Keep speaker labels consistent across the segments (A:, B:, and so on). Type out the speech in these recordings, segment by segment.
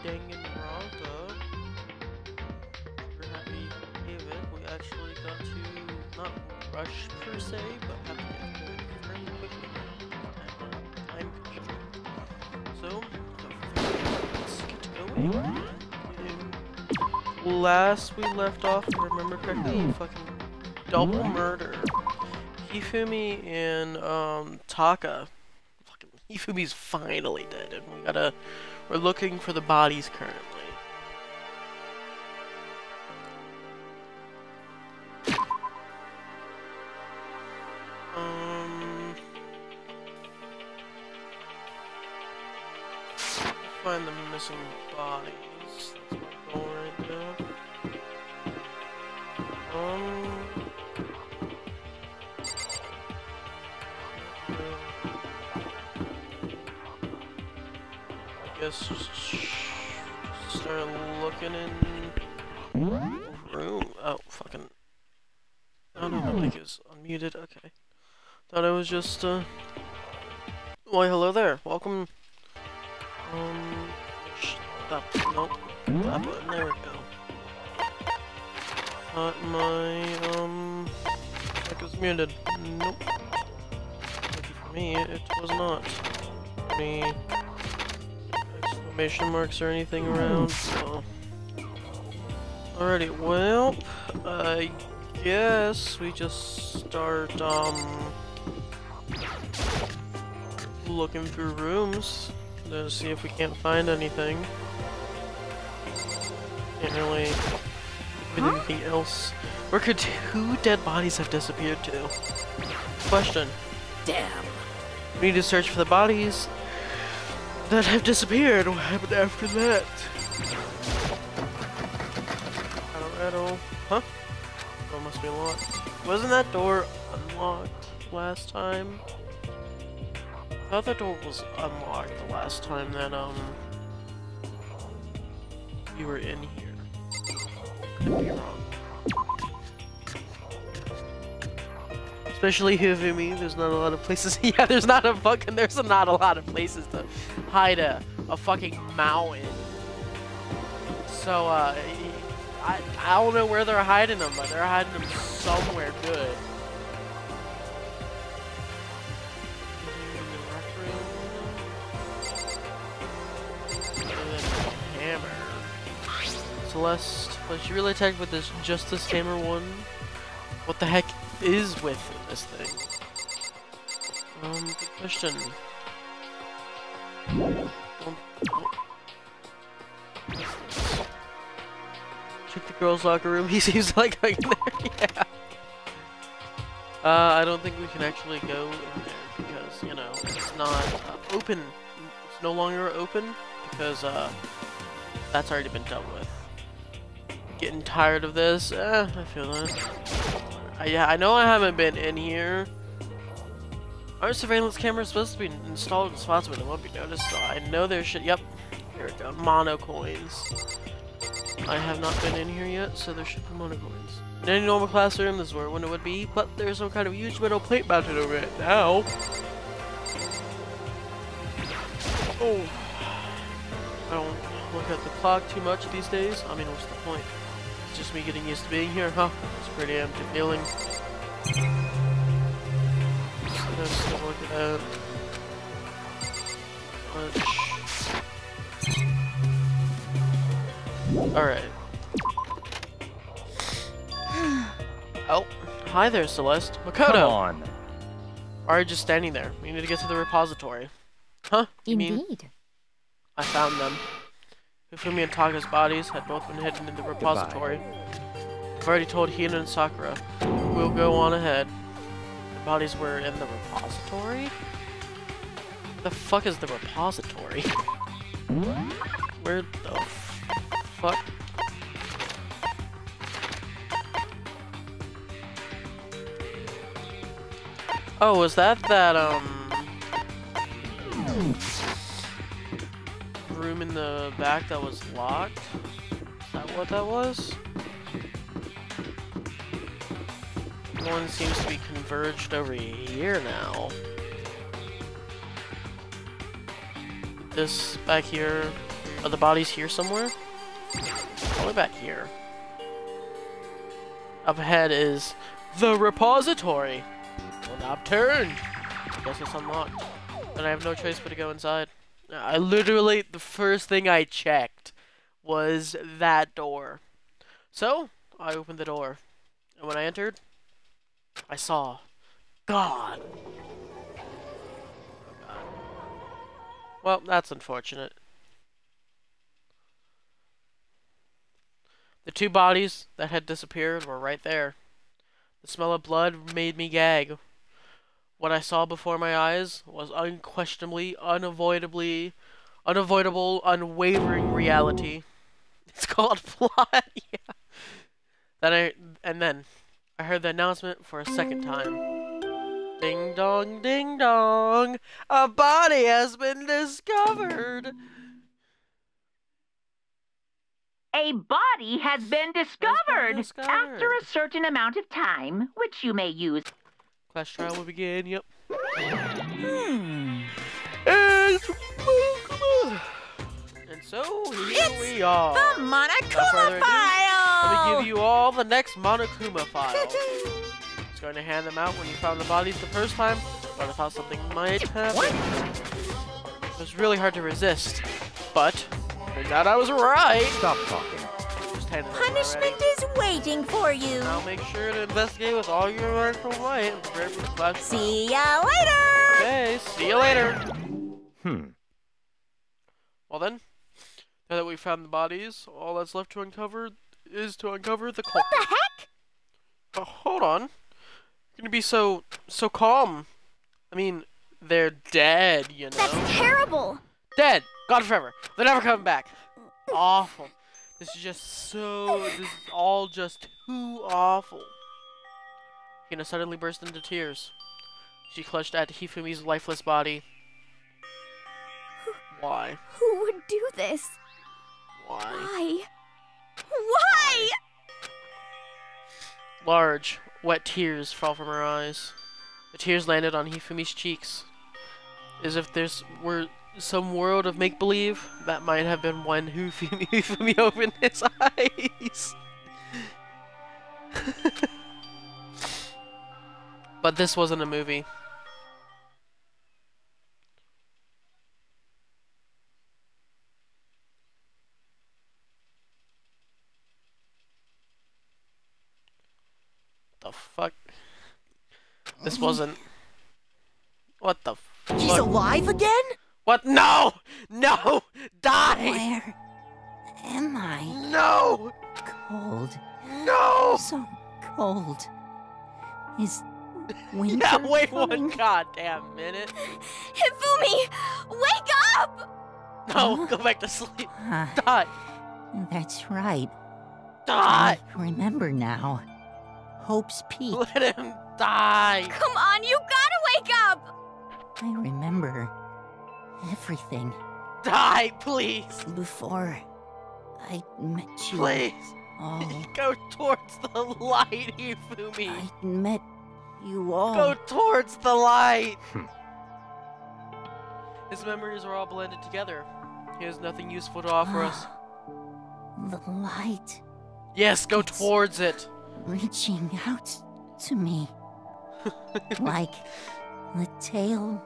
A: Danganronpa. We're happy Havoc. We actually got to not rush per se, but have to get through it very quickly. Time constraint. So, let's get going. Last we left off, if I remember correctly, fucking double murder. Hifumi and Taka. Fucking Hifumi's finally dead, and we're looking for the bodies currently. Find the missing bodies. That's my goal right now. I guess just start looking in room. Oh, fucking. Oh no, my mic is unmuted. Okay. Thought I was just, Why, hello there. Welcome. Stop. Nope. That button. There we go. Thought my, mic was muted. Nope. Lucky for me, it was not. Any exclamation marks or anything around, so. Alrighty, well, I guess we just start, looking through rooms to see if we can't find anything. Can't really do anything else. Where could 2 dead bodies have disappeared to? Question.
B: Damn.
A: We need to search for the bodies that have disappeared. What happened after that? I don't know. Huh? Oh, must be locked. Wasn't that door unlocked last time? I thought that door was unlocked the last time that, you were in here. Could be wrong. Especially Hifumi, there's not a lot of places. Yeah, there's not a lot of places to hide a fucking mountain. So, I don't know where they're hiding them, but they're hiding them somewhere good. Celeste, was you really attacked with this Justice Hammer one? What the heck is with this thing? Good question. Check the girls' locker room. He seems like going there. Yeah. I don't think we can actually go in there because, you know, it's not open. It's no longer open because that's already been dealt with. Getting tired of this. I feel that. Yeah, I know I haven't been in here. Our surveillance camera is supposed to be installed in spots where they won't be noticed, so I know there should. Yep, here we go. Mono coins. I have not been in here yet, so there should be mono coins. In any normal classroom, this is where a window would be, but there's some kind of huge metal plate mounted over it now. Oh, I don't look at the clock too much these days. I mean, what's the point? It's just me getting used to being here, huh? It's a pretty empty feeling. Let's take a look at that. Alright. Oh, hi there, Celeste. Makoto!
B: Come on.
A: Why are you just standing there? We need to get to the repository. Huh? You mean?
C: Indeed.
A: I found them. Hifumi and Taka's bodies had both been hidden in the repository. I've already told Hina and Sakura. We'll go on ahead. The bodies were in the repository? The fuck is the repository? Where the fuck? Oh, was that room in the back that was locked? Is that what that was? One seems to be converged over here now. This back here Are the bodies here somewhere? Probably back here. Up ahead is the repository. Will now turn. Guess it's unlocked. And I have no choice but to go inside. I literally, the first thing I checked was that door. So, I opened the door. And when I entered, I saw God. Oh God. Well, that's unfortunate. The two bodies that had disappeared were right there. The smell of blood made me gag. What I saw before my eyes was unquestionably, unavoidable, unwavering reality. It's called plot. Yeah. Then I heard the announcement for a second time. Ding dong, ding dong! A body has been discovered.
B: A body has been discovered after a certain amount of time, which you may use.
A: Class trial will begin. Yep.
C: Hmm.
A: And so here we are.
C: The Monokuma file!
A: Let me give you all the next Monokuma files. I was going to hand them out when you found the bodies the first time, but I thought something might happen.
C: What?
A: It was really hard to resist, but turns out I was right.
D: Stop talking.
A: Just hand them
C: Punishment is waiting for you.
A: I'll make sure to investigate with all your medical might and prepare for the class trial.
C: See ya later!
A: Okay, see you later. Well then, now that we found the bodies, all that's left to uncover is to uncover the culprit.
C: What the heck?
A: Oh, hold on. You're gonna be so calm. I mean, they're dead, you know?
E: That's terrible!
A: Dead! Gone forever. They're never coming back. Awful. This is all just too awful. Hina suddenly burst into tears. She clutched at Hifumi's lifeless body. Why?
E: Who would do this?
A: Why?
E: Why? Why?
A: Large, wet tears fall from her eyes. The tears landed on Hifumi's cheeks. As if there were some world of make-believe, that might have been when Hifumi opened his eyes. But this wasn't a movie. The fuck? This wasn't... What the fuck?
C: He's alive again?
A: What? No! No! Die!
C: Where am I?
A: No!
C: Cold.
A: No!
C: So cold. Is winter
A: Yeah, wait
C: coming?
A: one goddamn minute.
E: Hifumi! Wake up!
A: No, go back to sleep.
C: Ah,
A: Die!
C: that's right.
A: Die!
C: I remember now. Hope's Peak.
A: Let him die!
E: Come on, you gotta wake up!
C: I remember everything
A: Die, please!
C: before I met you.
A: Please!
C: all.
A: Go towards the light, Hifumi!
C: I met you all.
A: Go towards the light! His memories are all blended together. He has nothing useful to offer us.
C: The light
A: Yes, go
C: It's-
A: towards it!
C: reaching out to me. Like the tail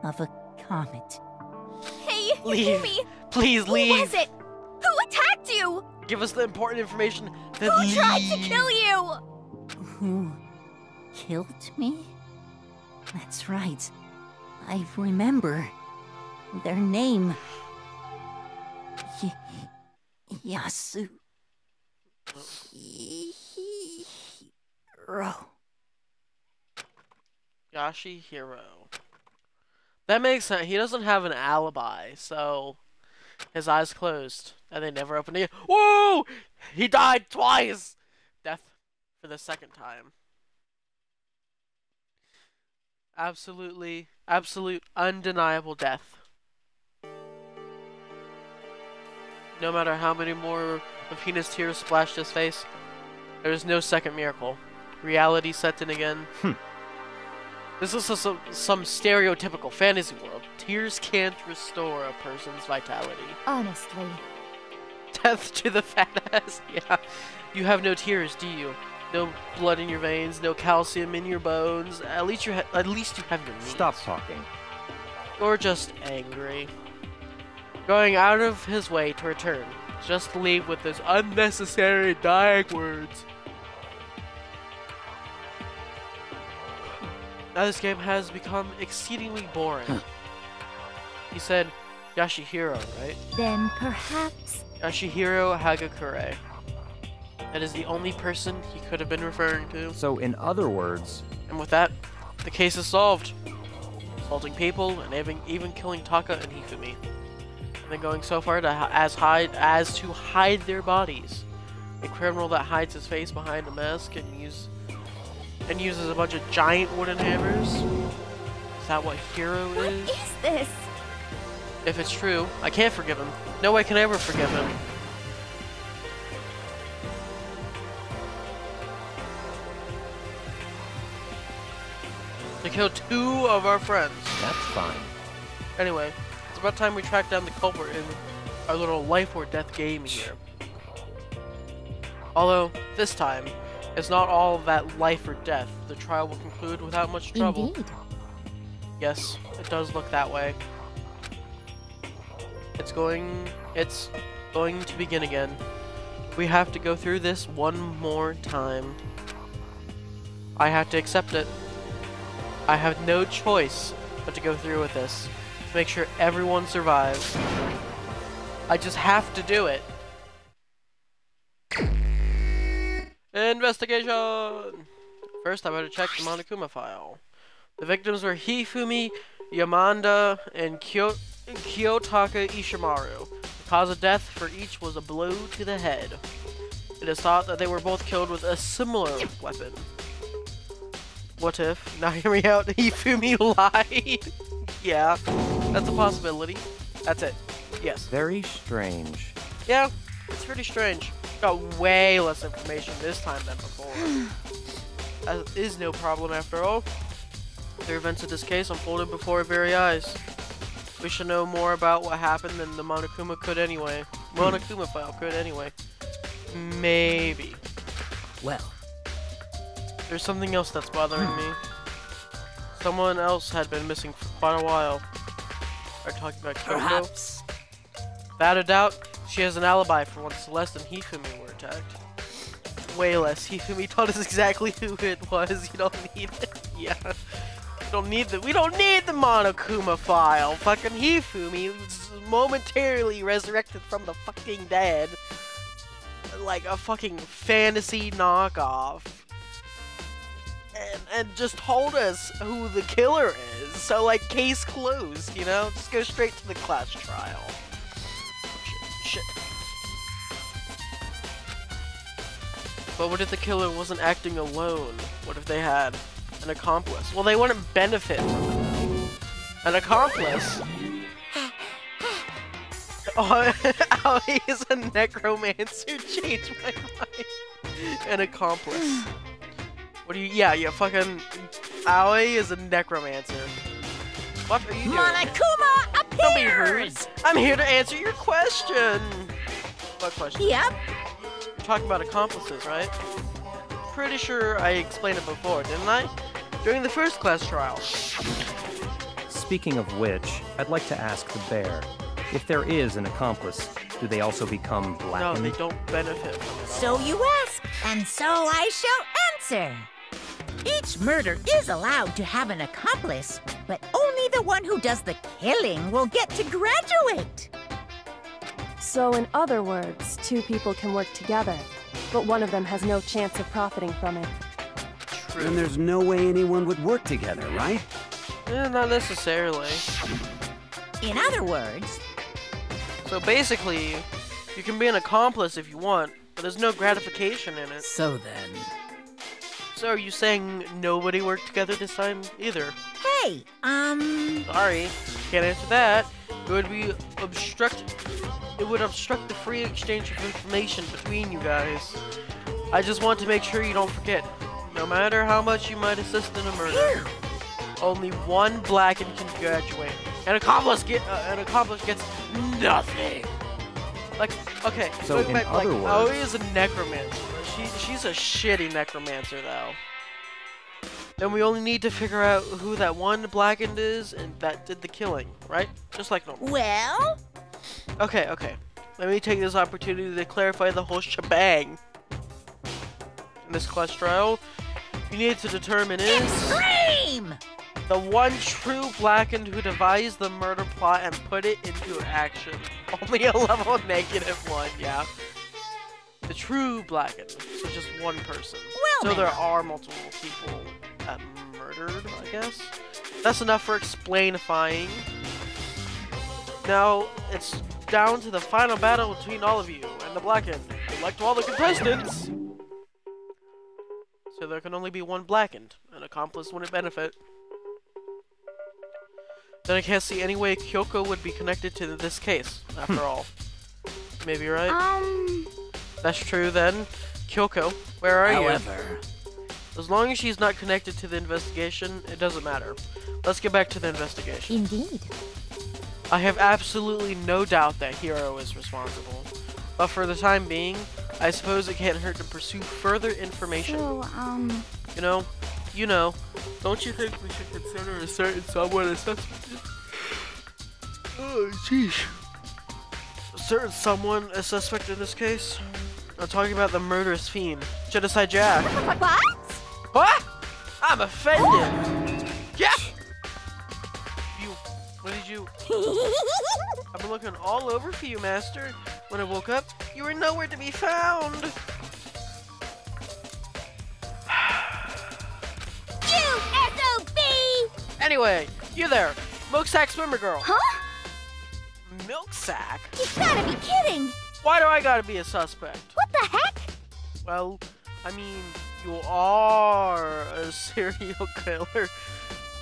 C: of a comet.
E: Hey,
A: Leave.
E: Hifumi!
A: Please
E: Who
A: leave!
E: was it? Who attacked you?
A: Give us the important information. Then
E: Who tried to
A: leave.
E: kill you?
C: Who killed me? That's right. I remember their name. Yasu. Hiro.
A: Yashihiro. That makes sense. He doesn't have an alibi, so his eyes closed and they never opened again. Whoa! He died twice. Death for the second time. Absolute, undeniable death. No matter how many more of Hina's tears splashed his face, there was no second miracle. Reality set in again. This is some stereotypical fantasy world. Tears can't restore a person's vitality.
E: Honestly.
A: Death to the fat ass. Yeah. You have no tears, do you? No blood in your veins, no calcium in your bones. At least you have your knees.
D: Stop talking.
A: Or just angry. Going out of his way to return. Just to leave with those unnecessary dying words. Now this game has become exceedingly boring. He said Yashihiro, right?
E: Then perhaps...
A: Yashihiro Hagakure. That is the only person he could have been referring to.
D: So in other words...
A: And with that, the case is solved. Assaulting people and even killing Taka and Hifumi. And then going so far as to hide their bodies. A criminal that hides his face behind a mask and uses a bunch of giant wooden hammers. Is that what Hero is?
E: What is this?
A: If it's true, I can't forgive him. No way can I ever forgive him. To kill 2 of our friends.
D: That's fine.
A: Anyway, it's about time we track down the culprit in our little life or death game here. Although, this time, it's not all that life or death. The trial will conclude without much trouble.
E: Indeed.
A: Yes, it does look that way. It's going to begin again. We have to go through this one more time. I have to accept it. I have no choice but to go through with this. To make sure everyone survives. I just have to do it. Investigation! First, I better check the Monokuma file. The victims were Hifumi, Yamanda, and Kiyotaka Ishimaru. The cause of death for each was a blow to the head. It is thought that they were both killed with a similar weapon. What if? Now hear me out, Hifumi lied. Yeah, that's a possibility. That's it. Yes.
D: Very strange.
A: Yeah, it's pretty strange. Got way less information this time than before. That is no problem after all. The events of this case unfolded before our very eyes. We should know more about what happened than the Monokuma file could anyway. Maybe.
C: Well.
A: There's something else that's bothering me. Someone else had been missing for quite a while. Are you talking about Kyoko?
C: Perhaps.
A: Without a doubt, she has an alibi for when Celeste and Hifumi were attacked. Way less. Hifumi told us exactly who it was. You don't need it. Yeah. We don't need the Monokuma file. Fucking Hifumi was momentarily resurrected from the fucking dead. Like a fucking fantasy knockoff. And just told us who the killer is. So like, case closed, you know? Just go straight to the class trial. Shit. But what if the killer wasn't acting alone? What if they had an accomplice? Well, they wouldn't benefit from it. An accomplice? Oh, Aoi is a necromancer. Change my mind. An accomplice. What do you? Yeah, fucking. Aoi is a necromancer. What are you doing?
B: Monokuma appears!
A: Don't be rude. I'm here to answer your question. What question?
B: Yep.
A: You're talking about accomplices, right? Pretty sure I explained it before, didn't I? During the first class trial.
D: Speaking of which, I'd like to ask the bear, if there is an accomplice, do they also become
A: No,
D: blackened?
A: they don't benefit from it.
B: So you ask, and so I shall answer. Each murder is allowed to have an accomplice, but only the one who does the killing will get to graduate.
F: So in other words, 2 people can work together, but one of them has no chance of profiting from it.
A: True.
G: Then there's no way anyone would work together, right?
A: Not necessarily.
B: In other words,
A: So basically, you can be an accomplice if you want, but there's no gratification in it.
C: So then.
A: So are you saying nobody worked together this time either?
B: hey,
A: Sorry, can't answer that. It would obstruct the free exchange of information between you guys. I just want to make sure you don't forget. No matter how much you might assist in a murder. only one blackened can graduate. An accomplice gets nothing. Like, okay,
D: So in other words,
A: Aoi is a necromancer. She's a shitty necromancer though. Then we only need to figure out who that one blackened is and that did the killing, right? Just like normal.
B: Well?
A: Okay. Let me take this opportunity to clarify the whole shebang. In this quest trial, you need to determine is
B: Extreme!
A: the one true blackened who devised the murder plot and put it into action. Only a level -1, yeah. The true blackened, so just one person.
B: Well,
A: So there are multiple people that murdered, I guess. That's enough for explainifying. Now, it's down to the final battle between all of you and the blackened. Elect all the contestants! So there can only be one blackened. An accomplice wouldn't benefit. Then I can't see any way Kyoko would be connected to this case, after all. Maybe you're right? That's true then. Kyoko, where are you? As long as she's not connected to the investigation, it doesn't matter. Let's get back to the investigation.
E: Indeed.
A: I have absolutely no doubt that Hiro is responsible. But for the time being, I suppose it can't hurt to pursue further information.
E: So,
A: You know, don't you think we should consider a certain someone a suspect? Oh, jeez. A certain someone a suspect in this case? I'm talking about the murderous fiend, Genocide Jack.
B: What?
A: What? I'm offended. Yeah. What did you? I've been looking all over for you, Master. When I woke up, you were nowhere to be found.
B: You SOB!
A: Anyway, you there, Milk Sack Swimmer Girl.
B: Huh?
A: Milk Sack?
B: You gotta be kidding!
A: Why do I gotta be a suspect?
B: What the heck?
A: Well, I mean, you are a serial killer.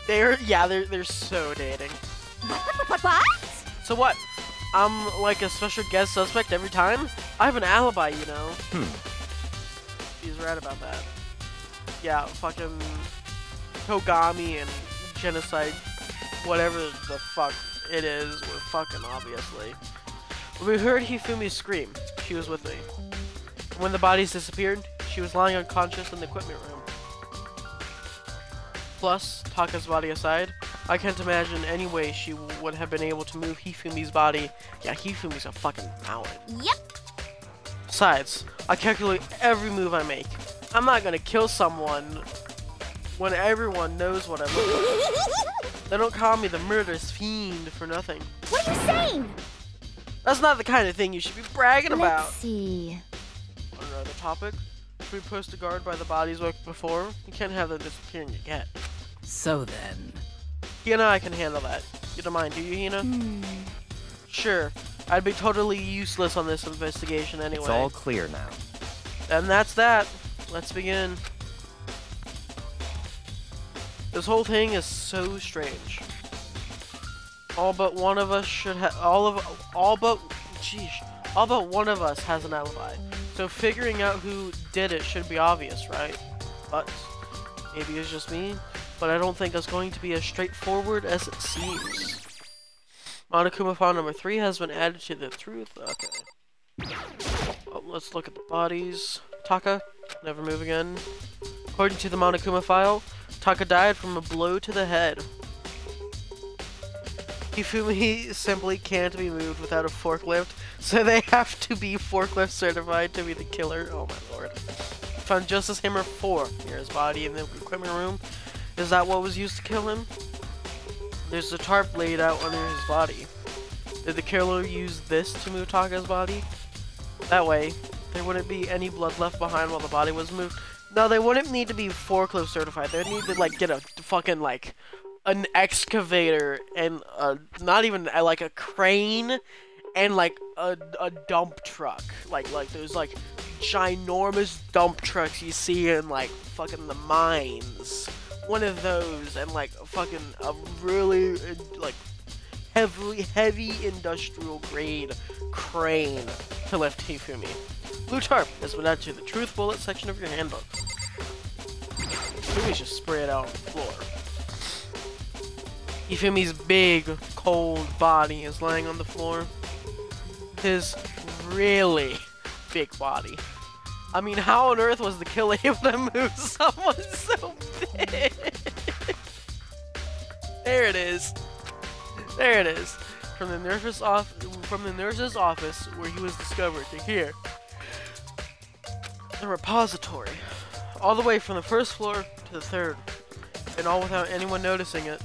A: They're so dating.
B: What?
A: So what? I'm like a special guest suspect every time? I have an alibi, you know. He's right about that. Yeah, fucking Kogami and Genocide, whatever the fuck it is, were fucking obviously. When we heard Hifumi's scream, she was with me. When the bodies disappeared, she was lying unconscious in the equipment room. Plus, Taka's body aside, I can't imagine any way she would have been able to move Hifumi's body. Yeah, Hifumi's a fucking mountain.
B: Yep.
A: Besides, I calculate every move I make. I'm not gonna kill someone when everyone knows what I look like. They don't call me the murderous fiend for nothing.
B: What are you saying?
A: That's not the kind of thing you should be bragging about.
E: let's see.
A: On another topic, if we post a guard by the bodies like before, you can't have them disappearing again.
H: So then...
A: Hina, I can handle that. You don't mind, do you, Hina? Sure. I'd be totally useless on this investigation anyway.
D: It's all clear now.
A: And that's that. Let's begin. This whole thing is so strange. All but one of us should have. All but one of us has an alibi. So figuring out who did it should be obvious, right? But maybe it's just me. But I don't think it's going to be as straightforward as it seems. Monokuma file number 3 has been added to the truth. Okay. Well, let's look at the bodies. Taka, never move again. According to the Monokuma file, Taka died from a blow to the head. Hifumi simply can't be moved without a forklift, so they have to be forklift certified to be the killer. Oh my lord. Found Justice Hammer 4 near his body in the equipment room. Is that what was used to kill him? There's a tarp laid out under his body. Did the killer use this to move Taka's body? That way, there wouldn't be any blood left behind while the body was moved. No, they wouldn't need to be forklift certified. They'd need to like get a fucking like an excavator and not even like a crane and like a dump truck. Like those like ginormous dump trucks you see in like fucking the mines. One of those and like fucking a really like heavy industrial grade crane to lift Hifumi. Blue tarp has been added to the truth bullet section of your handbook. Hifumi's just spray it out on the floor. Hifumi's big, cold body is laying on the floor. His really big body. I mean, how on earth was the killer able to move someone so big? There it is. There it is. From the nurse's office where he was discovered to here. The repository. All the way from the first floor to the third. And all without anyone noticing it.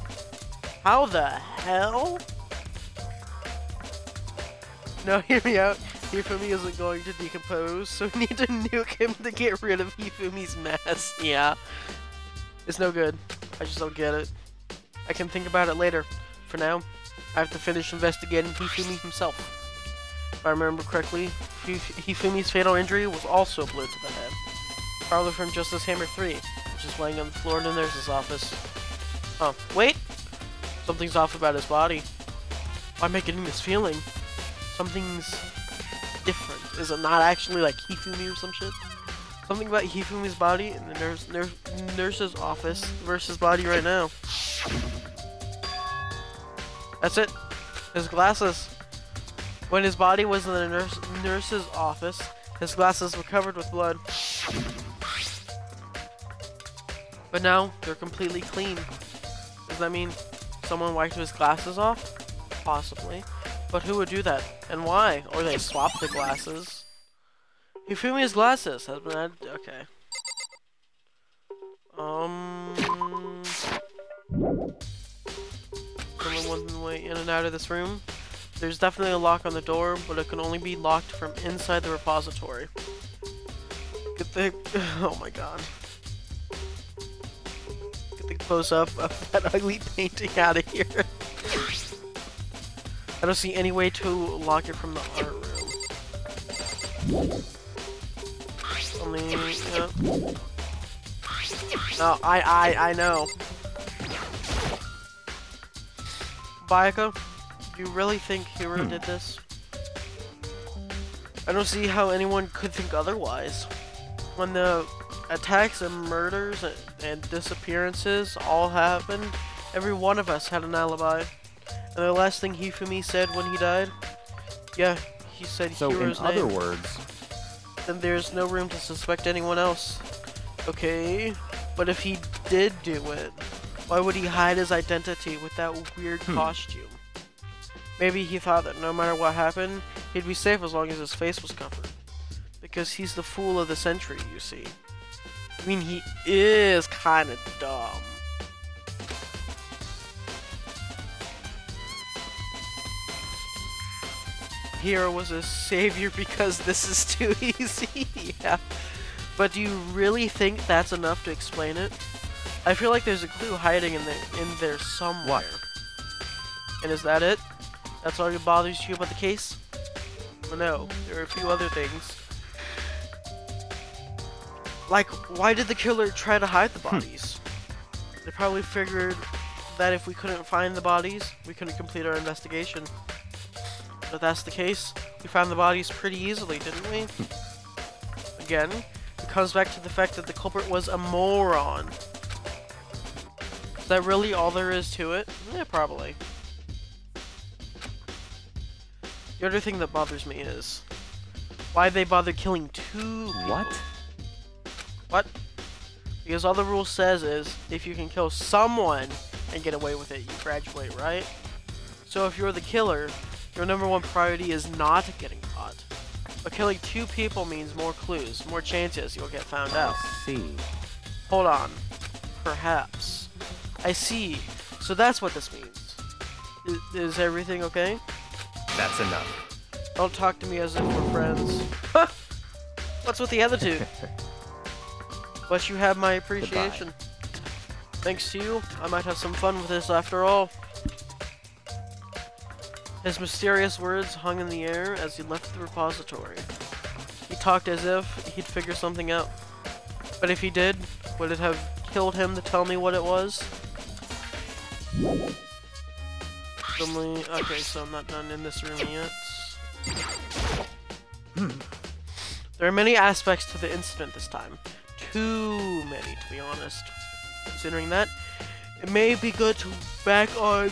A: How the hell? No, hear me out. Hifumi isn't going to decompose, so we need to nuke him to get rid of Hifumi's mess. Yeah. It's no good. I just don't get it. I can think about it later. For now, I have to finish investigating Hifumi himself. If I remember correctly, Hifumi's fatal injury was also a blow to the head. Probably from Justice Hammer 3, which is laying on the floor in the nurse's office. Oh, wait! Something's off about his body. Why am I getting this feeling? Something's different. Is it not actually like Hifumi or some shit? Something about Hifumi's body in the nurse's office versus body right now. That's it. His glasses. When his body was in the nurse's office, his glasses were covered with blood. But now, they're completely clean. Does that mean someone wiped his glasses off? Possibly. But who would do that? And why? Or they swapped the glasses? Hifumi's glasses has been added. Okay. Someone one way in and out of this room. There's definitely a lock on the door, but it can only be locked from inside the repository. Get the oh my god. Get the close up of that ugly painting out of here. I don't see any way to lock it from the art room. Only, yeah. No, I know. Bayako, do you really think Hiro did this? I don't see how anyone could think otherwise. When the attacks and murders and disappearances all happened, every one of us had an alibi. And the last thing Hifumi said when he died, yeah, he said Hiro's name.
D: So in other words,
A: then there's no room to suspect anyone else. Okay, but if he did do it, why would he hide his identity with that weird costume? Maybe he thought that no matter what happened, he'd be safe as long as his face was covered. Because he's the fool of the century, you see. I mean, he is kinda dumb. Hiro was a savior because this is too easy. Yeah. But do you really think that's enough to explain it? I feel like there's a clue hiding in there somewhere.
D: What?
A: And is that it? That's all that bothers you about the case? Well, no, there are a few other things. Like, why did the killer try to hide the bodies? They probably figured that if we couldn't find the bodies, we couldn't complete our investigation. But if that's the case, we found the bodies pretty easily, didn't we? Again, it comes back to the fact that the culprit was a moron. Is that really all there is to it? Yeah, probably. The other thing that bothers me is why they bothered killing two people.
D: What?
A: What? Because all the rule says is if you can kill someone and get away with it, you graduate, right? So if you're the killer, your #1 priority is not getting caught. But killing two people means more clues, more chances you'll get found out.
D: I see.
A: Hold on. Perhaps. I see. So that's what this means. Is everything okay?
D: That's enough.
A: Don't talk to me as if we're friends. What's with the attitude? But you have my appreciation.
D: Goodbye.
A: Thanks to you, I might have some fun with this after all. His mysterious words hung in the air as he left the repository. He talked as if he'd figure something out. But if he did, would it have killed him to tell me what it was? Okay, so I'm not done in this room yet. There are many aspects to the incident this time. Too many, to be honest. Considering that, it may be good to back on.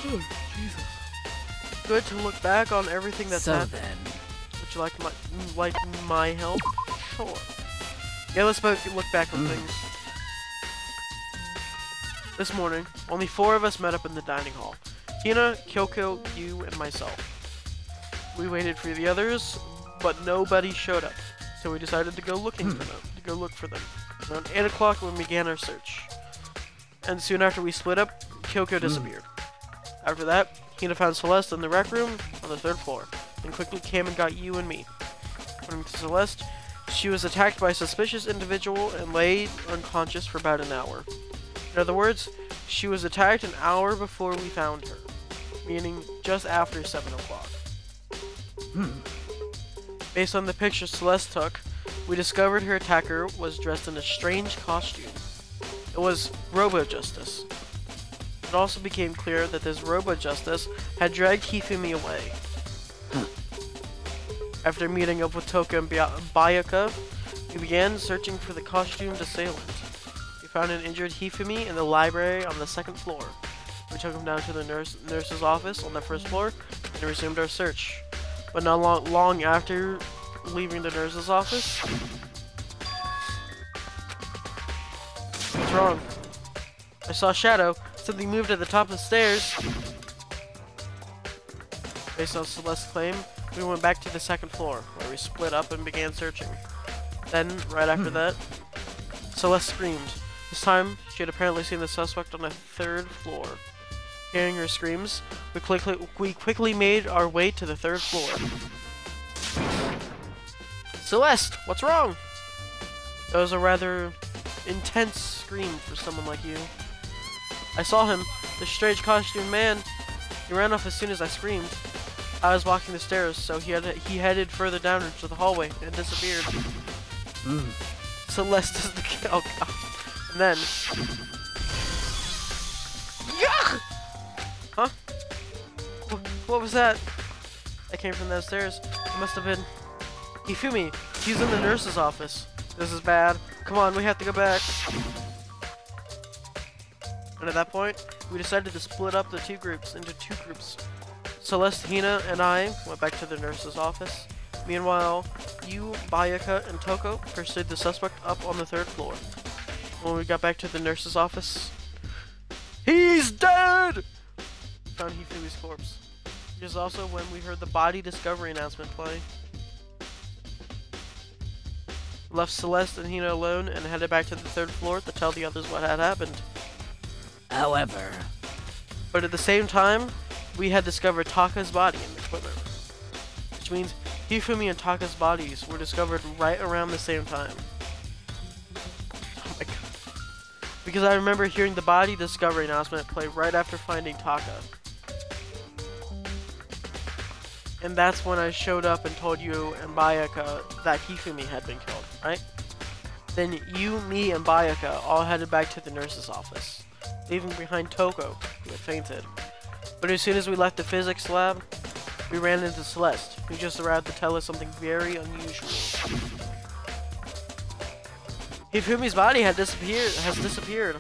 A: Oh, Jesus. Good to look back on everything that's happened.
H: then.
A: Would you like my help? Sure. Yeah, let's look back on things. This morning, only 4 of us met up in the dining hall. Tina, Kyoko, you, and myself. We waited for the others, but nobody showed up, so we decided to go looking for them. Around 8 o'clock, we began our search, and soon after we split up, Kyoko disappeared. After that, Tina found Celeste in the rec room on the 3rd floor, and quickly came and got you and me. According to Celeste, she was attacked by a suspicious individual and lay unconscious for about an hour. In other words, she was attacked an hour before we found her, meaning just after 7 o'clock. Based on the picture Celeste took, we discovered her attacker was dressed in a strange costume. It was Robo-Justice. It also became clear that this Robo-Justice had dragged Hifumi away. After meeting up with Toka and Bayaka, we began searching for the costumed assailant. We found an injured Hifumi in the library on the 2nd floor. We took him down to the nurse's office on the 1st floor and resumed our search. But not long after leaving the nurse's office... What's wrong? I saw a shadow. Something moved at the top of the stairs. Based on Celeste's claim, we went back to the 2nd floor, where we split up and began searching. Then, right after that, Celeste screamed. This time, she had apparently seen the suspect on the 3rd floor. Hearing her screams, we quickly made our way to the 3rd floor. Celeste, what's wrong? That was a rather intense scream for someone like you. I saw him, the strange costumed man. He ran off as soon as I screamed. I was walking the stairs, so he headed further down into the hallway and disappeared. Celeste is the kid. Oh god. And then... Yuck! Huh? What was that? I came from downstairs. It must have been... Hifumi! He's in the nurse's office. This is bad. Come on, we have to go back. And at that point, we decided to split up the 2 groups into 2 groups. Celeste, Hina, and I went back to the nurse's office. Meanwhile, you, Bayaka, and Toko pursued the suspect up on the 3rd floor. When we got back to the nurse's office, he's dead! We found Hifumi's corpse. It is also when we heard the body discovery announcement play. We left Celeste and Hina alone and headed back to the 3rd floor to tell the others what had happened.
H: However...
A: But at the same time, we had discovered Taka's body in the equipment room. Which means Hifumi and Taka's bodies were discovered right around the same time. Oh my god. Because I remember hearing the body discovery announcement play right after finding Taka. And that's when I showed up and told you and Bayaka that Hifumi had been killed, right? Then you, me, and Bayaka all headed back to the nurse's office, leaving behind Toko, who had fainted. But as soon as we left the physics lab, we ran into Celeste, who just arrived to tell us something very unusual. Hifumi's body has disappeared.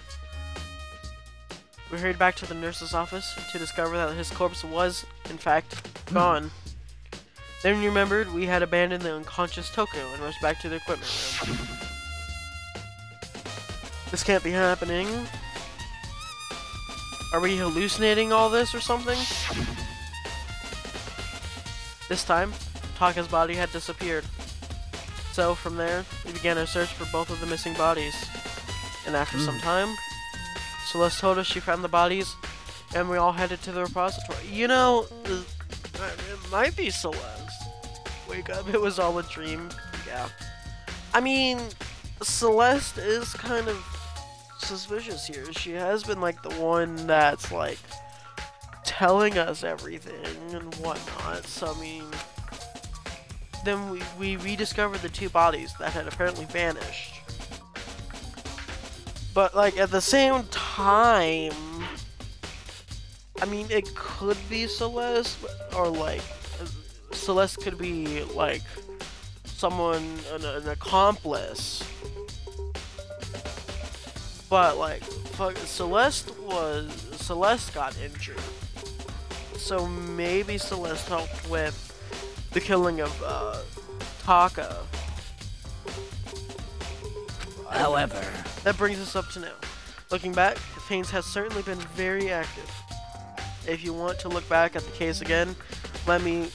A: We hurried back to the nurse's office to discover that his corpse was, in fact, gone. Then we remembered we had abandoned the unconscious Toko and rushed back to the equipment room. This can't be happening. Are we hallucinating all this or something? This time, Taka's body had disappeared. So, from there, we began our search for both of the missing bodies. And after some time, Celeste told us she found the bodies, and we all headed to the repository. You know, it might be Celeste. Wake up, it was all a dream. Yeah. I mean, Celeste is kind of suspicious here. She has been like the one that's like telling us everything and whatnot. So I mean, then we rediscovered the 2 bodies that had apparently vanished. But like at the same time, I mean, it could be Celeste, or like Celeste could be like someone, an accomplice. But like, fuck, Celeste got injured. So maybe Celeste helped with the killing of Taka.
H: However,
A: that brings us up to now. Looking back, Fanes has certainly been very active. If you want to look back at the case again, let me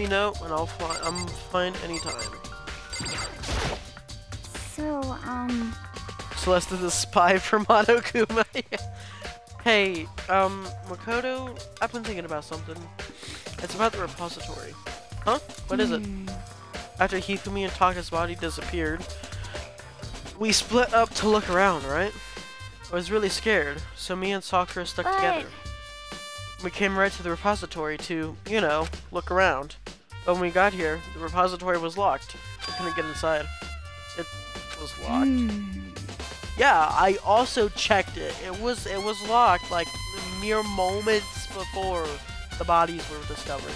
A: know and I'm fine anytime.
E: So,
A: Celeste is a spy for Monokuma. Hey, Makoto, I've been thinking about something. It's about the repository. Huh? What is it? After Hifumi and Taka's body disappeared, we split up to look around, right? I was really scared, so me and Sakura stuck together. We came right to the repository to, you know, look around. But when we got here, the repository was locked. We couldn't get inside. It was locked. Yeah, I also checked it. It was locked like mere moments before the bodies were discovered.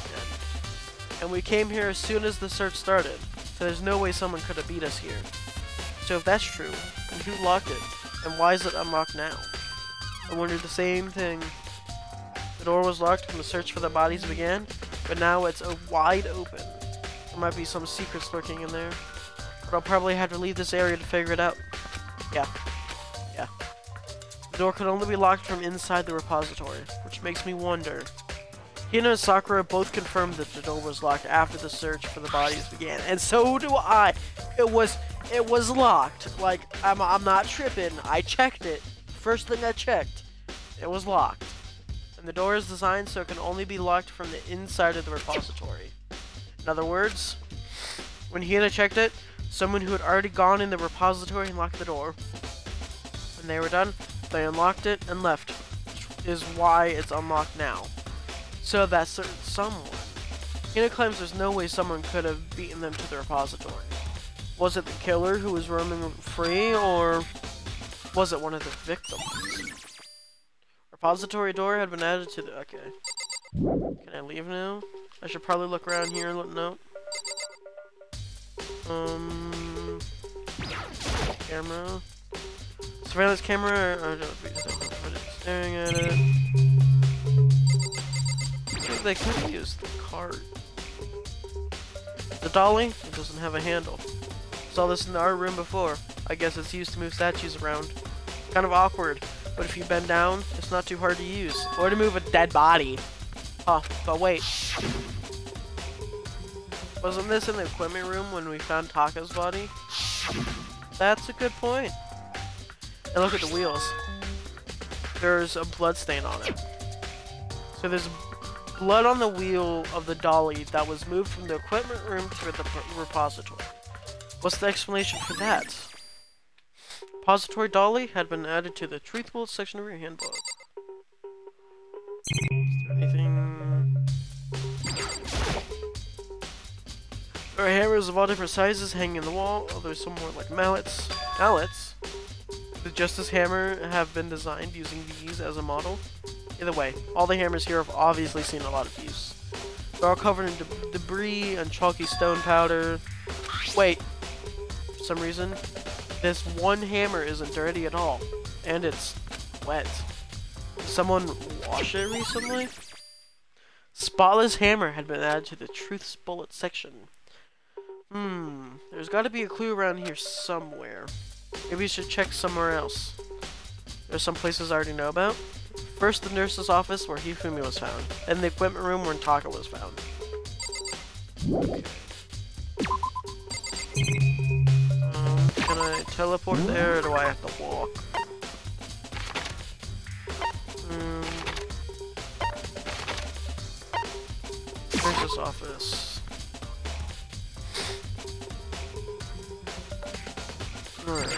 A: And we came here as soon as the search started. So there's no way someone could have beat us here. So if that's true, then who locked it? And why is it unlocked now? I wondered the same thing. The door was locked when the search for the bodies began, but now it's wide open. There might be some secrets lurking in there. But I'll probably have to leave this area to figure it out. Yeah. The door could only be locked from inside the repository, which makes me wonder. Hina and Sakura both confirmed that the door was locked after the search for the bodies began, and so do I. It was locked. Like, I'm not tripping. I checked it. First thing I checked, it was locked. And the door is designed so it can only be locked from the inside of the repository. In other words, when Hina checked it, someone who had already gone in the repository and locked the door. When they were done, they unlocked it and left, which is why it's unlocked now. So that certain someone. Hina claims there's no way someone could have beaten them to the repository. Was it the killer who was roaming free, or was it one of the victims? Repository door had been added to the... Okay. Can I leave now? I should probably look around here and no. Camera. Surveillance camera. I don't staring at it. I think they could have used the cart. The dolly? It doesn't have a handle. Saw this in the art room before. I guess it's used to move statues around. Kind of awkward, but if you bend down, it's not too hard to use. Or to move a dead body. Huh, but wait. Wasn't this in the equipment room when we found Taka's body? That's a good point. And look at the wheels. There's a blood stain on it. So there's blood on the wheel of the dolly that was moved from the equipment room to the repository. What's the explanation for that? Repository dolly had been added to the truthful section of your handbook. Is there anything? There are hammers of all different sizes hanging in the wall. Oh, there's some more like mallets. Mallets? The Justice Hammer have been designed using these as a model. Either way, all the hammers here have obviously seen a lot of use. They're all covered in debris and chalky stone powder. Wait, for some reason, this one hammer isn't dirty at all, and it's wet. Did someone wash it recently? Spotless hammer had been added to the Truth's bullet section. There's got to be a clue around here somewhere. Maybe we should check somewhere else. There's some places I already know about. First, the nurse's office where Hifumi was found, then the equipment room where Taka was found. Okay. Can I teleport there, or do I have to walk? Nurse's office. Alright,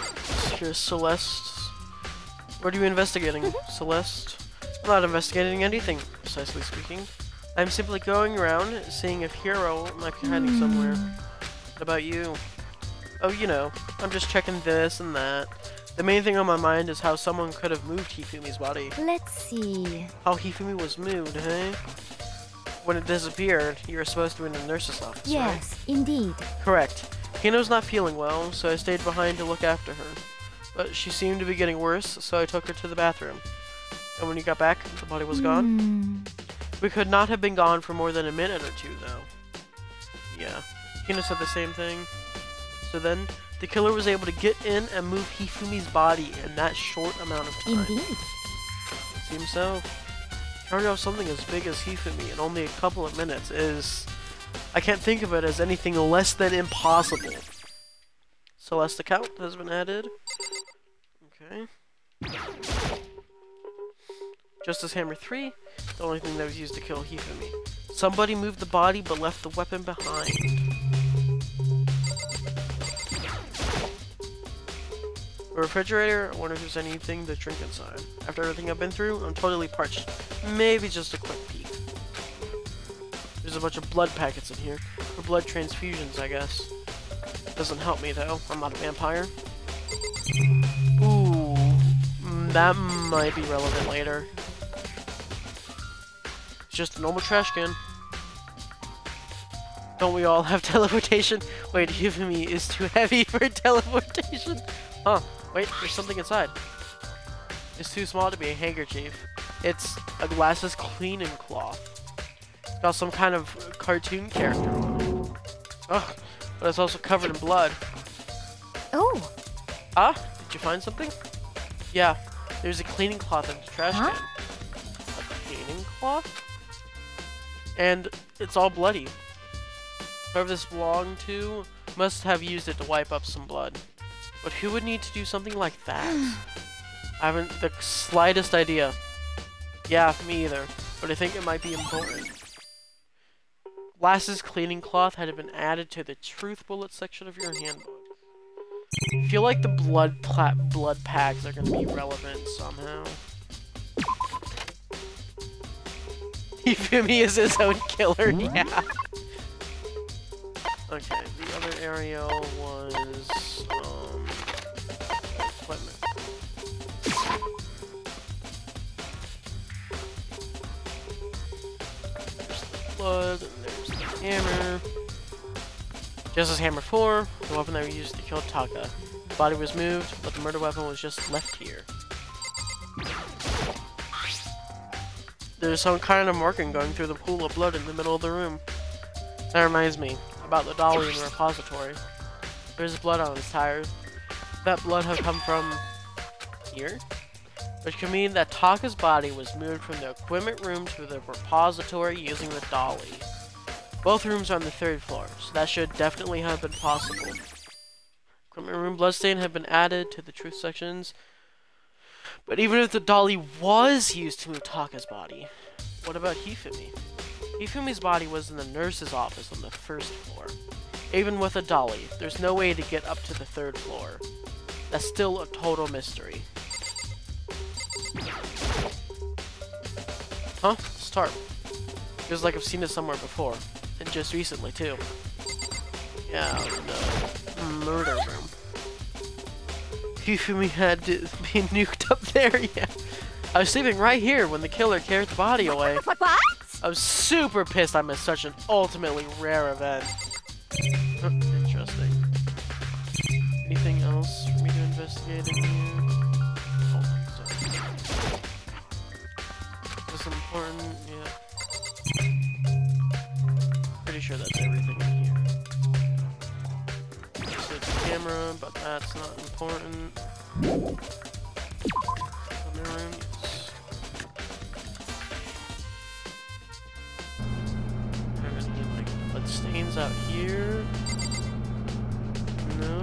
A: here's Celeste. What are you investigating, Celeste? I'm not investigating anything, precisely speaking. I'm simply going around, seeing if Hero might be hiding somewhere. What about you? Oh, you know, I'm just checking this and that. The main thing on my mind is how someone could have moved Hifumi's body.
E: Let's see.
A: How Hifumi was moved, hey? When it disappeared, you were supposed to be in the nurse's office, right?
E: Yes, indeed.
A: Correct. Hino's not feeling well, so I stayed behind to look after her. but she seemed to be getting worse, so I took her to the bathroom. And when he got back, the body was gone. We could not have been gone for more than a minute or two, though. Yeah, Hina said the same thing. So then, the killer was able to get in and move Hifumi's body in that short amount of time.
C: Indeed.
A: It seems so. Carrying off something as big as Hifumi in only a couple of minutes is... I can't think of it as anything less than impossible. Celeste account has been added. Okay. Justice Hammer 3, the only thing that was used to kill Hifumi. Somebody moved the body but left the weapon behind. A refrigerator, I wonder if there's anything to drink inside. After everything I've been through, I'm totally parched. Maybe just a quick peek. There's a bunch of blood packets in here. For blood transfusions, I guess. Doesn't help me though, I'm not a vampire. Ooh, that might be relevant later. It's just a normal trash can. Don't we all have teleportation? Wait, Hifumi is too heavy for teleportation. Huh, wait, there's something inside. It's too small to be a handkerchief. It's a glasses cleaning cloth. It's got some kind of cartoon character on it. Ugh, but it's also covered in blood.
C: Oh.
A: Ah, did you find something? Yeah, there's a cleaning cloth in the trash can. A cleaning cloth? And it's all bloody. Whoever this belonged to must have used it to wipe up some blood. But who would need to do something like that? I haven't the slightest idea. Yeah, me either. But I think it might be important. Glasses cleaning cloth had been added to the truth bullet section of your handbook. I feel like the blood packs are going to be relevant somehow. Hifumi is his own killer, yeah. Okay, the other area was, equipment. There's the blood, and there's the hammer. Justice Hammer 4, the weapon that we used to kill Taka. The body was moved, but the murder weapon was just left here. There's some kind of marking going through the pool of blood in the middle of the room. That reminds me about the dolly in the repository. There's blood on its tires. That blood had come from here? Which could mean that Taka's body was moved from the equipment room to the repository using the dolly. Both rooms are on the 3rd floor, so that should definitely have been possible. Equipment room bloodstain had been added to the truth sections. But even if the dolly was used to move Taka's body, what about Hifumi? Hifumi's body was in the nurse's office on the 1st floor. Even with a dolly, there's no way to get up to the 3rd floor. That's still a total mystery. Huh? Start. Feels like I've seen it somewhere before. And just recently, too. Yeah, the murder room. Hifumi had to be nuked up there, yeah. I was sleeping right here when the killer carried the body away.
B: What?
A: I was super pissed I missed such an ultimately rare event. Interesting. Anything else for me to investigate in here? Oh, sorry. Is this important? Yeah. Pretty sure that's everything in here. Just the camera, but that's not important. Other room, yes. Any, like, blood stains out here? No.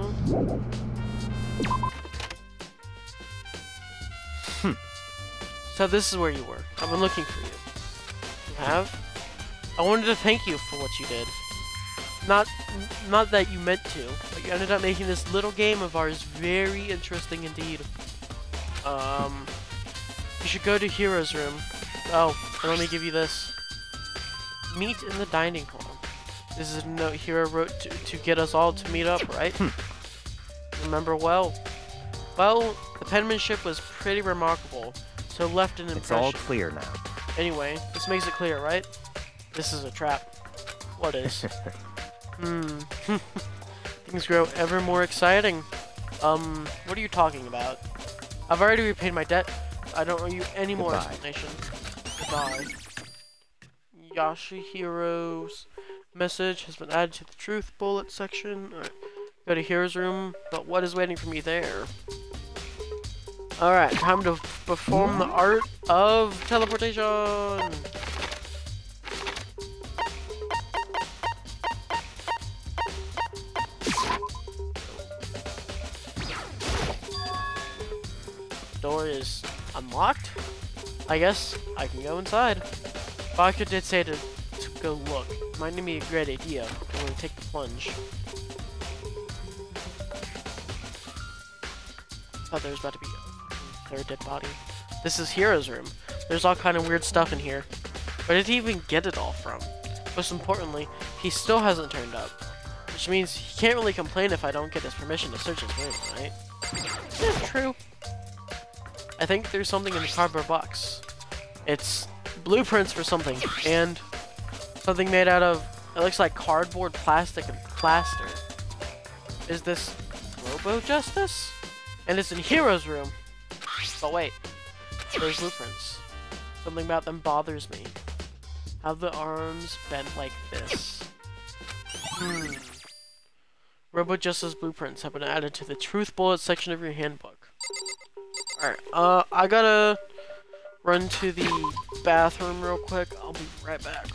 A: So this is where you were. I've been looking for you. You have? I wanted to thank you for what you did. Not that you meant to, but you ended up making this little game of ours very interesting indeed. You should go to Hero's room. Oh, and let me give you this. Meet in the dining hall. This is a note Hero wrote to get us all to meet up, right? Remember well? Well, the penmanship was pretty remarkable, so left an impression.
D: It's all clear now.
A: Anyway, this makes it clear, right? This is a trap. What is? Things grow ever more exciting. What are you talking about? I've already repaid my debt. I don't owe you any more
D: Goodbye.
A: explanation. Goodbye. Yashihiro's message has been added to the truth bullet section. Alright. Go to Hero's room, but what is waiting for me there? Alright, time to perform the art of teleportation! Door is unlocked. I guess I can go inside. Baka did say to go look. Might be a great idea. I'm going to take the plunge. Oh, there's about to be a third dead body. This is Hero's room. There's all kind of weird stuff in here. Where did he even get it all from? Most importantly, he still hasn't turned up. Which means he can't really complain if I don't get his permission to search his room, right? Yeah, true. I think there's something in the cardboard box. It's blueprints for something, and something made out of, it looks like cardboard, plastic, and plaster. Is this Robo-Justice? And it's in Hero's room. But wait, there's blueprints. Something about them bothers me. How the arms bent like this. Robo-Justice blueprints have been added to the truth bullet section of your handbook. Alright, I gotta run to the bathroom real quick. I'll be right back.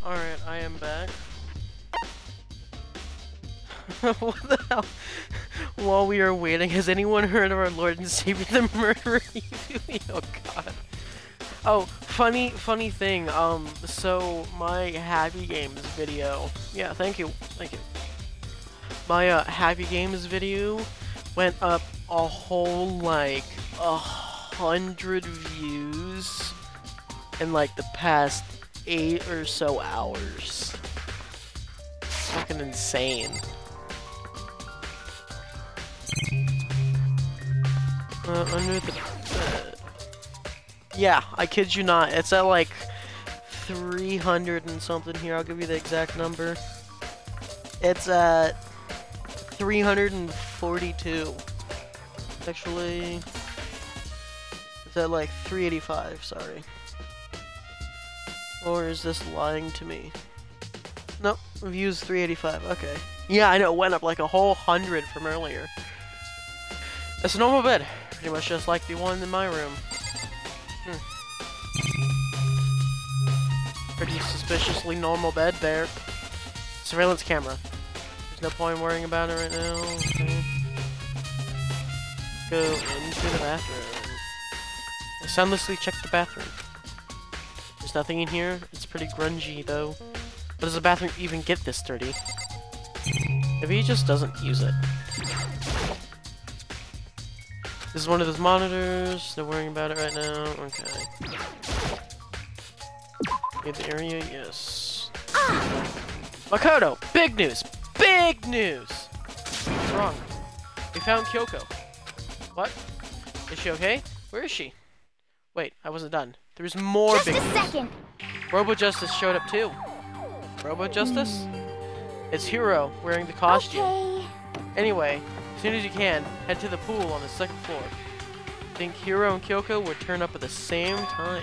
A: Alright, I am back. What the hell? While we are waiting, has anyone heard of our Lord and Savior the Murderer? Oh god. Oh, funny thing, so my Happy Games video, yeah, thank you. My Happy Games video went up a whole, like, 100 views in, like, the past 8 or so hours. Fucking insane. Under the bed. Yeah, I kid you not. It's at like 300 and something here. I'll give you the exact number. It's at 342. Actually, it's at like 385, sorry. Or is this lying to me? Nope, views 385, okay. Yeah, I know, it went up like a whole 100 from earlier. It's a normal bed. Pretty much just like the one in my room. Pretty suspiciously normal bed there. Surveillance camera. There's no point in worrying about it right now. Okay. Go into the bathroom. I soundlessly check the bathroom. There's nothing in here. It's pretty grungy though. But does the bathroom even get this dirty? Maybe he just doesn't use it. This is one of those monitors. No worrying about it right now. Okay. Get the area, yes. Makoto! Big news! Big news! What's wrong? We found Kyoko. What? Is she okay? Where is she? Wait, I wasn't done. There's more
E: Just
A: big
E: a
A: news.
E: second.
A: Robo Justice showed up too. Robo Justice? It's Hiro wearing the costume.
E: Okay.
A: Anyway, as soon as you can, head to the pool on the second floor. Think Hiro and Kyoko would turn up at the same time.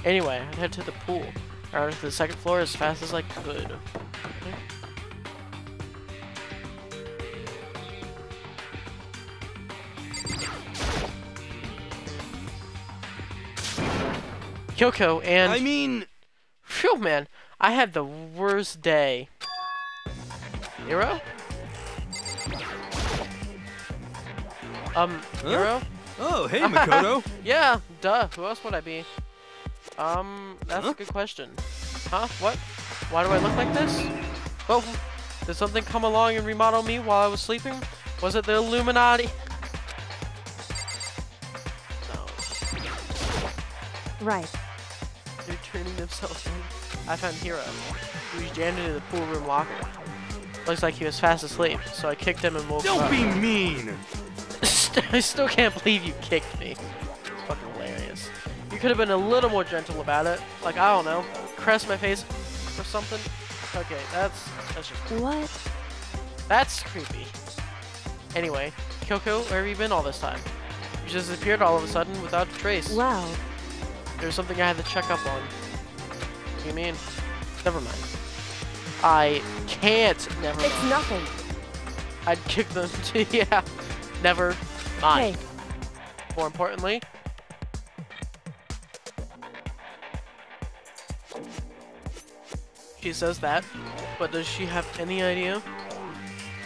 A: Anyway, I'd head to the pool. Or to the second floor as fast as I could. Okay. Kyoko and...
G: I mean...
A: Phew, man. I had the worst day. Hiro? Hiro?
G: Oh, hey, Makoto.
A: Yeah, duh. Who else would I be? That's a good question. Huh? What? Why do I look like this? Oh, did something come along and remodel me while I was sleeping? Was it the Illuminati? No.
F: Right.
A: They're turning themselves in. I found Hiro. He was jammed into the pool room locker. Looks like he was fast asleep, so I kicked him and woke him up.
G: Don't be mean.
A: I still can't believe you kicked me. It's fucking hilarious. You could have been a little more gentle about it. Like, I don't know, caress my face or something. Okay, that's just...
F: What?
A: That's creepy. Anyway, Kyoko, where have you been all this time? You just disappeared all of a sudden without a trace.
F: Wow.
A: There's something I had to check up on. What do you mean? Never mind. I can't never
F: It's
A: mind.
F: nothing.
A: I'd kick them to... yeah. Never mind.
F: Hey.
A: More importantly... She says that, but does she have any idea?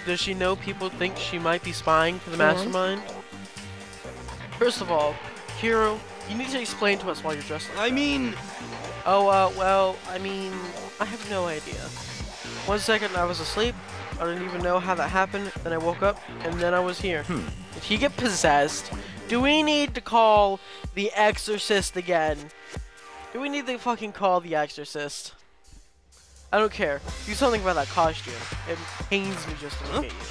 A: Does she know people think she might be spying for the mastermind? First of all, Hiro, you need to explain to us why you're dressed like
G: I
A: that.
G: mean...
A: Oh, well, I mean, I have no idea. 1 second I was asleep, I didn't even know how that happened, then I woke up, and then I was here. Did he get possessed? Do we need to call the Exorcist again? Do we need to fucking call the Exorcist? I don't care. Do something about that costume. It pains me just to look at you.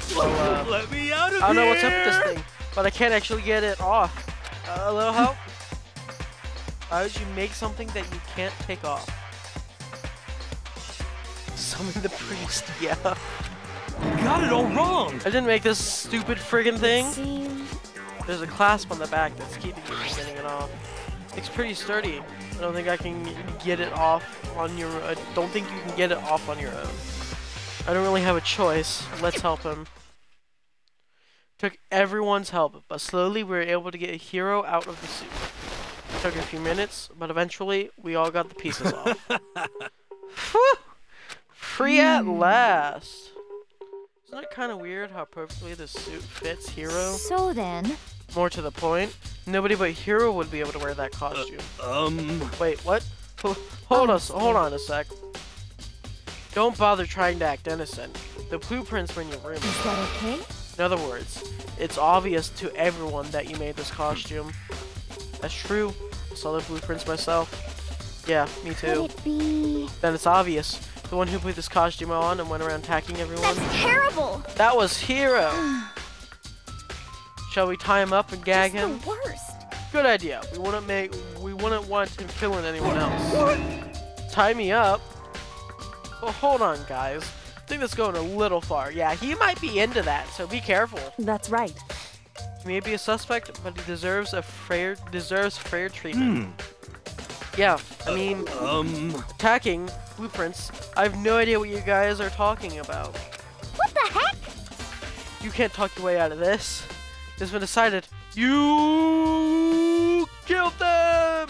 A: So,
G: Let me out of here!
A: I don't know what's up with this thing, but I can't actually get it off. A little help? Why would you make something that you can't take off? Summon the priest, yeah.
G: You got it all wrong!
A: I didn't make this stupid friggin' thing.
E: Seems
A: There's a clasp on the back that's keeping you from getting it off. It's pretty sturdy. I don't think I can get it off on your... I don't think you can get it off on your own. I don't really have a choice. Let's help him. Took everyone's help, but slowly we were able to get a Hiro out of the suit. Took a few minutes, but eventually we all got the pieces off. Phew! Free at last. Isn't it kind of weird how perfectly this suit fits Hero?
E: So then,
A: More to the point, nobody but Hero would be able to wear that costume. Wait, what? Hold on a sec. Don't bother trying to act innocent. The blueprints were in your room.
E: is that okay?
A: In other words, it's obvious to everyone that you made this costume. That's true. I saw the blueprints myself. Yeah, me
E: Could
A: too.
E: it be?
A: Then it's obvious. The one who put this costume on and went around attacking everyone.
C: That's terrible.
A: That was Hero. Shall we tie him up and gag
C: Just
A: him?
C: the worst.
A: Good idea. We wouldn't want him killing anyone else. Tie me up? Well, hold on, guys. I think that's going a little far. Yeah, he might be into that, so be careful.
F: That's right.
A: He may be a suspect, but he deserves fair treatment. Yeah, I mean, attacking blueprints. I have no idea what you guys are talking about.
C: What the heck?
A: You can't talk your way out of this. It's been decided. You killed them!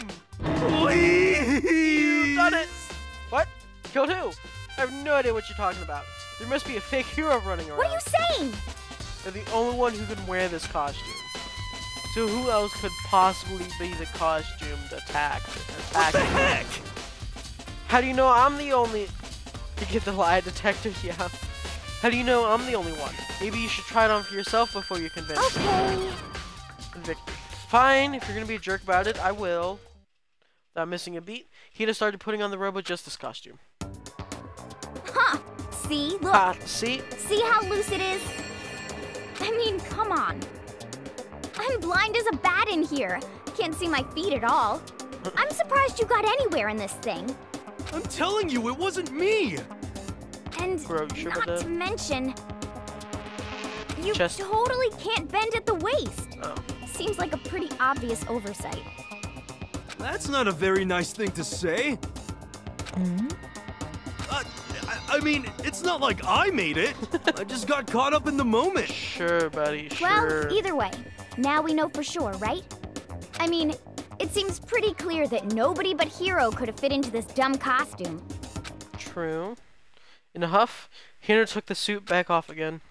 A: You done it! What? Killed who? I have no idea what you're talking about. There must be a fake hero running around.
C: What are you saying?
A: They're the only one who can wear this costume. So who else could possibly be the costumed attack?
G: What the heck?
A: How do you know I'm the only... You get the lie detector? Yeah. How do you know I'm the only one? Maybe you should try it on for yourself before you convince me.
C: Okay.
A: Convict me. Fine, if you're gonna be a jerk about it, I will. Without missing a beat, he just started putting on the Robo Justice costume.
C: Huh. See? Look.
A: Ah, see?
C: See how loose it is? I mean, come on. I'm blind as a bat in here. Can't see my feet at all. I'm surprised you got anywhere in this thing.
G: I'm telling you, it wasn't me!
C: And
A: Bro, you sure about
C: not
A: that?
C: to mention, you
A: Chest-
C: totally can't bend at the waist.
A: Oh.
C: Seems like a pretty obvious oversight.
G: That's not a very nice thing to say. I mean, it's not like I made it. I just got caught up in the moment.
A: Sure, buddy, sure.
C: Well, either way, now we know for sure, right? I mean, it seems pretty clear that nobody but Hero could have fit into this dumb costume.
A: True. In a huff, Hiro took the suit back off again.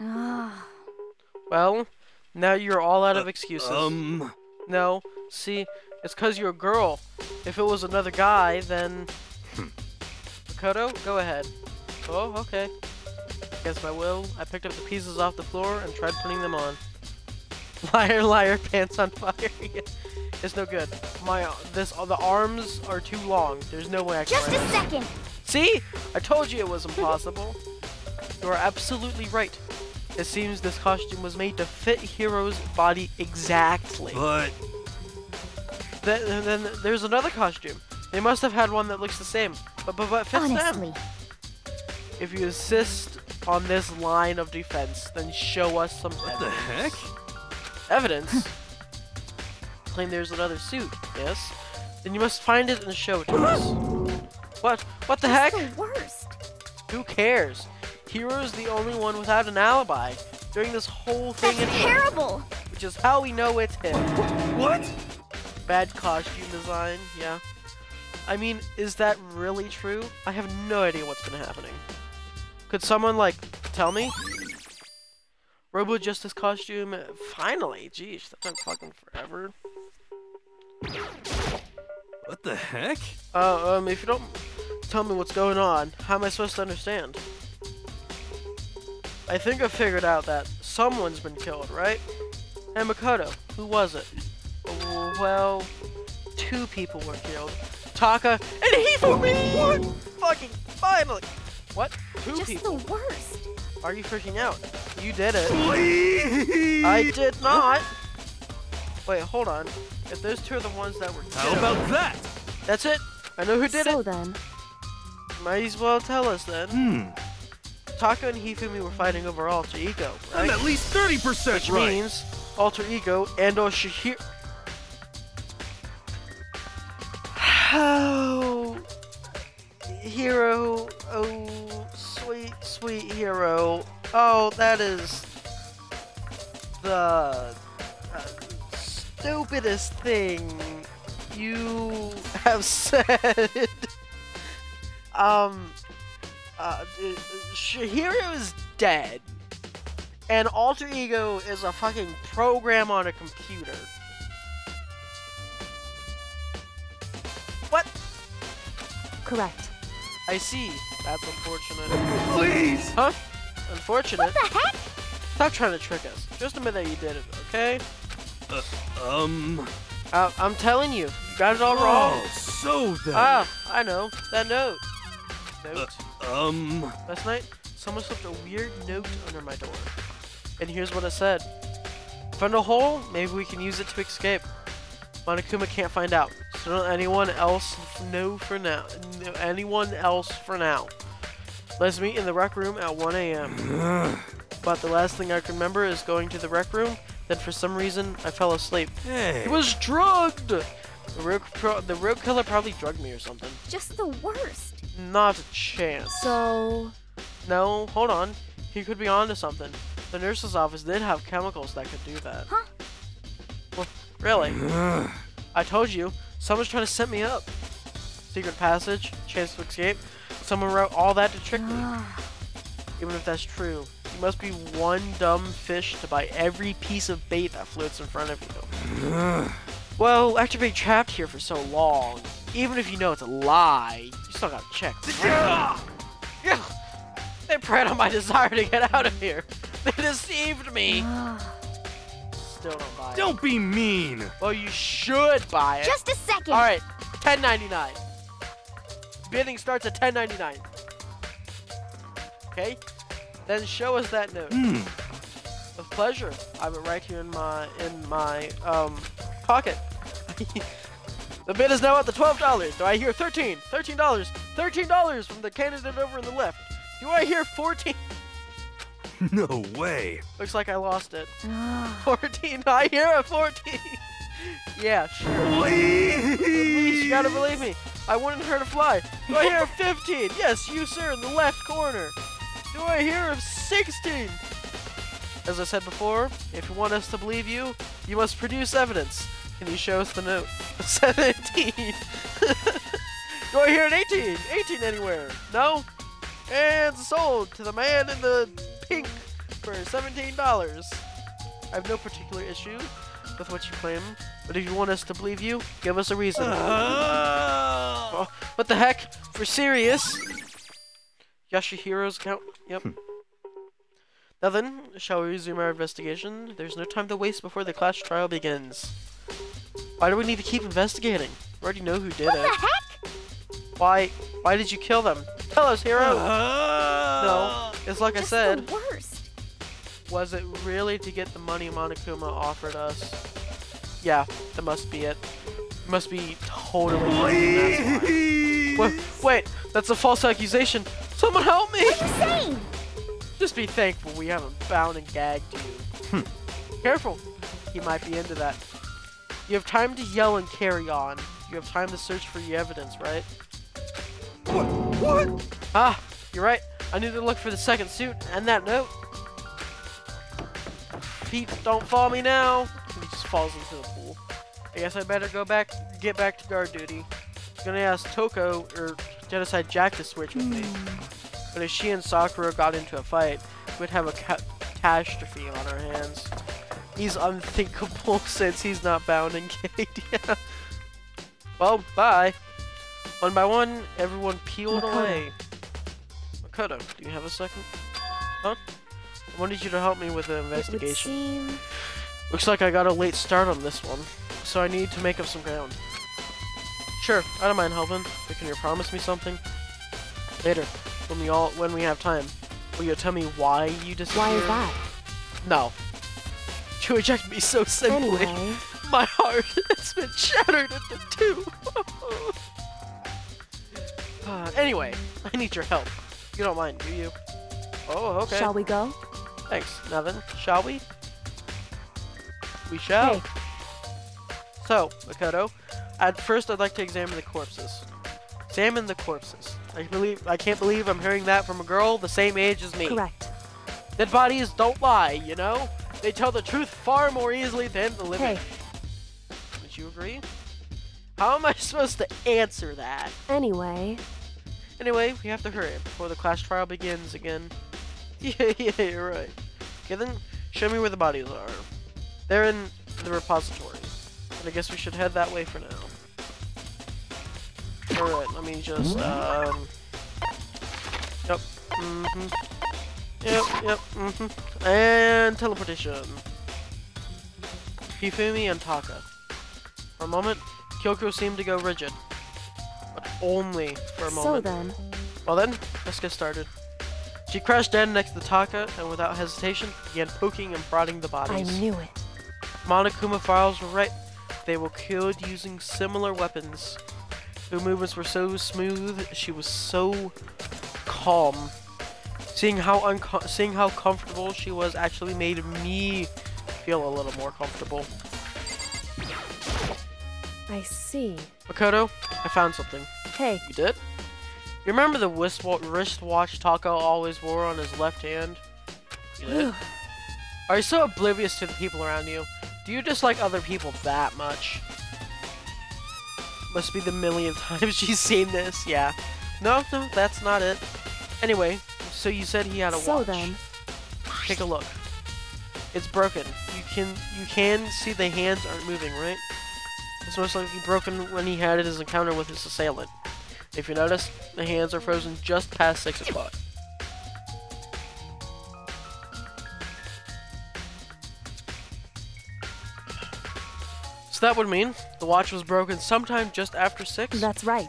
C: Ah.
A: Well, now you're all out of excuses. No, see, it's 'cause you're a girl. If it was another guy, then... Makoto, go ahead. Oh, okay. Against my will, I picked up the pieces off the floor and tried putting them on. Liar, liar, pants on fire. It's no good. The arms are too long. There's no way I can
C: Just
A: wear
C: a
A: this.
C: second.
A: See? I told you it was impossible. You are absolutely right. It seems this costume was made to fit Hiro's body exactly.
G: But...
A: Then there's another costume. They must have had one that looks the same, but fits
C: Honestly.
A: them. If you insist on this line of defense, then show us some
G: What the heck?
A: evidence. Claim there's another suit, yes? Then you must find it and show it to us. What? What the heck?
C: The worst.
A: Who cares? Hiro's the only one without an alibi during this whole thing
C: That's
A: anyway,
C: terrible.
A: which is how we know it's him.
G: What?
A: Bad costume design, yeah. I mean, is that really true? I have no idea what's been happening. Could someone, like, tell me? Robo Justice costume, finally. Jeez, that took fucking forever.
G: What the heck?
A: If you don't tell me what's going on, how am I supposed to understand? I think I figured out that someone's been killed, right? And Makoto, who was it? Well, two people were killed. Taka and Hifumi! What? Fucking finally! What? Two
C: Just
A: people?
C: the worst.
A: Are you freaking out? You did it.
G: Please!
A: I did not! Wait, hold on. If those two are the ones that were
G: How
A: killed...
G: about that?
A: That's it! I know who did
F: So
A: it!
F: then,
A: Might as well tell us then. Taka and Hifumi were fighting over Alter Ego,
G: I'm
A: right?
G: at least 30%
A: Which
G: right.
A: means Alter Ego and Oshihiro... How... Hero... Oh, sweet, sweet hero. Oh, that is... the... stupidest thing you have said. Shihiro is dead. And Alter Ego is a fucking program on a computer. What?
F: Correct.
A: I see. That's unfortunate.
G: Please!
A: Huh? Unfortunate?
C: What the heck?
A: Stop trying to trick us. Just admit that you did it, okay? I'm telling you, you got it all wrong.
G: Oh, so then.
A: Ah, I know. That note. Last night, someone slipped a weird note under my door. And here's what it said. Found a hole? Maybe we can use it to escape. Monokuma can't find out. So don't anyone else know for now. Let's meet in the rec room at 1 a.m. But the last thing I can remember is going to the rec room. Then for some reason, I fell asleep.
G: Hey.
A: He was drugged! The rogue killer probably drugged me or something.
C: Just the worst.
A: Not a chance.
F: So,
A: No, hold on. He could be onto something. The nurse's office did have chemicals that could do that.
C: Huh?
A: Well, really? I told you. Someone's trying to set me up. Secret passage, chance to escape. Someone wrote all that to trick me. Even if that's true, you must be one dumb fish to buy every piece of bait that floats in front of you. Well, after being trapped here for so long, even if you know it's a lie, you still gotta check. They preyed on my desire to get out of here. They deceived me. Still don't buy it.
G: Don't be mean.
A: Well, you should buy it.
C: Just a second.
A: All right, $10.99. Bidding starts at $10.99. Okay, then show us that note. With pleasure. I have it right here in my pocket. The bid is now at the $12. Do I hear 13? $13. $13 from the candidate over in the left. Do I hear 14?
G: No way.
A: Looks like I lost it. 14. I hear a 14. Yeah, sure. Please, you gotta believe me. I wouldn't hurt a fly. Do I hear a 15? Yes, you sir, in the left corner. Do I hear a 16? As I said before, if you want us to believe you, you must produce evidence. Can you show us the note? 17. Do I hear an 18? 18 anywhere? No? And sold to the man in the pink for $17. I have no particular issue with what you claim, but if you want us to believe you, give us a reason. Oh, what the heck? For serious? Yashihiro's account? Yep. Now then, shall we resume our investigation? There's no time to waste before the class trial begins. Why do we need to keep investigating? We already know who did it.
C: What the heck?
A: Why did you kill them? Tell us, hero! No, it's like I
C: Just
A: said.
C: the worst.
A: Was it really to get the money Monokuma offered us? Yeah, that must be it. It must be totally money, that's why. Wait, that's a false accusation. Someone help me!
C: What are you saying?
A: Just be thankful we haven't bound and gagged you. Careful, he might be into that. You have time to yell and carry on. You have time to search for your evidence, right?
G: What?
A: Ah, you're right. I need to look for the second suit and that note. Feet, don't fall me now. And he just falls into the pool. I guess I better get back to guard duty. I'm gonna ask Toko or Genocide Jack to switch with me. But if she and Sakura got into a fight, we'd have a catastrophe on our hands. He's unthinkable since he's not bound and gagged. Yeah. Well, bye. One by one, everyone peeled away. Makoto, do you have a second? Huh? I wanted you to help me with the investigation.
F: it would seem...
A: Looks like I got a late start on this one, so I need to make up some ground. Sure, I don't mind helping, but can you promise me something? Later, when we have time, will you tell me why you disappeared?
F: Why is that?
A: No. You ejected me so simply.
F: Anyway.
A: My heart has been shattered into two. Anyway, I need your help. You don't mind, do you? Oh, okay.
F: Shall we go?
A: Thanks. Now then, shall we? We shall.
F: Hey.
A: So, Makoto, at first I'd like to examine the corpses. Examine the corpses. I can't believe I'm hearing that from a girl the same age as me.
F: Correct.
A: Dead bodies don't lie, you know? They tell the truth far more easily than the living.
F: Hey.
A: Would you agree? How am I supposed to answer that?
F: Anyway,
A: Anyway, we have to hurry before the class trial begins again. Yeah, you're right. Okay then, show me where the bodies are. They're in the repository. But I guess we should head that way for now. Alright, let me just, Yep, and teleportation. Hifumi and Taka. For a moment, Kyoko seemed to go rigid. But only for a moment.
F: So then...
A: Well then, let's get started. She crashed dead next to Taka, and without hesitation, began poking and prodding the bodies.
F: I knew it.
A: Monokuma files were right. They were killed using similar weapons. Her movements were so smooth, she was so calm. Seeing how comfortable she was actually made me feel a little more comfortable.
F: I see.
A: Makoto, I found something.
F: Hey.
A: You did? You remember the wristwatch Taka always wore on his left hand? You did? Are you so oblivious to the people around you? Do you dislike other people that much? Must be the millionth time she's seen this. Yeah. No, that's not it. Anyway, so you said he had a watch.
F: So then...
A: Take a look. It's broken. You can see the hands aren't moving, right? It's most likely broken when he had his encounter with his assailant. If you notice, the hands are frozen just past 6 o'clock. So that would mean the watch was broken sometime just after 6?
F: That's right.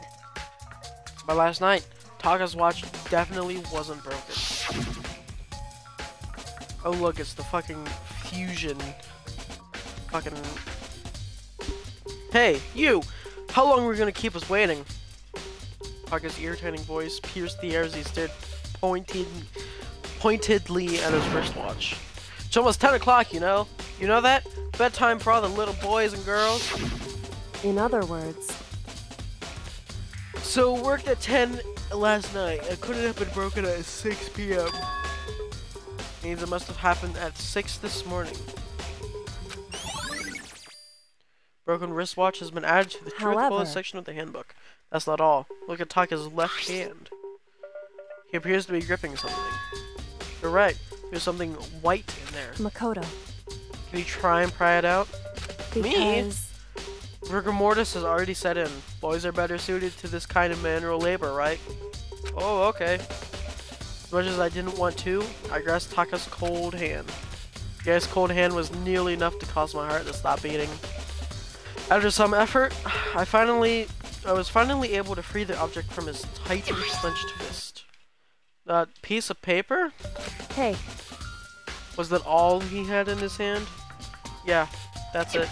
A: By last night, Taka's watch definitely wasn't broken. Oh look, it's the fucking fusion. Fucking... Hey, you! How long are we gonna keep us waiting? Taka's irritating voice pierced the air as he stared pointedly at his wristwatch. It's almost 10 o'clock, you know? You know that? Bedtime for all the little boys and girls.
F: In other words...
A: So, worked at 10 last night. It couldn't have been broken at 6 p.m. Means it must have happened at 6 this morning. Broken wristwatch has been added to the truthful section of the handbook. That's not all. Look at Taka's left hand. He appears to be gripping something. You're right. There's something white in there.
F: Makoto.
A: Can you try and pry it out?
F: Because...
A: Me? Rigor mortis has already set in. Boys are better suited to this kind of manual labor, right? Oh, okay. As much as I didn't want to, I grasped Taka's cold hand. The ice cold hand was nearly enough to cause my heart to stop beating. After some effort, I was finally able to free the object from his tightly clenched fist. That piece of paper?
F: Hey.
A: Was that all he had in his hand? Yeah, that's it.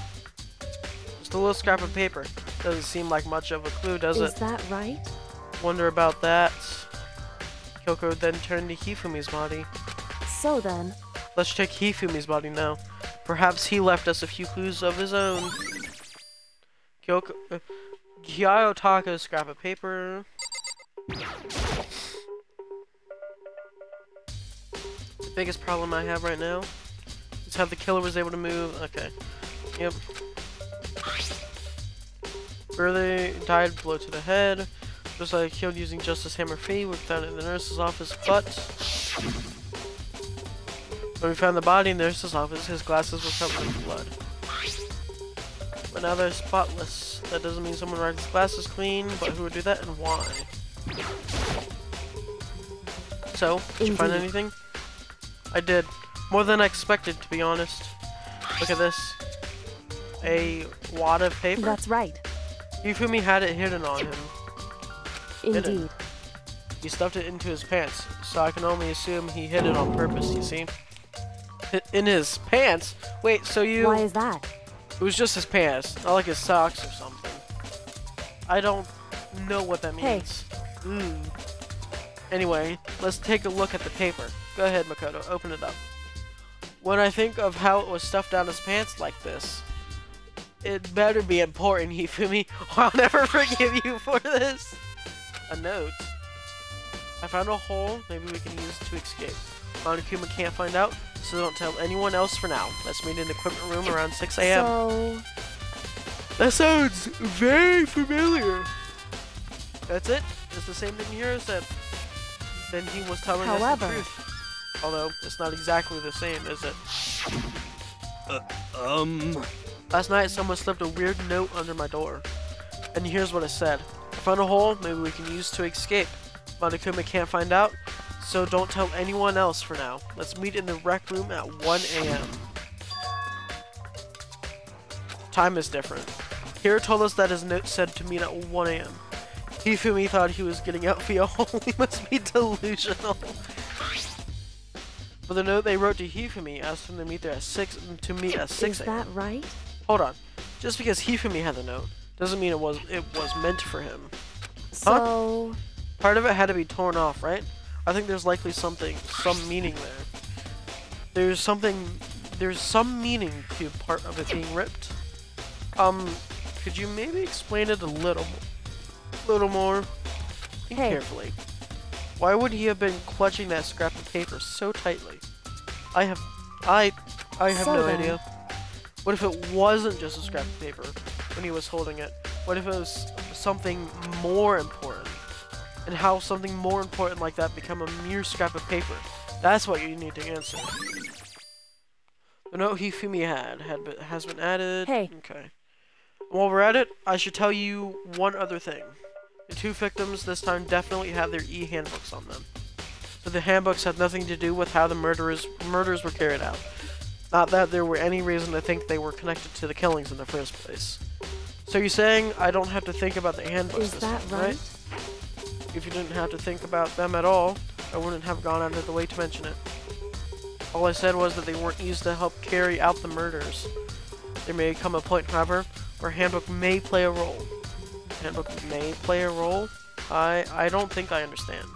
A: Just a little scrap of paper. Doesn't seem like much of a clue, does it?
F: Is that right?
A: Wonder about that. Kyoko then turned to Hifumi's body.
F: So then...
A: Let's check Hifumi's body now. Perhaps he left us a few clues of his own. Gyao Taka's scrap of paper. The biggest problem I have right now is how the killer was able to move. Okay. Yep. Early died, blow to the head. Just like killed using Justice Hammer Fee. We found it in the nurse's office, but when we found the body in the nurse's office, his glasses were covered in blood. But now they're spotless. That doesn't mean someone wiped his glasses clean, but who would do that and why? So, did you find anything? I did. More than I expected, to be honest. Look at this. A wad of paper?
F: That's right.
A: Hifumi had it hidden on him.
F: Indeed.
A: Hidden. He stuffed it into his pants, so I can only assume he hid it on purpose, you see? In his pants? Wait, so you...
F: Why is that?
A: It was just his pants, not like his socks or something. I don't know what that means. Hey. Anyway, let's take a look at the paper. Go ahead, Makoto, open it up. When I think of how it was stuffed down his pants like this, it better be important, Hifumi, or I'll never forgive you for this. A note. I found a hole maybe we can use to escape. Monokuma can't find out, so don't tell anyone else for now. Let's meet in the equipment room around 6 a.m.
F: So...
A: That sounds very familiar. That's it? just the same thing Hiro said. Then he was telling us
F: However,
A: the truth. Although, it's not exactly the same, is it? Last night, someone slipped a weird note under my door. And here's what it said. I found a hole maybe we can use to escape. Monokuma can't find out, so don't tell anyone else for now. Let's meet in the rec room at 1 a.m. Time is different. Hiro told us that his note said to meet at 1 a.m. Hifumi thought he was getting out via hole. He must be delusional. But the note they wrote to Hifumi asked him to meet there at 6 at 6
F: is that right?
A: Hold on. Just because Hifumi had the note doesn't mean it was meant for him.
F: So...
A: Huh? Part of it had to be torn off, right? I think there's likely some meaning there. There's some meaning to part of it being ripped. Could you maybe explain it a little more? Think carefully. Why would he have been clutching that scrap of paper so tightly? I have no idea. What if it wasn't just a scrap of paper when he was holding it? What if it was something more important? And how something more important like that become a mere scrap of paper? That's what you need to answer. The note Hifumi has been added.
F: Hey.
A: Okay. While we're at it, I should tell you one other thing. The two victims this time definitely have their e-handbooks on them. But the handbooks have nothing to do with how the murders were carried out. Not that there were any reason to think they were connected to the killings in the first place. So you're saying I don't have to think about the handbooks
F: Is
A: this
F: that
A: time,
F: right?
A: If you didn't have to think about them at all, I wouldn't have gone out of the way to mention it. All I said was that they weren't used to help carry out the murders. There may come a point, however, where handbook may play a role. Handbook may play a role? I don't think I understand.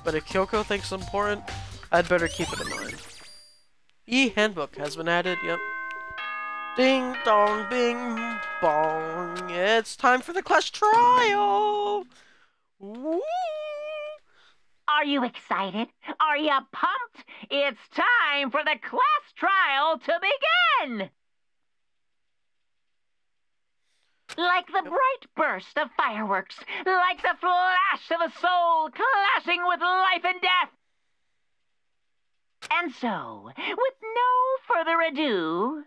A: But if Kyoko thinks it's important, I'd better keep it in mind. E-handbook has been added, yep. Ding dong bing bong. It's time for the class trial! Woo!
B: Are you excited? Are you pumped? It's time for the class trial to begin! Like the bright burst of fireworks, like the flash of a soul clashing with life and death. And so, with no further ado,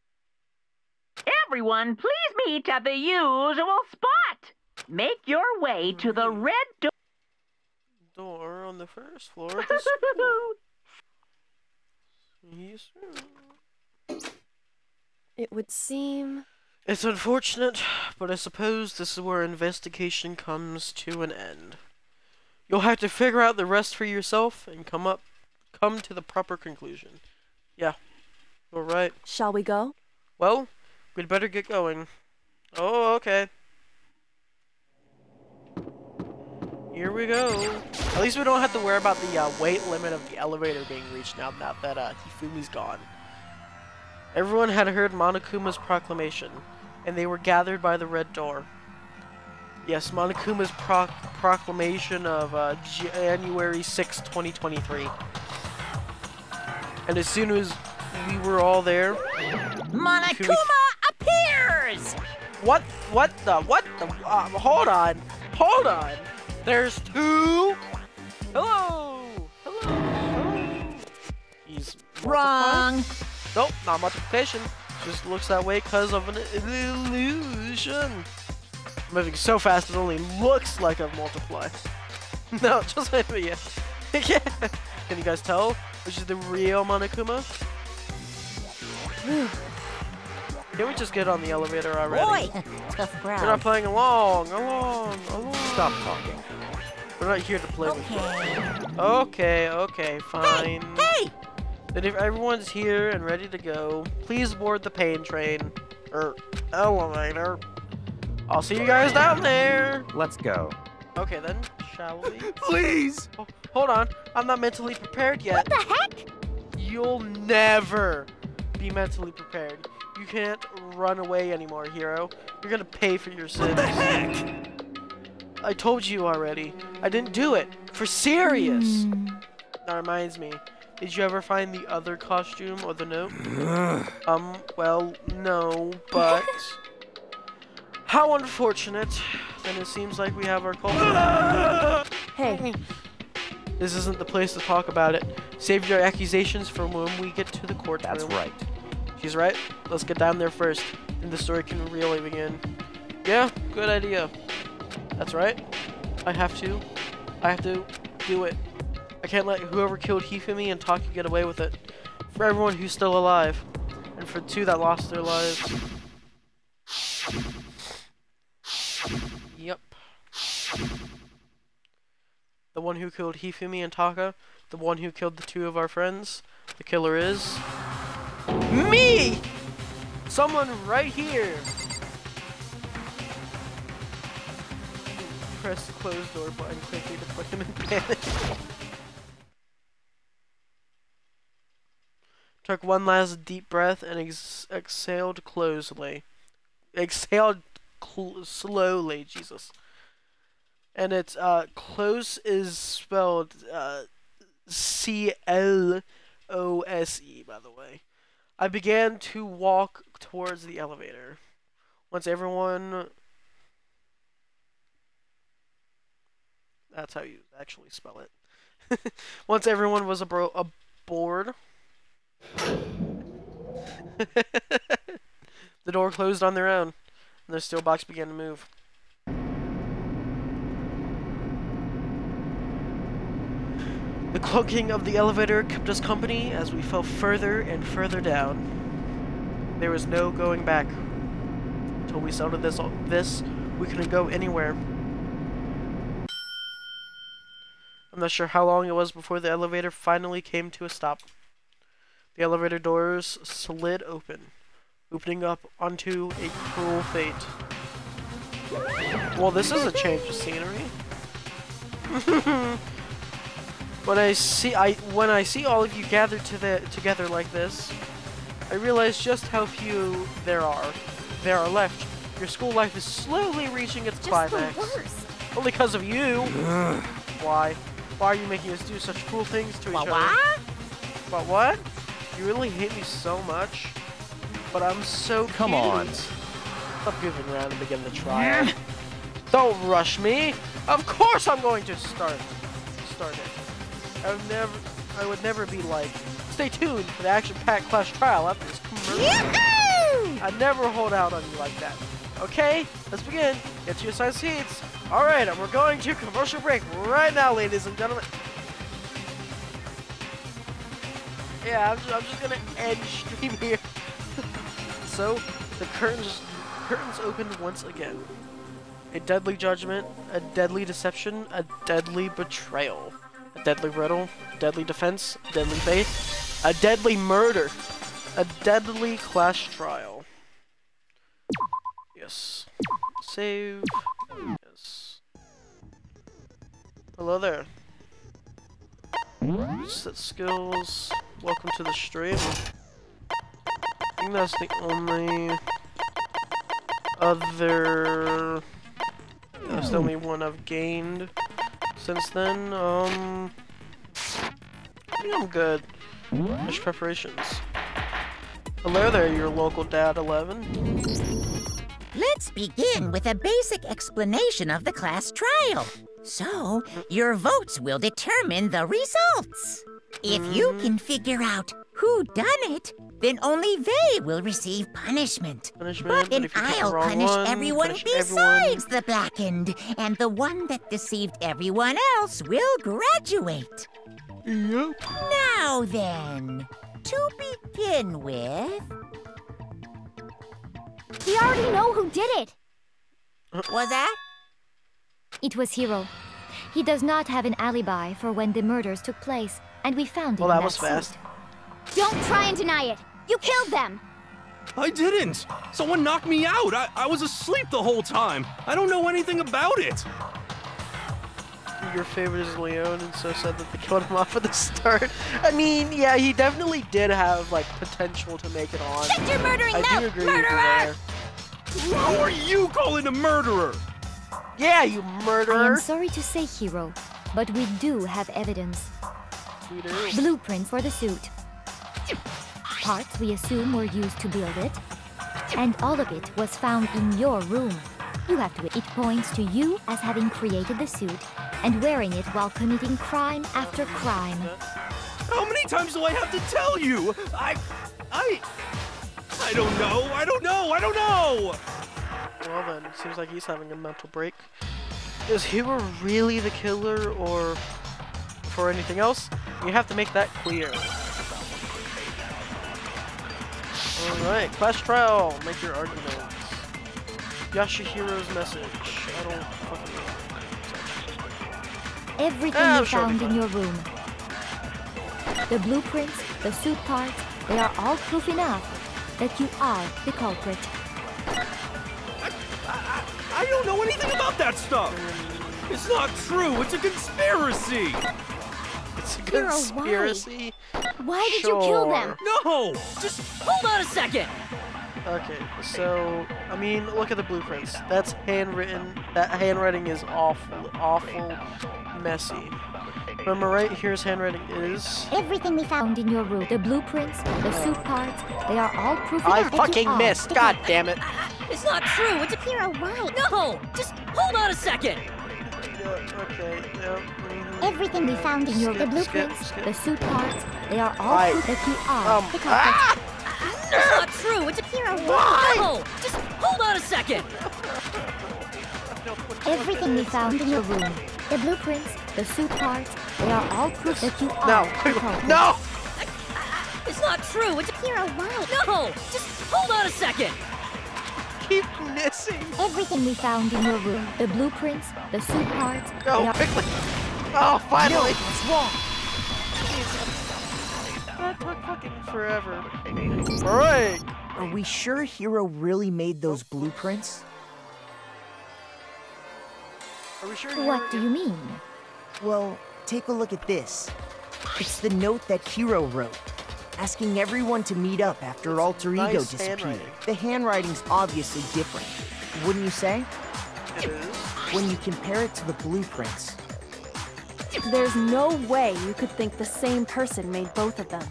B: everyone please meet at the usual spot. Make your way to the red
A: door on the first floor of the school. Yes, sir.
F: It would seem...
A: It's unfortunate, but I suppose this is where investigation comes to an end. You'll have to figure out the rest for yourself and come to the proper conclusion. Yeah, all right.
F: Shall we go?
A: Well, we'd better get going. Oh, okay. Here we go. At least we don't have to worry about the weight limit of the elevator being reached now that Hifumi's gone. Everyone had heard Monokuma's proclamation, and they were gathered by the red door. Yes, Monokuma's proclamation of January 6, 2023. And as soon as we were all there,
B: Monokuma appears!
A: What the? Hold on. There's two? Hello! He's
B: wrong.
A: Nope, not multiplication. Just looks that way because of an illusion. Moving so fast it only looks like a multiply. No, just wait a minute. Yeah. Can you guys tell which is the real Monokuma? Can we just get on the elevator already?
B: Boy, tough crowd.
A: We're not playing along. Stop talking. We're not here to play with you. Okay, fine.
B: Hey!
A: Then if everyone's here and ready to go, please board the pain train. Or elevator. I'll see you guys down there.
D: Let's go.
A: Okay then, shall we?
G: Please!
A: Oh, hold on, I'm not mentally prepared yet.
C: What the heck?
A: You'll never be mentally prepared. You can't run away anymore, Hiro. You're gonna pay for your sins.
G: What the heck?
A: I told you already. I didn't do it. For serious. That reminds me. Did you ever find the other costume or the note? Well, no, but... How unfortunate. Then it seems like we have our call.
F: Hey,
A: This isn't the place to talk about it. Save your accusations for when we get to the courtroom.
D: That's right.
A: She's right. Let's get down there first, and the story can really begin. Yeah, good idea. That's right. I have to do it. I can't let whoever killed Hifumi and Taki get away with it. For everyone who's still alive, and for 2 that lost their lives. Yep. The one who killed Hifumi and Taka, the one who killed the 2 of our friends, the killer is... me! Someone right here! Press the closed door button quickly to put him in panic. Took one last deep breath and exhaled closely. Exhaled slowly, Jesus. And it's, close is spelled, C-L-O-S-E, by the way. I began to walk towards the elevator. Once everyone... That's how you actually spell it. Once everyone was aboard... the door closed on their own, and the steel box began to move. The clunking of the elevator kept us company as we fell further and further down. There was no going back. Until we started this, we couldn't go anywhere. I'm not sure how long it was before the elevator finally came to a stop. The elevator doors slid open, opening up onto a cruel fate. Well, this is a change of scenery. When I see all of you gathered together like this, I realize just how few there are left. Your school life is slowly reaching its climax. Only because of you. Why? Why are you making us do such cruel things to each other? But what? You really hate me so much? But I'm so cute.
D: Come on.
A: Stop goofing around and begin the trial. Don't rush me. Of course I'm going to start it. I would never be like, stay tuned for the action-packed Clash trial after this commercial. I'd never hold out on you like that. Okay, let's begin. Get to your assigned seats. Alright, and we're going to commercial break right now, ladies and gentlemen. Yeah, I'm just gonna end stream here. So, the curtains opened once again. A deadly judgment, a deadly deception, a deadly betrayal. A deadly riddle, deadly defense, deadly faith, a deadly murder, a deadly Clash trial. Yes. Save. Yes. Hello there. Set skills. Welcome to the stream. I think that's the only other... That's the only one I've gained since then. I think I'm good. Finish preparations. Hello there, your local dad 11.
B: Let's begin with a basic explanation of the class trial. So, your votes will determine the results. If you can figure out who done it, then only they will receive punishment. But then I'll punish everyone besides the blackened, and the one that deceived everyone else will graduate.
A: Yep.
B: Now then, to begin with...
C: We already know who did it.
B: Was that?
E: It was Hiro. He does not have an alibi for when the murders took place, and we found him
A: Well, that
E: in
A: was
E: suit.
A: fast.
C: Don't try and deny it. You killed them.
G: I didn't! Someone knocked me out! I was asleep the whole time! I don't know anything about it!
A: Your favorite is Leon, and so sad that they killed him off at the start. I mean, yeah, he definitely did have, like, potential to make it on.
C: Shut your murdering
A: I
C: mouth,
A: do agree
C: murderer!
A: with you there.
G: Who are you calling a murderer?
A: Yeah, you
E: I
A: murderer!
E: am sorry to say, Hiro, but we do have evidence.
A: We do.
E: Blueprint for the suit. Parts we assume were used to build it, and all of it was found in your room. You have to. It points to you as having created the suit and wearing it while committing crime after crime.
G: How many times do I have to tell you? I don't know. I don't know.
A: Well then, it seems like he's having a mental break. Is Hero really the killer, or for anything else? You have to make that clear. Alright, class trial. Make your arguments. Yashihiro's message. I don't fucking know.
E: Everything you found in your room. The blueprints, the suit parts, they are all proof enough that you are the culprit.
G: I don't know anything about that stuff. It's not true. It's a conspiracy.
A: It's a
C: Hero,
A: conspiracy?
C: Why did you kill them?
G: No! Just hold on a second!
A: Okay, so, I mean, look at the blueprints. That's handwritten. That handwriting is awful, messy. Remember, right? Here's handwriting is.
E: Everything we found in your room, the blueprints, the suit parts, they are all proof
A: I
E: enough that you
A: fucking
E: are
A: missed!
E: the
A: God
E: culprit.
A: damn it!
H: It's not true. It's a
C: Hero, why?
H: no. Just hold on a second.
A: Okay, yep.
C: Everything we found in your
E: The blueprints,
A: skip.
E: the suit parts, they are all
A: Right.
E: proof that you are the culprit.
H: It's not true. It's a
C: Hero, why?
H: no. Just hold on a second.
E: Everything we found in your room, the blueprints, the suit parts, they are all proof that you are
A: No!
E: the culprit.
A: No!
H: It's not true. It's a
C: Hero, why?
H: no. Just hold on a second.
A: Keep missing!
E: Everything we found in your room, the blueprints, the suit parts, they
A: Go,
E: are
A: quickly! Oh, finally!
B: What's wrong?
A: That took fucking forever. Alright!
I: Are we sure Hero really made those blueprints?
A: Are we sure
E: What do you mean?
I: Well, take a look at this. It's the note that Hero wrote, asking everyone to meet up after Alter Ego
A: nice
I: disappeared.
A: handwriting.
I: The handwriting's obviously different, wouldn't you say?
A: It is?
I: When you compare it to the blueprints.
F: There's no way you could think the same person made both of them.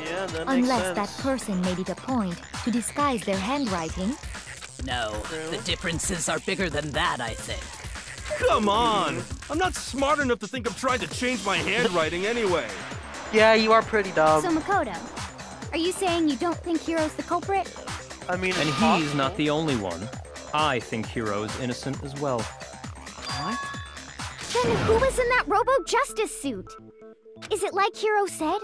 A: Yeah, that makes
E: Unless
A: sense.
E: that person made it a point to disguise their handwriting.
H: No, the differences are bigger than that, I think.
G: Come on! I'm not smart enough to think of trying to change my handwriting anyway.
A: Yeah, you are pretty dumb.
C: So, Makoto, are you saying you don't think Hero's the culprit?
A: I mean,
D: And
A: it's
D: he's
A: possible.
D: not the only one. I think Hero's innocent as well.
I: What?
C: Then who was in that Robo-Justice suit? Is it like Hero said?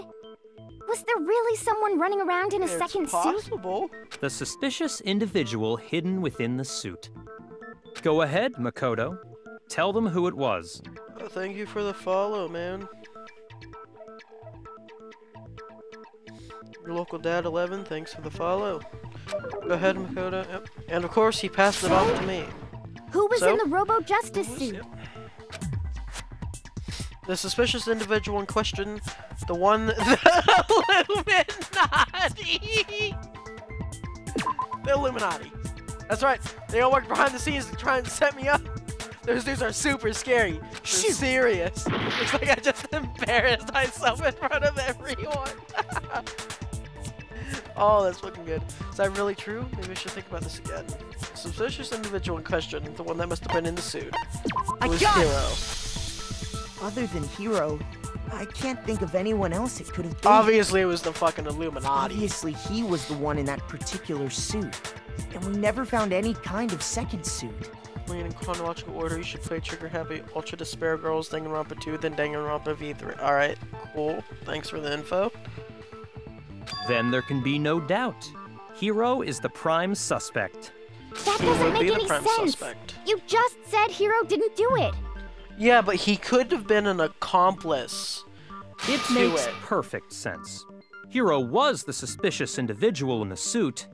C: Was there really someone running around in a
A: It's
C: second suit?
A: possible.
D: The suspicious individual hidden within the suit. Go ahead, Makoto. Tell them who it was.
A: Thank you for the follow, man. Your local dad 11, thanks for the follow. Go ahead, Makoto. Yep. And of course, he passed it off to me.
C: Who was
A: So?
C: in the Robo-Justice suit?
A: Yep. The suspicious individual in question, the one, the Illuminati. The Illuminati. That's right. They all work behind the scenes to try and set me up. Those dudes are super scary. They're serious. Looks like I just embarrassed myself in front of everyone. Oh, that's fucking good. Is that really true? Maybe I should think about this again. The suspicious individual in question, the one that must have been in the suit, was Hero.
I: Other than Hero, I can't think of anyone else it could have been.
A: Obviously, it was the fucking Illuminati.
I: Obviously, he was the one in that particular suit. And we never found any kind of second suit.
A: In chronological order, you should play Trigger Happy, Ultra Despair Girls, Danganronpa 2, then Danganronpa V3. Alright, cool. Thanks for the info.
D: Then there can be no doubt. Hero is the prime suspect.
C: That
A: He
C: doesn't
A: would
C: make
A: be the
C: any
A: prime
C: sense.
A: suspect.
C: You just said Hero didn't do it.
A: Yeah, but he could have been an accomplice.
D: It
A: to
D: makes
A: it.
D: perfect sense. Hero was the suspicious individual in the suit,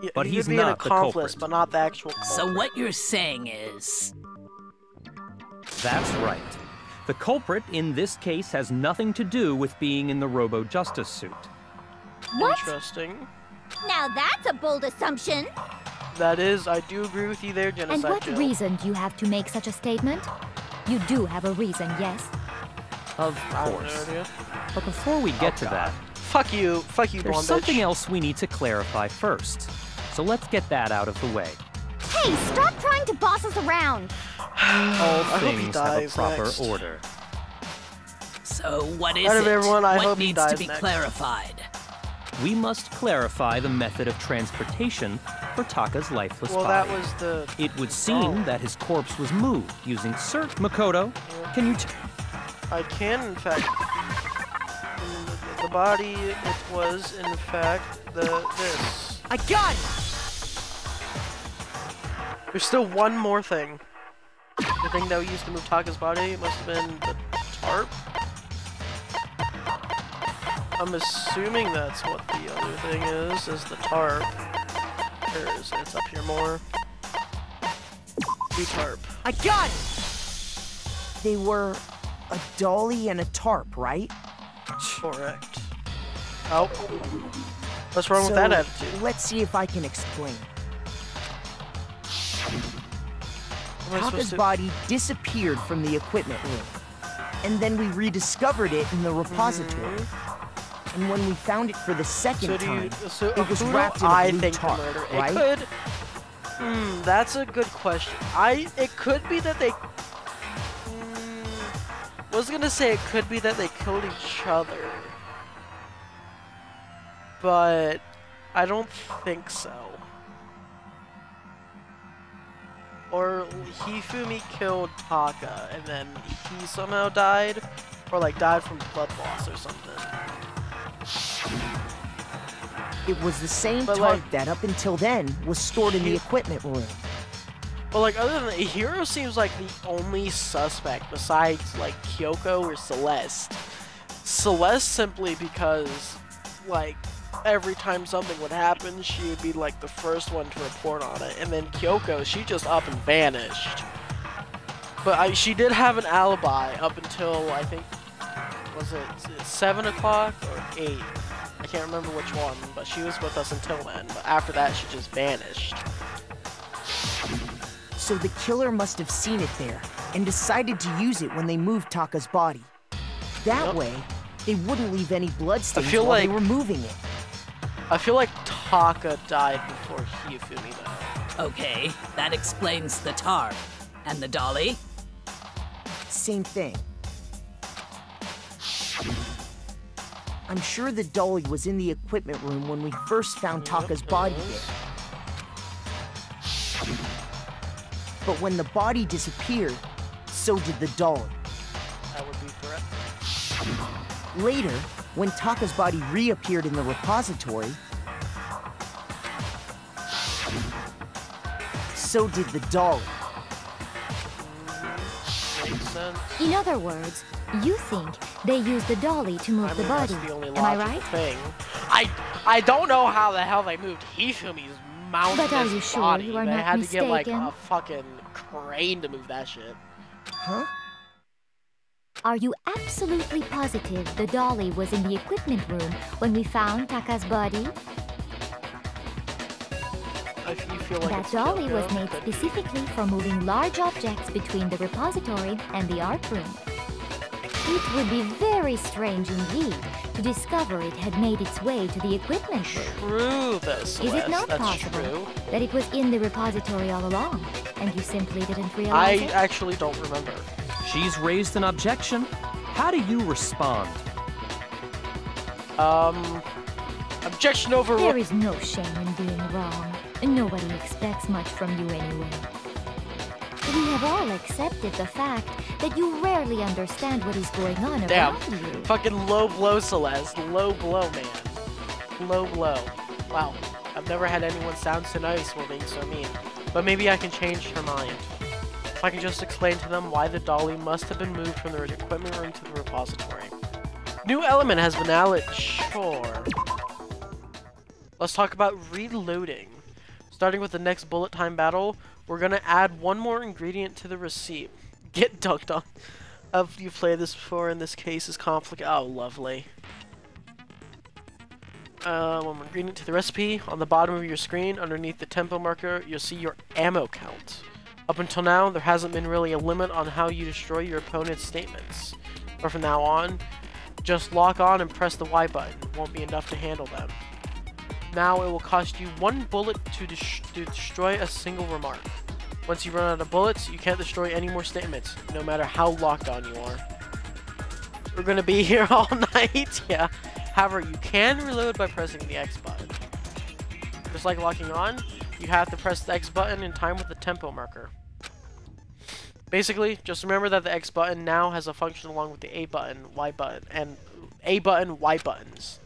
A: Yeah,
D: but
A: he
D: he's
A: could be
D: not
A: an
D: the
A: accomplice,
D: culprit.
A: but not the actual culprit.
H: So what you're saying is...
D: That's right. The culprit in this case has nothing to do with being in the Robo-Justice suit.
C: What?
A: Interesting.
C: Now that's a bold assumption.
A: That is, I do agree with you there,
E: And
A: Genocide
E: what
A: Jill.
E: reason do you have to make such a statement? You do have a reason, yes?
D: Of
A: I have no
D: course.
A: idea.
D: But before we get to that,
A: Fuck you,
D: there's
A: blonde
D: something
A: bitch.
D: else we need to clarify first. So let's get that out of the way.
C: Hey, stop trying to boss us around.
D: All
A: I hope he
D: things have a
A: dies
D: proper
A: next.
D: order.
H: So what is
A: Out of
H: it?
A: everyone, I
H: what
A: hope he
H: needs to
A: dies
H: be
A: next.
H: clarified?
D: We must clarify the method of transportation for Taka's lifeless
A: Well,
D: body.
A: that was the...
D: It would seem that his corpse was moved using Makoto, can you
A: I can, in fact... The body, it was, in fact, this.
I: I got it!
A: There's still one more thing. The thing that we used to move Taka's body must have been the tarp. I'm assuming that's what the other thing is the tarp. It's up here more. The tarp.
I: I got it! They were a dolly and a tarp, right?
A: Correct. Oh. What's wrong with
I: So,
A: that attitude?
I: let's see if I can explain.
A: Am I supposed
I: Taka's
A: to-
I: body disappeared from the equipment room. And then we rediscovered it in the repository. And when we found it for the second time, it was
A: who do
I: wrapped in a
A: I
I: blue
A: think
I: tarp,
A: the murder?
I: right?
A: It could... that's a good question. It could be that they... I was gonna say it could be that they killed each other. But... I don't think so. Or Hifumi killed Taka, and then he somehow died? Or like died from blood loss or something.
I: It was the same
A: But,
I: tarp
A: like,
I: that up until then was stored in the equipment room.
A: But like, other than that, Hiro seems like the only suspect besides like Kyoko or Celeste. Celeste simply because, like, every time something would happen, she would be like the first one to report on it. And then Kyoko, she just up and vanished. But she did have an alibi up until, I think, was it 7 o'clock or 8? I can't remember which one, but she was with us until then. But after that, she just vanished.
I: So the killer must have seen it there and decided to use it when they moved Taka's body. That
A: Yep.
I: way, they wouldn't leave any bloodstains
A: feel
I: while they
A: like-
I: were moving it.
A: I feel like Taka died before Hifumi, though.
H: Okay, that explains the tarp. And the dolly?
I: Same thing. I'm sure the dolly was in the equipment room when we first found Taka's body there. But when the body disappeared, so did the dolly.
A: That would be correct.
I: Later, when Taka's body reappeared in the repository, so did the dolly.
A: Makes sense.
E: In other words, you think they used the dolly to move
A: I
E: the
A: mean,
E: body.
A: that's the only
E: Am I
A: logical
E: right?
A: thing. I don't know how the hell they moved Hifumi's mountainous
E: But are you sure
A: body.
E: you are
A: They
E: not
A: had to get like
E: mistaken?
A: a fucking crane to move that shit.
I: Huh?
E: Are you absolutely positive the dolly was in the equipment room when we found Taka's body?
A: If you feel like
E: That
A: it's
E: dolly
A: Kyoko,
E: was made
A: could be.
E: specifically for moving large objects between the repository and the art room. It would be very strange indeed to discover it had made its way to the equipment room.
A: True, this
E: Is it not
A: that's
E: possible
A: true.
E: that it was in the repository all along, and you simply didn't
A: I
E: realize it?
A: actually don't remember.
D: She's raised an objection. How do you respond?
A: Objection over.
E: There is no shame in being wrong, and nobody expects much from you anyway. We have all accepted the fact that you rarely understand what is going on
A: Damn.
E: around you.
A: Fucking low blow, Celeste. Low blow, man. Low blow. Wow. I've never had anyone sound so nice while being so mean. But maybe I can change her mind. If I can just explain to them why the dolly must have been moved from the equipment room to the repository. New element has been added. Sure. Let's talk about reloading. Starting with the next bullet time battle, we're gonna add one more ingredient to the receipt. Get dunked on. You've played this before, in this case is conflict. Oh, lovely. One more ingredient to the recipe. On the bottom of your screen, underneath the tempo marker, you'll see your ammo count. Up until now, there hasn't been really a limit on how you destroy your opponent's statements. But from now on, just lock on and press the Y button. It won't be enough to handle them. Now it will cost you 1 bullet to destroy a single remark. Once you run out of bullets, you can't destroy any more statements, no matter how locked on you are. We're gonna be here all night, yeah. However, you can reload by pressing the X button. Just like locking on, you have to press the X button in time with the tempo marker. Basically, just remember that the X button now has a function along with the A button, Y button, and A button, Y buttons.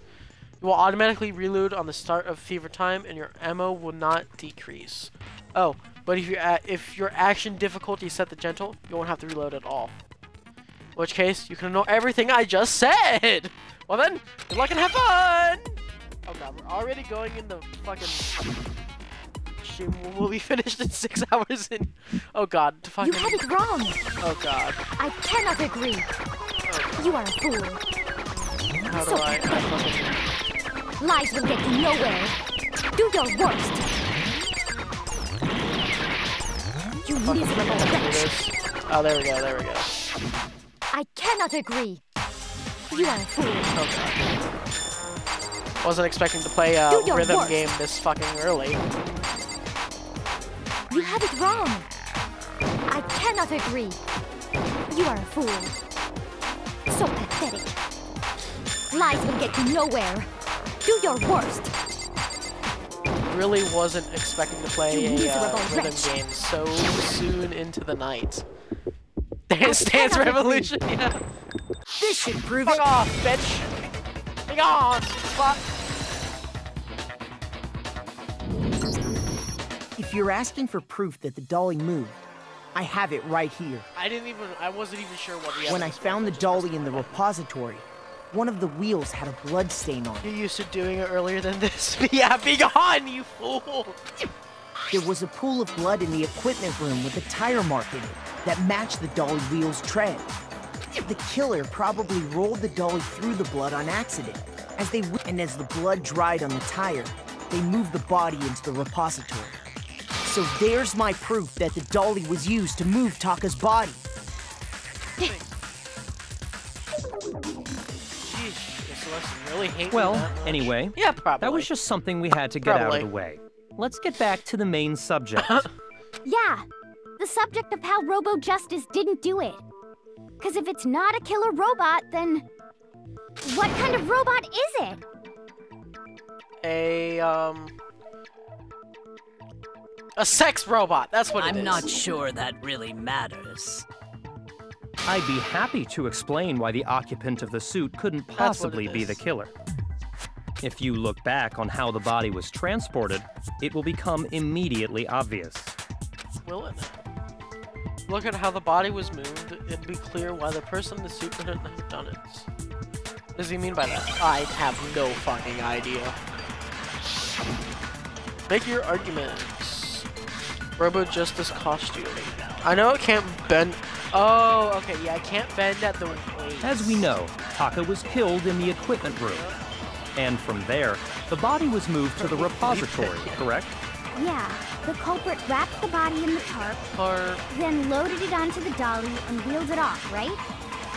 A: You will automatically reload on the start of fever time, and your ammo will not decrease. Oh, but if your action difficulty is set to gentle, you won't have to reload at all. In which case, you can ignore everything I just said! Well then, good luck and have fun! Oh god, we're already going into fucking... We'll be finished in 6 hours in... Oh god, to fucking...
E: You had it wrong!
A: Oh god.
E: I cannot agree.
A: Oh.
E: You are a fool.
A: How do I fucking...
E: Lies will get you nowhere. Do your worst. You miserable wretch.
A: Oh, there we go, there we go.
E: I cannot agree. You are a fool.
A: Oh god. Wasn't expecting to play a rhythm
E: worst.
A: game this fucking early.
E: You have it wrong. I cannot agree. You are a fool. So pathetic. Lies will get you nowhere. Do your worst.
A: Really wasn't expecting to play a rhythm
E: wretch.
A: game so soon into the night. Dance Revolution, yeah.
I: This should prove
A: Fuck
I: it.
A: off, bitch. Hang on, fuck.
I: If you're asking for proof that the dolly moved, I have it right here.
A: I wasn't even sure what the
I: When I found the dolly in the repository, one of the wheels had a blood stain on it.
A: You're used to doing it earlier than this. Yeah, be gone, you fool.
I: There was a pool of blood in the equipment room with a tire mark in it that matched the dolly wheel's tread. The killer probably rolled the dolly through the blood on accident. As the blood dried on the tire, they moved the body into the repository. So there's my proof that the dolly was used to move Taka's body.
A: Really
D: well, anyway,
A: yeah, probably.
D: That was just something we had to get out of the way. Let's get back to the main subject.
C: Yeah, the subject of how Robo Justice didn't do it. Because if it's not a killer robot, then what kind of robot is it?
A: A sex robot, that's what it is.
H: I'm not sure that really matters.
D: I'd be happy to explain why the occupant of the suit couldn't possibly be the killer. If you look back on how the body was transported, it will become immediately obvious.
A: Will it? Look at how the body was moved, it'd be clear why the person in the suit couldn't have done it. What does he mean by that? I have no fucking idea. Make your arguments. Robo Justice costume. I know it can't bend. Oh, okay, yeah, I can't bend at the waist.
D: As we know, Taka was killed in the equipment room. And from there, the body was moved to the repository, correct?
C: Yeah, the culprit wrapped the body in the tarp, then loaded it onto the dolly and wheeled it off, right?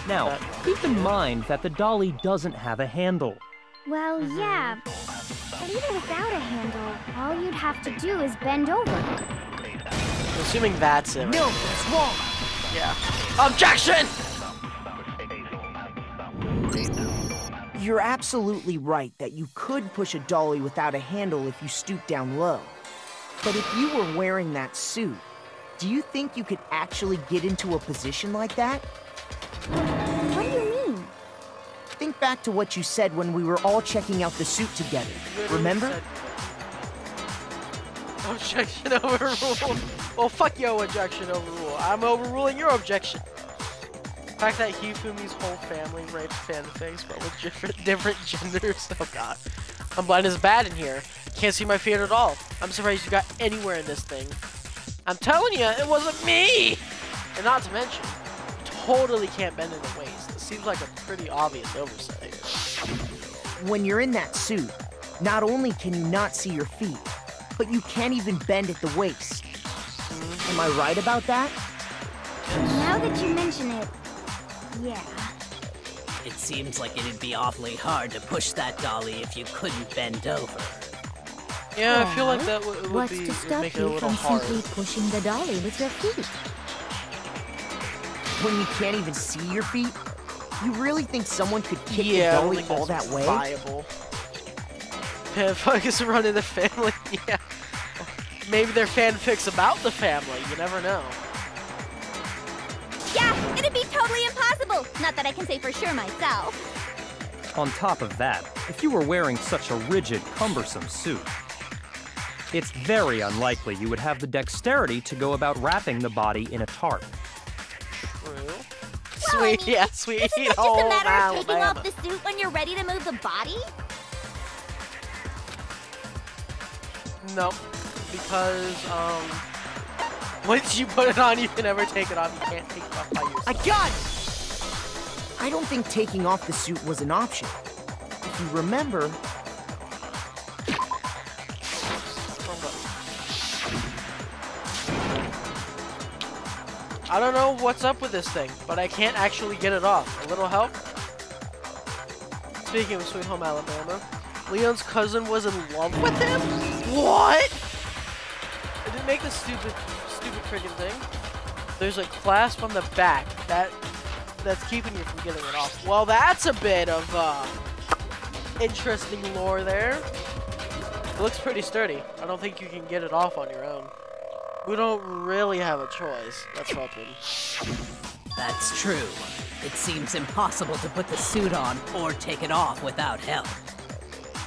D: Now, keep in mind that the dolly doesn't have a handle.
C: Well, yeah, but even without a handle, all you'd have to do is bend over.
A: Assuming that's it.
I: No, it's wrong.
A: Yeah. Objection!
I: You're absolutely right that you could push a dolly without a handle if you stoop down low. But if you were wearing that suit, do you think you could actually get into a position like that?
C: What do you mean?
I: Think back to what you said when we were all checking out the suit together. Remember?
A: Objection overruled. Well, fuck your objection overruled. I'm overruling your objection. The fact that Hifumi's whole family rapes fanfics, but with different genders. Oh god. I'm blind as bad in here. Can't see my feet at all. I'm surprised you got anywhere in this thing. I'm telling you, it wasn't me! And not to mention, you totally can't bend in the waist. It seems like a pretty obvious oversight.
I: When you're in that suit, not only can you not see your feet, but you can't even bend at the waist. Am I right about that?
C: Now that you mention it, yeah.
H: It seems like it'd be awfully hard to push that dolly if you couldn't bend over.
A: Yeah, I feel like
E: Well,
A: that would
E: what's
A: be
E: to
A: would
E: stop
A: make it a
E: you
A: little
E: from
A: hard.
E: simply pushing the dolly with your feet?
I: When you can't even see your feet? You really think someone could kick
A: Yeah, I
I: the
A: don't
I: dolly
A: think
I: all
A: that's
I: that way?
A: viable. Yeah, focus running the family. Yeah. Maybe they're fanfics about the family. You never know.
C: Yeah, it'd be totally impossible. Not that I can say for sure myself.
D: On top of that, if you were wearing such a rigid, cumbersome suit, it's very unlikely you would have the dexterity to go about wrapping the body in a tarp.
A: True.
C: Well,
A: Sweet,
C: I mean,
A: yeah, sweet.
C: Isn't that just a
A: home
C: matter of taking
A: Alabama.
C: off the suit when you're ready to move the body?
A: No, because once you put it on, you can never take it off. You can't take it off by yourself.
I: I got it! I don't think taking off the suit was an option. If you remember,
A: I don't know what's up with this thing, but I can't actually get it off. A little help? Speaking of Sweet Home Alabama, Leon's cousin was in love with him? What? It didn't make the stupid freaking thing. There's a clasp on the back that's keeping you from getting it off. Well, that's a bit of interesting lore there. It looks pretty sturdy. I don't think you can get it off on your own. We don't really have a choice. Let's open.
H: That's true. It seems impossible to put the suit on or take it off without help.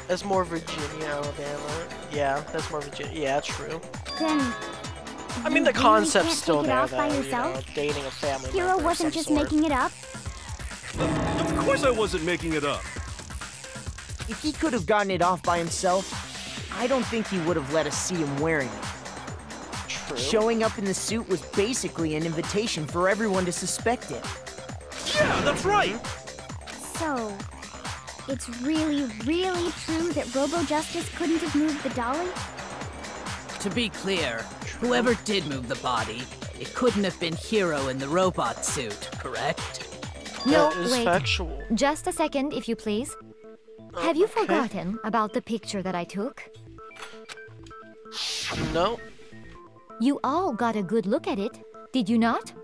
A: That's more Virginia, Alabama. Yeah, that's more Virginia. Yeah, true.
C: Then
A: I mean, the
C: you really
A: concept's
C: can't
A: still
C: take it
A: there,
C: off by
A: though. You
C: yourself?
A: know, dating a family
C: Hero
A: member of
C: wasn't
A: some
C: just
A: sort.
C: making it up.
G: Of course I wasn't making it up.
I: if he could have gotten it off by himself, I don't think he would have let us see him wearing it.
A: True.
I: Showing up in the suit was basically an invitation for everyone to suspect it.
G: Yeah, that's right.
C: So, it's really, really true that Robo Justice couldn't have moved the dolly?
H: To be clear, whoever did move the body, it couldn't have been Hero in the robot suit, correct?
E: No,
A: That is
E: wait.
A: factual.
E: Just a second, if you please. Have you
A: Okay.
E: forgotten about the picture that I took?
A: No.
E: You all got a good look at it, did you not?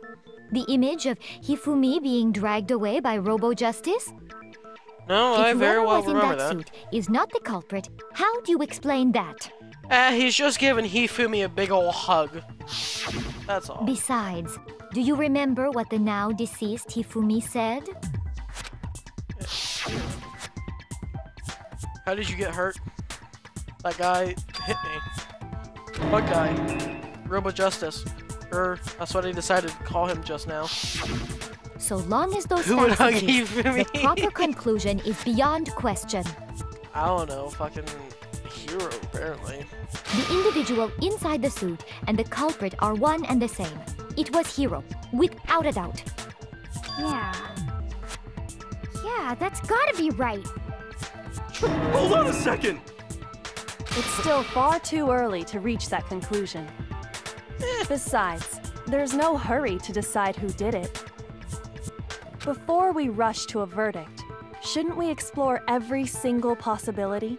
E: The image of Hifumi being dragged away by Robo Justice?
A: No, I
E: If
A: very
E: whoever
A: well
E: was in
A: remember
E: that
A: that.
E: suit is not the culprit, how do you explain that?
A: He's just giving Hifumi a big ol' hug. That's all.
E: Besides, do you remember what the now deceased Hifumi said?
A: How did you get hurt? That guy hit me. What guy? Robo Justice. That's what I decided to call him just now.
E: So long as those
A: Who would
E: facts
A: hug
E: exist,
A: Hifumi?
E: the proper conclusion is beyond question.
A: I don't know, fucking Hero, apparently.
E: The individual inside the suit and the culprit are one and the same. It was Hero, without a doubt.
C: Yeah. Yeah, that's gotta be right.
G: Hold on a second.
F: It's still far too early to reach that conclusion. Besides, there's no hurry to decide who did it. Before we rush to a verdict, shouldn't we explore every single possibility?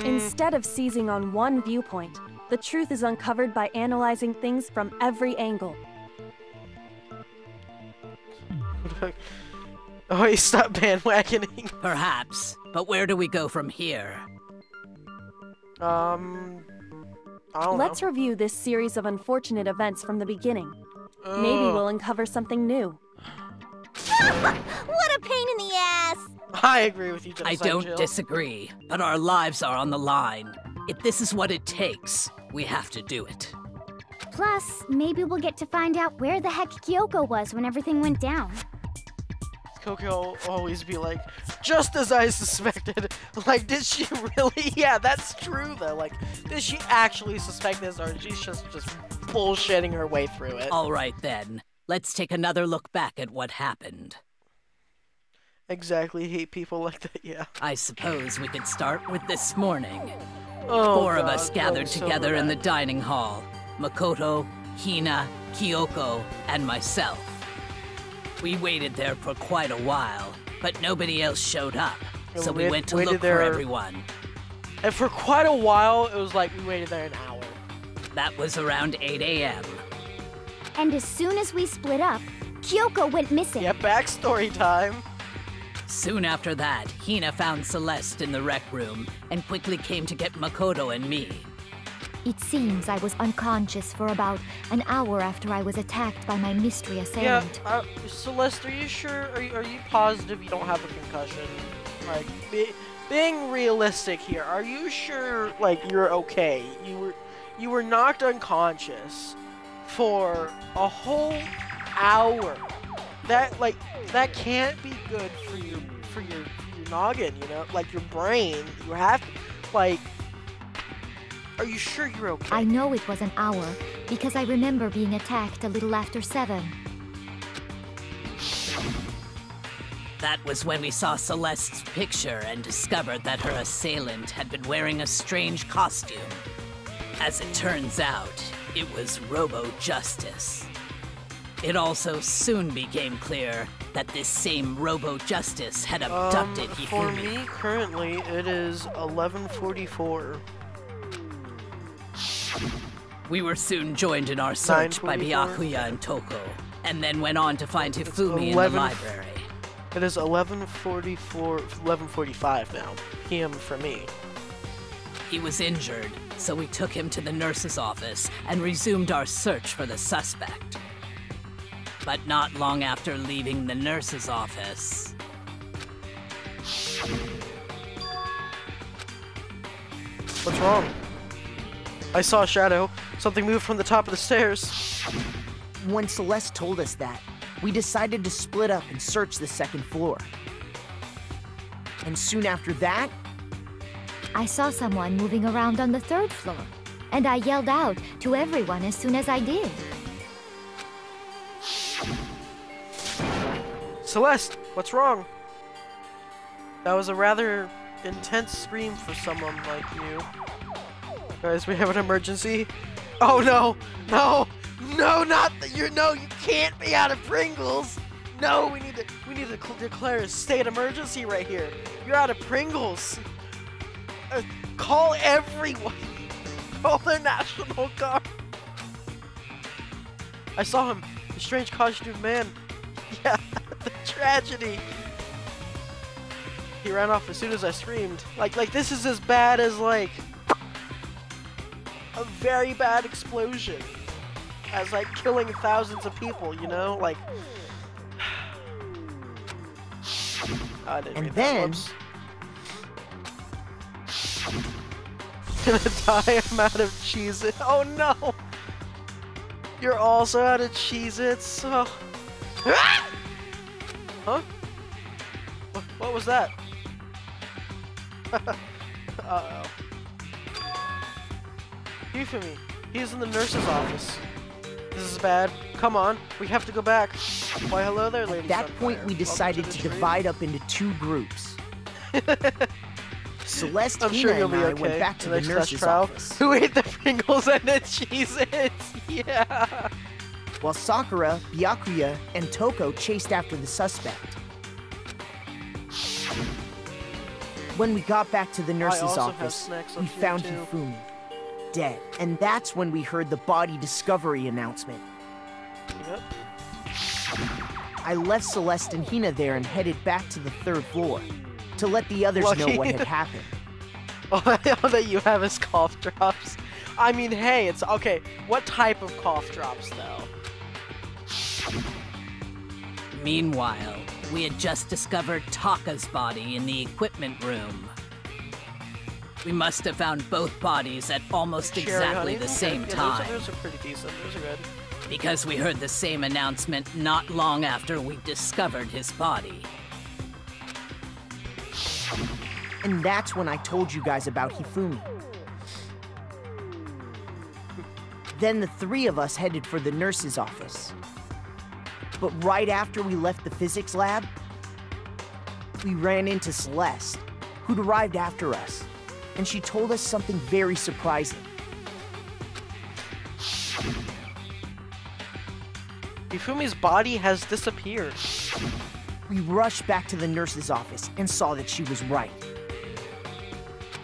F: Instead of seizing on one viewpoint, the truth is uncovered by analyzing things from every angle.
A: Oh, he stopped bandwagoning.
H: Perhaps, but where do we go from here?
A: I don't
F: Let's
A: know.
F: review this series of unfortunate events from the beginning. Maybe we'll uncover something new.
C: What a pain in the ass!
A: I agree with you,
H: I
A: Genocide
H: don't
A: Jill.
H: disagree, but our lives are on the line. If this is what it takes, we have to do it.
C: Plus, maybe we'll get to find out where the heck Kyoko was when everything went down.
A: Coco will always be like, just as I suspected. Like, did she really? Yeah, that's true, though. Like, did she actually suspect this, or she's just bullshitting her way through it?
H: All right, then. Let's take another look back at what happened.
A: Exactly, hate people like that, yeah.
H: I suppose we could start with this morning.
A: Oh,
H: Four of
A: God,
H: us
A: that
H: gathered
A: was so
H: together in the
A: bad.
H: dining hall. Makoto, Hina, Kyoko, and myself. We waited there for quite a while, but nobody else showed up,
A: Yeah,
H: so
A: we
H: we went to
A: waited
H: look for
A: there-
H: everyone.
A: And for quite a while, it was like we waited there an hour.
H: That was around 8 a.m.
C: And as soon as we split up, Kyoko went missing.
A: Yeah, backstory time.
H: Soon after that, Hina found Celeste in the rec room and quickly came to get Makoto and me.
E: It seems I was unconscious for about an hour after I was attacked by my mystery assailant.
A: Yeah, Celeste, are you sure? Are you positive you don't have a concussion? Like, being realistic here, are you sure? Like, you're okay? You were knocked unconscious for a whole hour. That can't be good for your noggin, you know, like your brain. You have to, like. Are you sure you're okay?
E: I know it was an hour because I remember being attacked a little after 7.
H: That was when we saw Celeste's picture and discovered that her assailant had been wearing a strange costume. As it turns out, it was Robo-Justice. It also soon became clear that this same Robo-Justice had abducted Hifumi.
A: For me, currently, it is 11:44.
H: We were soon joined in our search by Byakuya and Toko, and then went on to find Hifumi in the library.
A: It is 11:45 now, p.m. for me.
H: He was injured, so we took him to the nurse's office and resumed our search for the suspect. But not long after leaving the nurse's office...
A: What's wrong? I saw a shadow. Something moved from the top of the stairs.
I: When Celeste told us that, we decided to split up and search the second floor. And soon after that,
E: I saw someone moving around on the 3rd floor, and I yelled out to everyone as soon as I did.
A: Celeste, what's wrong? That was a rather intense scream for someone like you. Guys, we have an emergency. Oh no! No! No, not that you can't be out of Pringles! No, we need to declare a state emergency right here. You're out of Pringles. Call everyone. Call the National Guard. I saw him. The strange costumed man. Yeah, the tragedy. He ran off as soon as I screamed. Like this is as bad as like a very bad explosion, as like killing thousands of people, you know, like. I didn't read that. Whoops. Gonna die. I'm out of Cheez-It. Oh no! You're also out of Cheez-Its. Oh. Huh? What was that? Uh-oh. Hifumi, he's in the nurse's office. This is bad. Come on, we have to go back. Why, hello there, lady.
I: At that point, we decided to divide up into 2 groups. Celeste, Hina, and I went back to the nurse's office.
A: Who ate the Pringles and the Cheez-Its? Yeah.
I: While Sakura, Byakuya, and Toko chased after the suspect. When we got back to the nurse's office, we found Hifumi, dead. And that's when we heard the body discovery announcement.
A: Yep.
I: I left Celeste and Hina there and headed back to the 3rd floor to let the others know what had happened.
A: All that you have is cough drops. I mean, hey, it's okay. What type of cough drops, though?
H: Meanwhile, we had just discovered Taka's body in the equipment room. We must have found both bodies at almost exactly the same time.
A: Those are pretty decent. Those are good.
H: Because we heard the same announcement not long after we discovered his body.
I: And that's when I told you guys about Hifumi. Then the 3 of us headed for the nurse's office. But right after we left the physics lab, we ran into Celeste, who'd arrived after us, and she told us something very surprising.
A: Hifumi's body has disappeared.
I: We rushed back to the nurse's office and saw that she was right.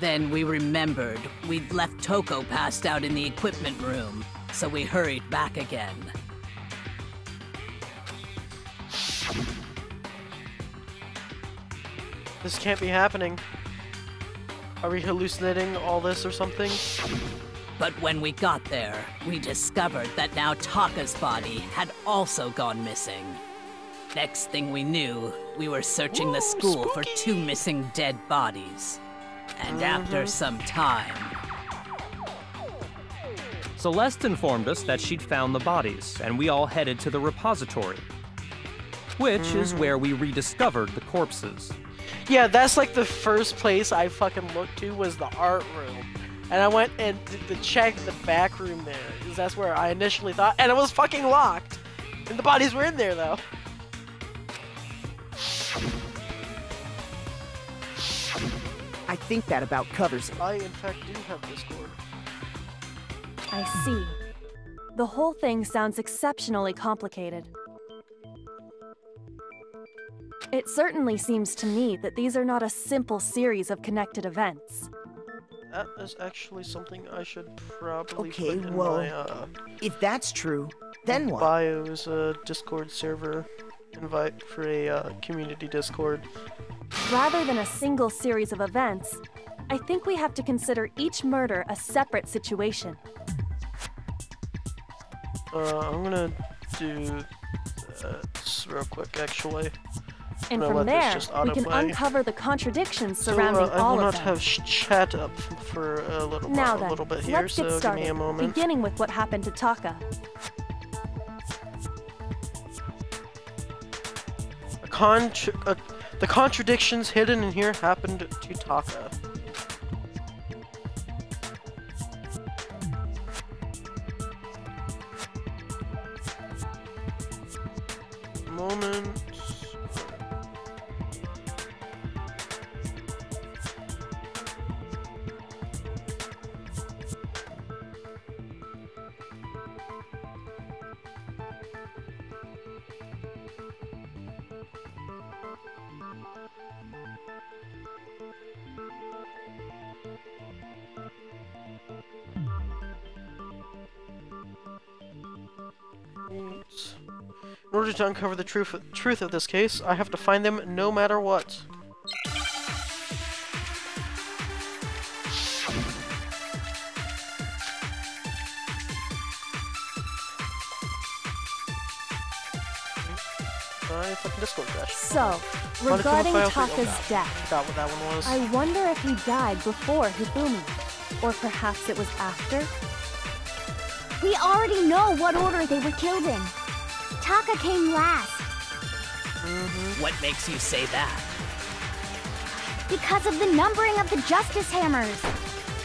H: Then we remembered we'd left Toko passed out in the equipment room, so we hurried back again.
A: This can't be happening. Are we hallucinating all this or something?
H: But when we got there, we discovered that now Taka's body had also gone missing. Next thing we knew, we were searching the school for 2 missing dead bodies. And after some time...
D: Celeste informed us that she'd found the bodies, and we all headed to the repository, which is where we rediscovered the corpses.
A: Yeah, that's like the first place I fucking looked to was the art room. And I went and to check the back room there, because that's where I initially thought, and it was fucking locked. And the bodies were in there, though.
I: I think that about covers it.
A: I, in fact, do have Discord.
F: I see. The whole thing sounds exceptionally complicated. It certainly seems to me that these are not a simple series of connected events.
A: That is actually something I should probably
I: Okay,
A: put in
I: well,
A: my,
I: if that's true, then what?
A: bio is a Discord server invite for a community Discord.
F: Rather than a single series of events, I think we have to consider each murder a separate situation.
A: I'm gonna do this real quick, actually.
F: And
A: I'm gonna
F: from
A: let this
F: there,
A: just
F: we can
A: autoplay.
F: uncover the contradictions surrounding
A: I
F: all
A: will
F: of
A: not
F: them.
A: have chat up for a little,
F: Now
A: a
F: then,
A: little bit here,
F: let's
A: so
F: get
A: give me a
F: started,
A: moment.
F: beginning with what happened to Taka.
A: The contradictions hidden in here happened to Taka. Moment. In order to uncover the truth of this case, I have to find them no matter what. Fucking Discord crash.
F: So, regarding Taka's death,
A: Forgot what that one was.
F: I wonder if he died before Hifumi, or perhaps it was after?
C: We already know what order they were killed in. Taka came last.
H: What makes you say that?
C: Because of the numbering of the Justice Hammers.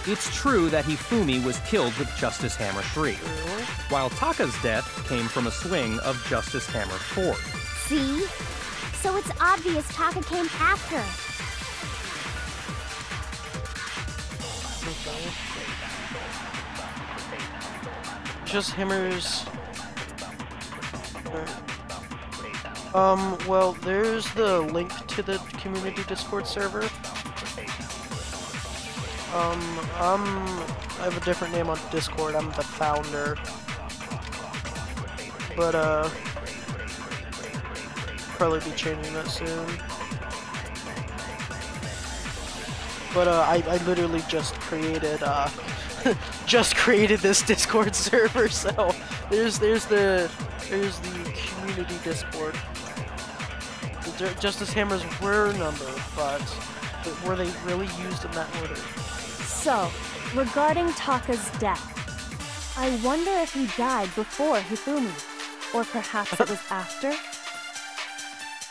D: It's true that Hifumi was killed with Justice Hammer 3, while Taka's death came from a swing of Justice Hammer 4.
C: See? So it's obvious Taka came after.
A: Just Hammers. Well, there's the link to the community Discord server. I have a different name on Discord. I'm the founder. But, probably be changing that soon. But, I literally just created, this Discord server, so there's the community Discord. The Justice Hammers were numbered, but were they really used in that order?
F: So, regarding Taka's death, I wonder if he died before Hifumi, or perhaps it was after?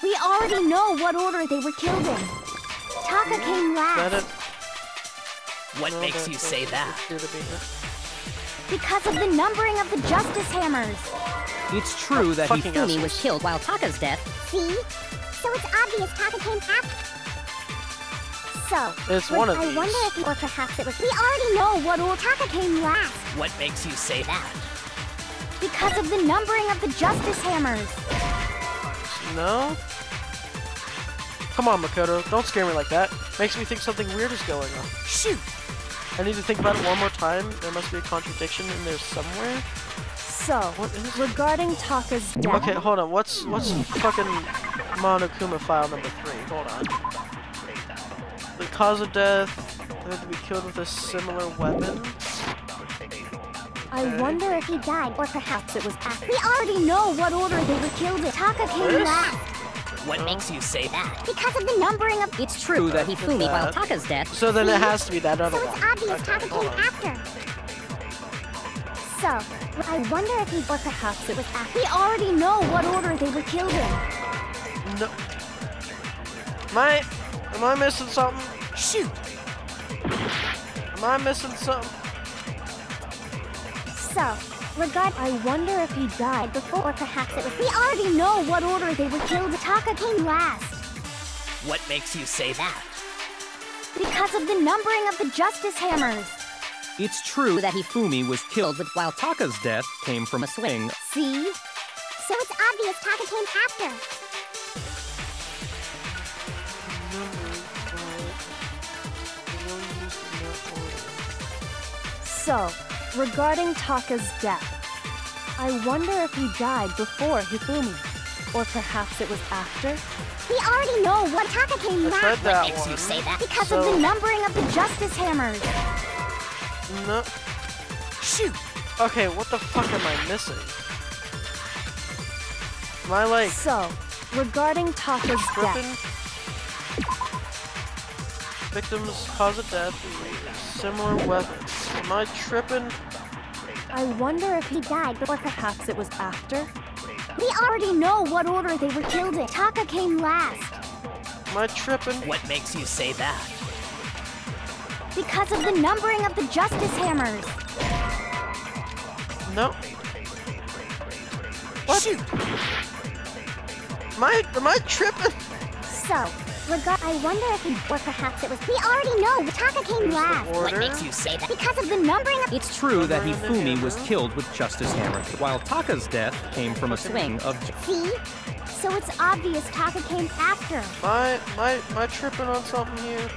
C: We already know what order they were killed in. Taka came last.
H: What makes you say that?
C: Because of the numbering of the Justice Hammers.
D: It's true that
B: Hifumi was killed while Taka's death.
C: See? So it's obvious Taka came after. So,
A: it's one of these.
C: I wonder if, or perhaps it was. We already know what order Taka came last.
H: What makes you say that?
C: Because of the numbering of the Justice Hammers.
A: No? Come on, Makoto. Don't scare me like that. Makes me think something weird is going on.
B: Shoot!
A: I need to think about it one more time. There must be a contradiction in there somewhere.
F: So, regarding Taka's death...
A: Okay, hold on. What's fucking Monokuma file number 3? Hold on. The cause of death, they had to be killed with a similar weapon.
C: I wonder if he died, or perhaps it was after. We already know what order they were killed in. Taka came last.
H: What makes you say that?
C: Because of the numbering of...
B: It's true that Hifumi, while Taka's death...
A: So then it has to be that other
C: So
A: one.
C: it's obvious Taka came after. So, I wonder if he... Or perhaps it was after. We already know what order they were killed in.
A: No. Am I missing something?
B: Shoot!
A: Am I missing something?
C: So, I wonder if he died before, or perhaps it was... We already know what order they were killed. Taka came last.
H: What makes you say that?
C: Because of the numbering of the Justice Hammers.
D: It's true that Hifumi was killed while Taka's death came from a swing.
C: See? So it's obvious Taka came after.
F: So, regarding Taka's death, I wonder if he died before Hifumi, or perhaps it was after?
C: We already know what Taka came
A: I
C: last.
A: tried that
H: Makes
A: one.
H: you say that?
C: Because of the numbering of the Justice Hammers.
A: No.
B: Shoot!
A: Okay, what the fuck am I missing? Am I like
F: So, regarding Taka's
A: tripping?
F: death,
A: Victims cause of death, similar weapons. Am I tripping?
F: I wonder if he died, or perhaps it was after?
C: We already know what order they were killed in. Taka came last.
A: Am I tripping?
H: What makes you say that?
C: Because of the numbering of the Justice Hammers.
A: No. What?
B: Shoot!
A: Am I tripping?
C: So, I wonder if he... Or perhaps it was... We already know Taka came last.
H: What
A: Order?
H: makes you say that?
C: Because of the numbering of...
D: It's true that Hifumi was killed with Justice Hammer, while Taka's death came from a swing of...
C: See? So it's obvious Taka came after.
A: Am I tripping on something here?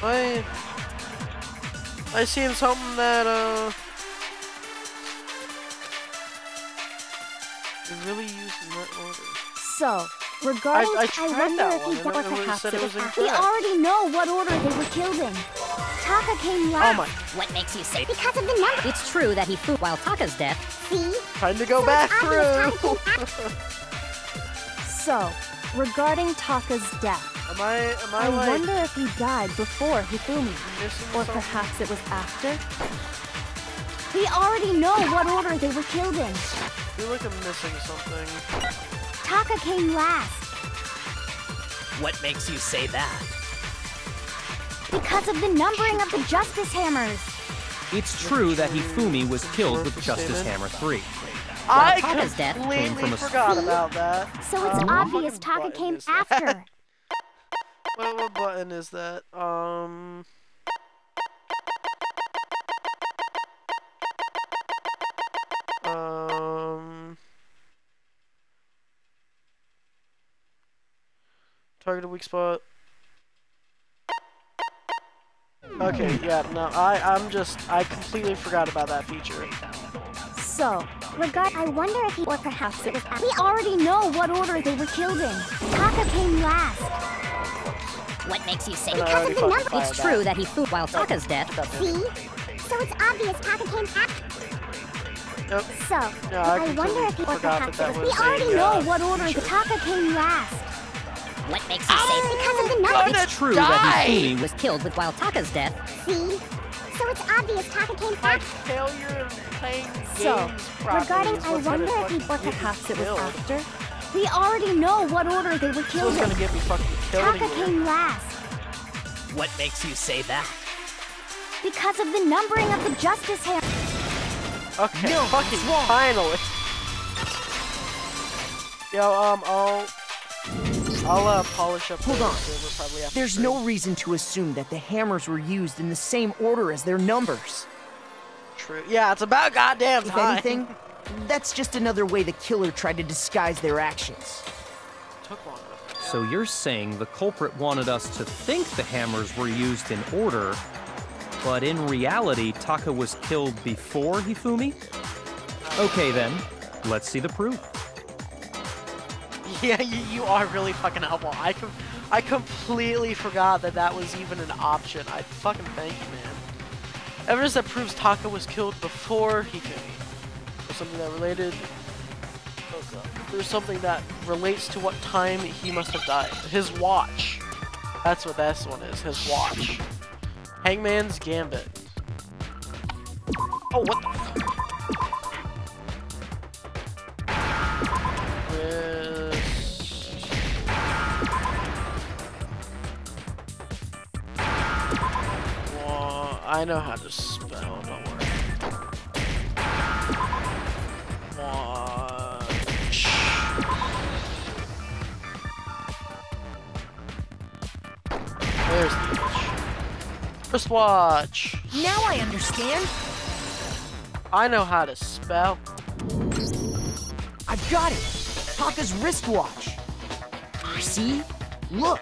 A: I seen something that they really used in that order.
F: So, regarding...
A: I tried
F: wonder
A: that
F: if
A: one,
F: he...
A: and
F: Or
A: it
F: perhaps
A: said
F: it
A: it
F: was
A: was
F: after.
C: We
A: incorrect.
C: already know what order they were killed in. Taka came last.
A: Oh my!
H: What makes you say that?
C: Because of the number...
B: It's true that Hifumi, while Taka's death...
C: See?
A: Time to go
C: So
A: back
C: it's obvious Taka
A: through.
C: came after.
F: So, regarding Taka's death,
A: Am I
F: I
A: like
F: wonder if he died before Hifumi,
A: missing
F: or
A: something?
F: perhaps it was after?
C: We already know what order they were killed in.
A: I feel like I'm missing something.
C: Taka came last.
H: What makes you say that?
C: Because of the numbering of the Justice Hammers.
D: It's true that Hifumi was killed with Justice Hammer 3.
A: I
B: Taka's death came
A: completely
D: from a
A: forgot
C: See?
A: about that.
C: So it's
A: What
C: obvious
A: fucking
C: Taka
A: button
C: came
A: is that?
C: after.
A: What button is that? Target a weak spot. Okay, yeah, no, I completely forgot about that feature.
F: So,
C: I wonder if he... Or perhaps it was... We already know what order they were killed in. Taka came last.
B: What makes you say
A: And I
C: Because
A: already
C: of the
A: fucking
C: number...
B: It's
A: fired
B: true that Hifumi, while Taka's death...
C: See? So it's obvious Taka came after.
A: Yep.
C: So,
A: Yeah, I
C: I wonder if he... Or
A: completely
C: perhaps
A: forgot that
C: it was...
A: that
C: We
A: was
C: already
A: a,
C: know what order
A: feature.
C: Taka came last.
B: What makes you say
C: Because of the number...
D: It's true that Hifumi
B: was killed with while Taka's death...
C: See? So it's obvious Taka came
A: My
C: after.
A: failure in playing
F: So,
A: games properly
C: regarding...
A: is
C: I
A: what's gonna
C: wonder if he...
A: fucking
F: or
A: get me
F: perhaps it was
A: killed.
F: after?
C: We already know what order they were
A: That's
C: killed
A: what's gonna
C: in.
A: get me fucking killed
C: Taka
A: here.
C: came last.
H: What makes you say that?
C: Because of the numbering of the Justice Hammer.
A: Okay, fucking finally. Yo, I'll polish up
I: Hold
A: the
I: on.
A: server probably after
I: There's
A: stream.
I: no reason to assume that the hammers were used in the same order as their numbers.
A: True. Yeah, it's about goddamn
I: If
A: time.
I: anything, that's just another way the killer tried to disguise their actions.
A: Took long enough.
D: So you're saying the culprit wanted us to think the hammers were used in order, but in reality, Taka was killed before Hifumi? Okay then, let's see the proof.
A: Yeah, you are really fucking helpful. I completely forgot that that was even an option. I fucking thank you, man. Evidence that proves Taka was killed before Hifumi. There's something that related... Oh god. There's something that relates to what time he must have died. His watch. That's what this one is. His watch. Hangman's Gambit. Oh, what the fuck? I know how to spell, don't worry. Watch. Where's the H? Wristwatch.
I: Now I understand.
A: I know how to spell.
I: I've got it. Taka's wristwatch. See? Look.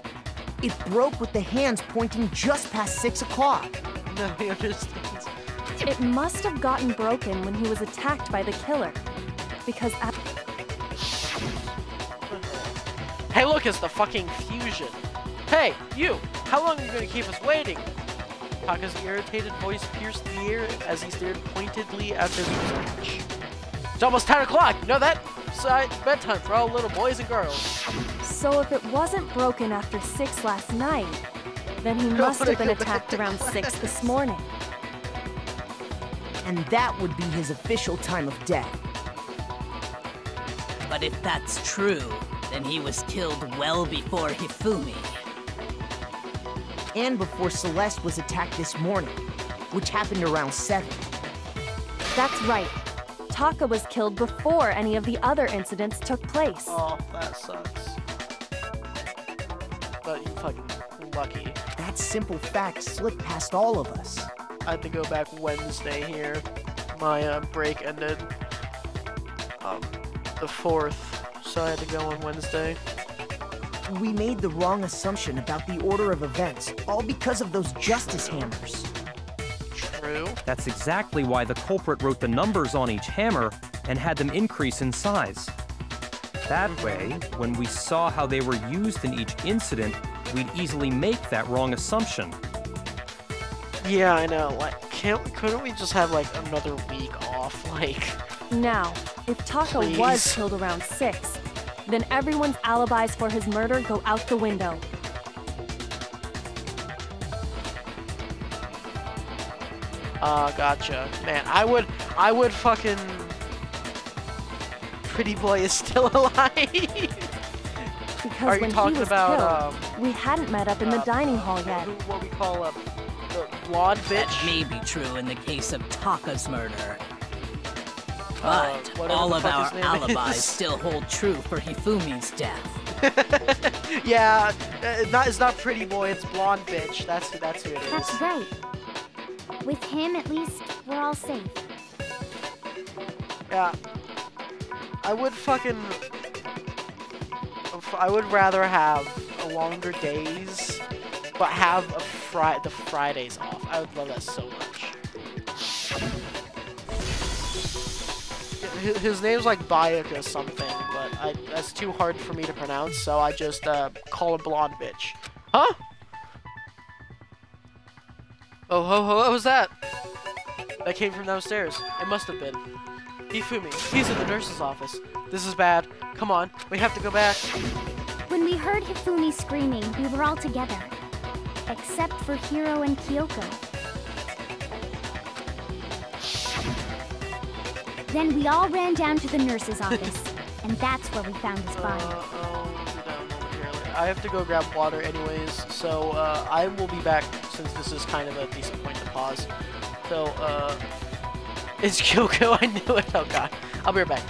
I: It broke with the hands pointing just past 6 o'clock.
A: No, he understands.
F: It must have gotten broken when he was attacked by the killer. Because
A: Hey, look, it's the fucking fusion. Hey, you! How long are you gonna keep us waiting? Taka's irritated voice pierced the air as he stared pointedly at his wristwatch. It's almost 10 o'clock, you know that? It's bedtime for all little boys and girls.
F: So if it wasn't broken after 6 last night, then he must have been attacked around 6 this morning.
I: And that would be his official time of death.
H: But if that's true, then he was killed well before Hifumi.
I: And before Celeste was attacked this morning, which happened around 7.
F: That's right. Taka was killed before any of the other incidents took place.
A: Oh, that sucks. But you fucking lucky.
I: That simple fact slipped past all of us.
A: I had to go back Wednesday here. My break ended the 4th, so I had to go on Wednesday.
I: We made the wrong assumption about the order of events, all because of those justice hammers.
A: True.
D: That's exactly why the culprit wrote the numbers on each hammer and had them increase in size. That way, when we saw how they were used in each incident, we'd easily make that wrong assumption.
A: Yeah, I know. Like, couldn't we just have like another week off? Like,
F: Now, if Taka
A: Please.
F: was killed around 6, then everyone's alibis for his murder go out the window.
A: Gotcha. Man, I would fucking... Pretty Boy is still alive.
F: Because
A: Are you
F: when
A: talking
F: he was
A: about,
F: killed, we hadn't met up in the dining hall yet.
A: What we call the blonde
H: That
A: bitch?
H: may be true in the case of Taka's murder. But
A: whatever
H: all
A: the
H: of
A: fuck
H: our
A: his name
H: alibis
A: is.
H: still hold true for Hifumi's death.
A: Yeah, it's not Pretty Boy, it's blonde bitch. That's who it is.
C: That's right. With him, at least, we're all safe.
A: Yeah. I would rather have a longer days, but have the Fridays off. I would love that so much. His name's like Bayaka something, but that's too hard for me to pronounce, so I just call him blonde bitch. Huh? Oh, what was that? That came from downstairs. It must have been. Hifumi, he's in the nurse's office. This is bad. Come on, we have to go back.
C: When we heard Hifumi screaming, we were all together. Except for Hiro and Kyoko. Then we all ran down to the nurse's office, and that's where we found his body.
A: I'll be down momentarily. I have to go grab water anyways, so I will be back since this is kind of a decent point to pause. So, it's Kyoko, I knew it, oh god. I'll be right back.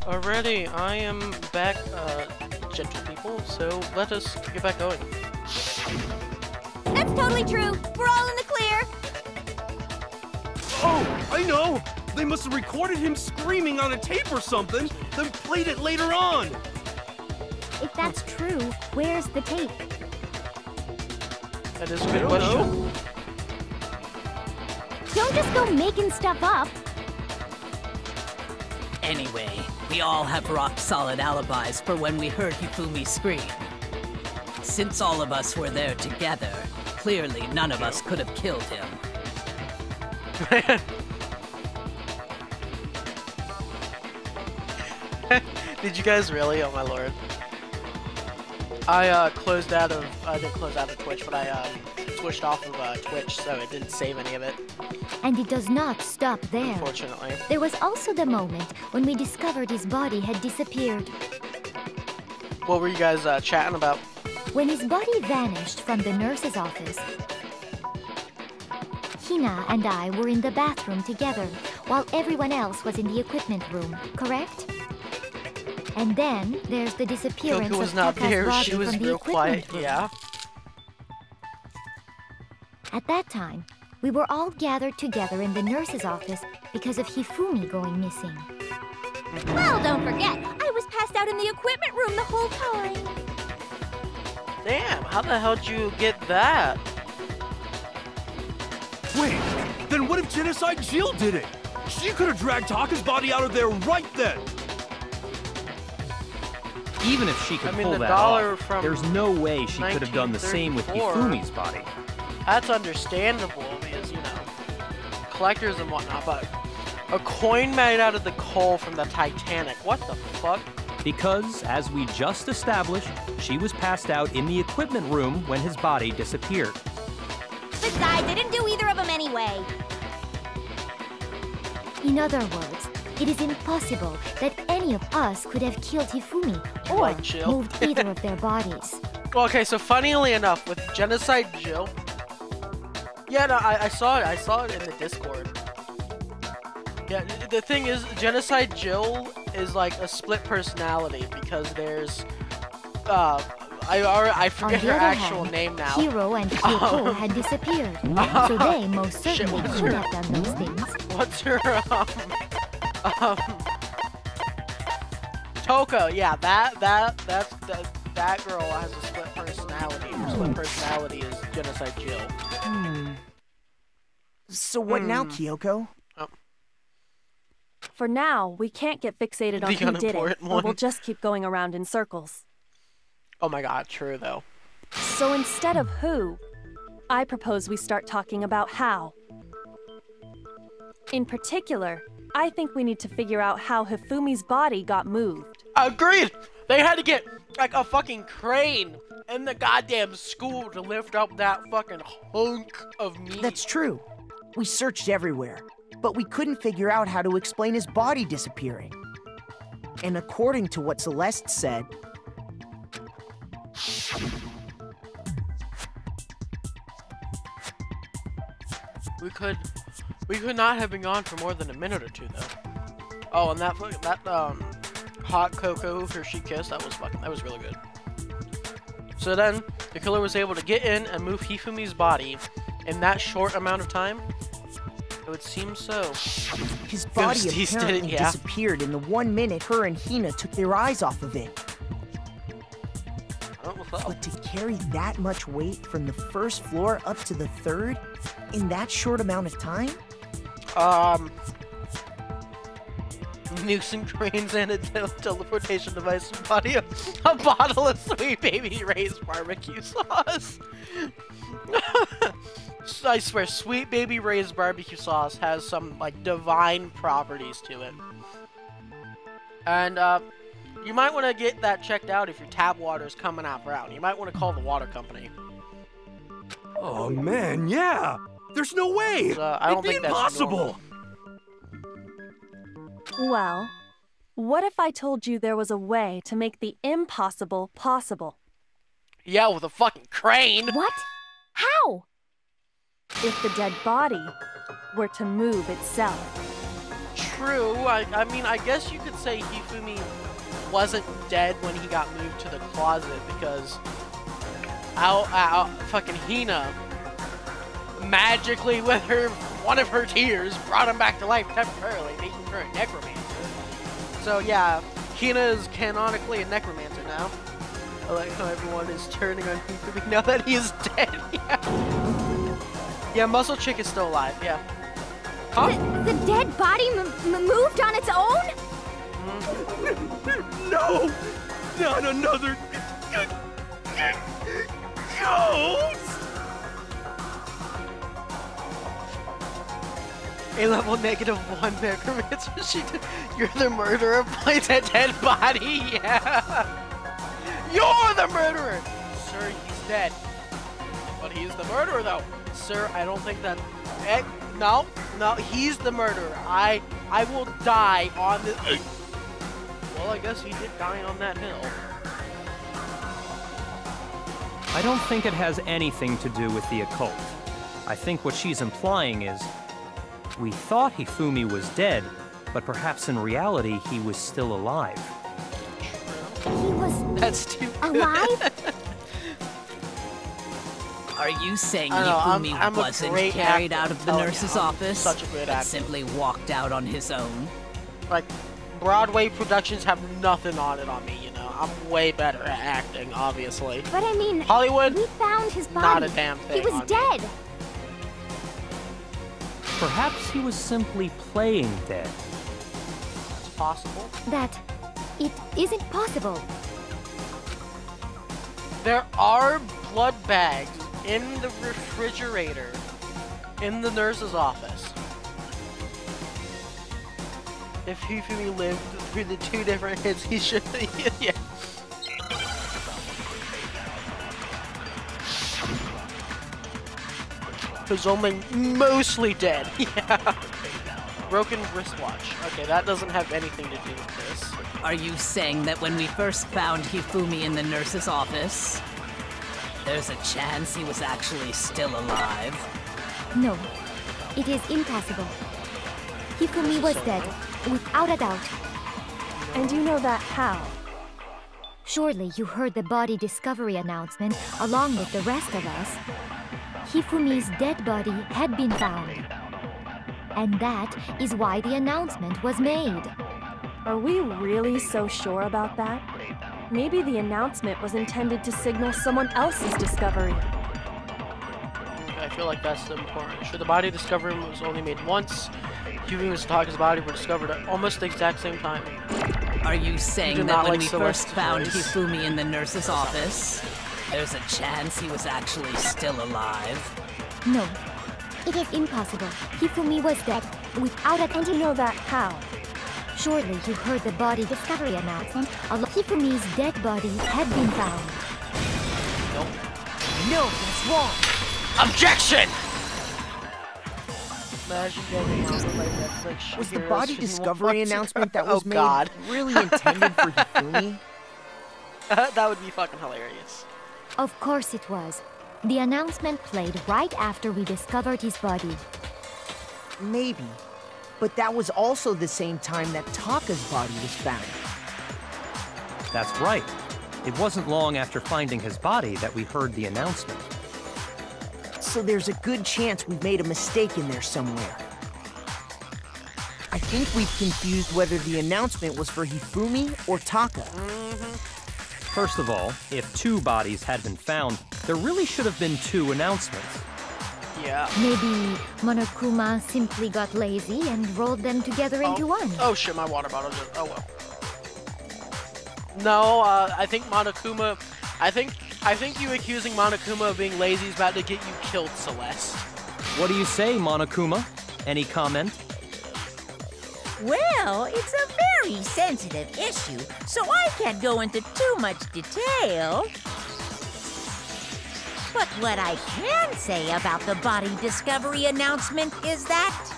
A: Alrighty, I am back, gentle people, so let us get back going.
C: That's totally true. We're all in the clear.
G: Oh, I know! They must have recorded him screaming on a tape or something, then played it later on!
C: If that's true, where's the tape?
A: That is a good question.
G: know.
C: Don't just go making stuff up.
H: Anyway, we all have rock-solid alibis for when we heard Hifumi scream. Since all of us were there together, clearly none of us could have killed him.
A: Did you guys really? Oh my lord. I closed out of, I didn't close out of Twitch, but I switched off of Twitch, so it didn't save any of it,
C: And it does not stop there.
A: unfortunately.
C: There was also the moment when we discovered his body had disappeared.
A: What were you guys chatting about?
C: When his body vanished from the nurse's office, Hina and I were in the bathroom together, while everyone else was in the equipment room, correct? And then there's the disappearance
A: Kyoko was
C: of
A: not
C: Taka's
A: there,
C: body
A: she was
C: from the
A: real
C: equipment
A: quiet,
C: room.
A: yeah.
C: At that time, we were all gathered together in the nurse's office because of Hifumi going missing. Well, don't forget, I was passed out in the equipment room the whole time.
A: Damn, how the hell did you get that?
G: Wait, then what if Genocide Jill did it? She could have dragged Taka's body out of there right then!
D: Even if she could
A: I mean,
D: pull
A: the
D: that
A: dollar
D: off,
A: from
D: there's no way she could have done the same with
A: 1934.
D: Hifumi's body.
A: That's understandable because, you know, collectors and whatnot, but a coin made out of the coal from the Titanic, what the fuck?
D: Because, as we just established, she was passed out in the equipment room when his body disappeared.
C: Besides, I didn't do either of them anyway. In other words, it is impossible that any of us could have killed Hifumi or
A: Like Jill.
C: moved either of their bodies.
A: Okay, so funnily enough, with Genocide Jill, yeah, no, I saw it in the Discord. Yeah, the thing is, Genocide Jill is like a split personality because there's, I forget
C: On the
A: her
C: other
A: actual
C: hand,
A: name now.
C: Hiro and Kyoko had disappeared, so they most
A: Shit,
C: certainly
A: what's
C: could
A: her-
C: have done those things.
A: What's her, Toko, yeah, that girl has a split personality. Her split personality is Genocide Jill.
I: So what now, Kyoko?
F: For now, we can't get fixated on
A: The
F: who did it,
A: unimportant
F: or we'll
A: one.
F: just keep going around in circles.
A: Oh my god, true though.
F: So instead of who, I propose we start talking about how. In particular, I think we need to figure out how Hifumi's body got moved.
A: Agreed! They had to get, like, a fucking crane in the goddamn school to lift up that fucking hunk of meat.
I: That's true. We searched everywhere, but we couldn't figure out how to explain his body disappearing. And according to what Celeste said,
A: We could not have been gone for more than a minute or two, though. Oh, and that hot cocoa Hershey kiss, that was really good. So then, the killer was able to get in and move Hifumi's body in that short amount of time. It would seem so.
I: His body
A: Ghosties
I: apparently
A: did it, yeah.
I: disappeared in the 1 minute her and Hina took their eyes off of it.
A: Oh, what's up?
I: But to carry that much weight from the first floor up to the third in that short amount of time?
A: Nukes and cranes and a teleportation device body a bottle of Sweet Baby Ray's barbecue sauce. I swear, Sweet Baby Ray's barbecue sauce has some, like, divine properties to it. And, you might want to get that checked out if your tap water is coming out brown. You might want to call the water company.
G: Oh man, yeah! There's no way!
A: I don't
G: It'd
A: think
G: be
A: that's
G: impossible!
A: normal.
F: Well, what if I told you there was a way to make the impossible possible?
A: Yeah, with a fucking crane!
E: What? How?
F: If the dead body were to move itself.
A: True. I mean, I guess you could say Hifumi wasn't dead when he got moved to the closet because fucking Hina magically with one of her tears brought him back to life temporarily, making her a necromancer. So yeah, Hina is canonically a necromancer now. I like how everyone is turning on Hifumi now that he is dead. Yeah, Muscle Chick is still alive, yeah. Huh?
E: The dead body moved on its own?
G: No! Not another ghost!
A: A-level -1 necromancer. You're the murderer. Points at dead body. Yeah. You're the murderer. Sir, he's dead. But he's the murderer, though. Sir, I don't think that. No, he's the murderer. I will die on this. Well, I guess he did die on that hill.
D: I don't think it has anything to do with the occult. I think what she's implying is, we thought Hifumi was dead, but perhaps in reality he was still alive.
E: He was
A: That's too good.
E: alive?
H: Are you saying
A: I know,
H: Hifumi
A: I'm a
H: wasn't
A: great
H: carried
A: actor,
H: out of the
A: I'm telling
H: nurse's
A: you, I'm
H: office?
A: such a great
H: and
A: actor.
H: simply walked out on his own?
A: Like, Broadway productions have nothing on it on me, you know. I'm way better at acting, obviously.
E: But I mean,
A: Hollywood,
E: we found his body.
A: not a damn thing.
E: He was
A: on me.
E: dead.
D: Perhaps he was simply playing dead.
A: It's possible.
E: That it isn't possible.
A: There are blood bags in the refrigerator in the nurse's office. If Hifumi lived through the 2 different hits, he should. Yeah. Who's only mostly dead. Yeah. Broken wristwatch. Okay, that doesn't have anything to do with this.
H: Are you saying that when we first found Hifumi in the nurse's office, there's a chance he was actually still alive?
E: No, it is impossible. Hifumi was dead, without a doubt.
F: And you know that how?
E: Surely you heard the body discovery announcement along with the rest of us. Hifumi's dead body had been found. And that is why the announcement was made.
F: Are we really so sure about that? Maybe the announcement was intended to signal someone else's discovery.
A: I feel like that's the important. Sure, the body discovery was only made once. Hifumi and Sataka's body were discovered at almost the exact same time.
H: Are you
A: You
H: saying
A: do
H: that
A: not
H: when
A: like
H: we
A: Celeste's
H: first found
A: voice.
H: Hifumi in the nurse's office, there's a chance he was actually still alive?
E: No, it is impossible. Hifumi was dead, without a...
F: And you know that how?
E: Surely you heard the body discovery announcement. Hifumi's dead body had been found.
I: No, that's wrong.
A: Objection! Imagine getting on the Netflix.
I: Was the
A: Heroes
I: body
A: and
I: discovery
A: watching-
I: announcement that
A: Oh,
I: was made
A: God.
I: really intended for Hifumi?
A: That would be fucking hilarious.
E: Of course it was. The announcement played right after we discovered his body.
I: Maybe. But that was also the same time that Taka's body was found.
D: That's right. It wasn't long after finding his body that we heard the announcement.
I: So there's a good chance we've made a mistake in there somewhere. I think we've confused whether the announcement was for Hifumi or Taka.
D: First of all, if 2 bodies had been found, there really should have been 2 announcements.
A: Yeah.
C: Maybe Monokuma simply got lazy and rolled them together into one.
A: Oh shit, my water bottle just... Oh well. No, I think Monokuma... I think you accusing Monokuma of being lazy is about to get you killed, Celeste.
D: What do you say, Monokuma? Any comment?
B: Well, it's a very sensitive issue, so I can't go into too much detail. But what I can say about the body discovery announcement is that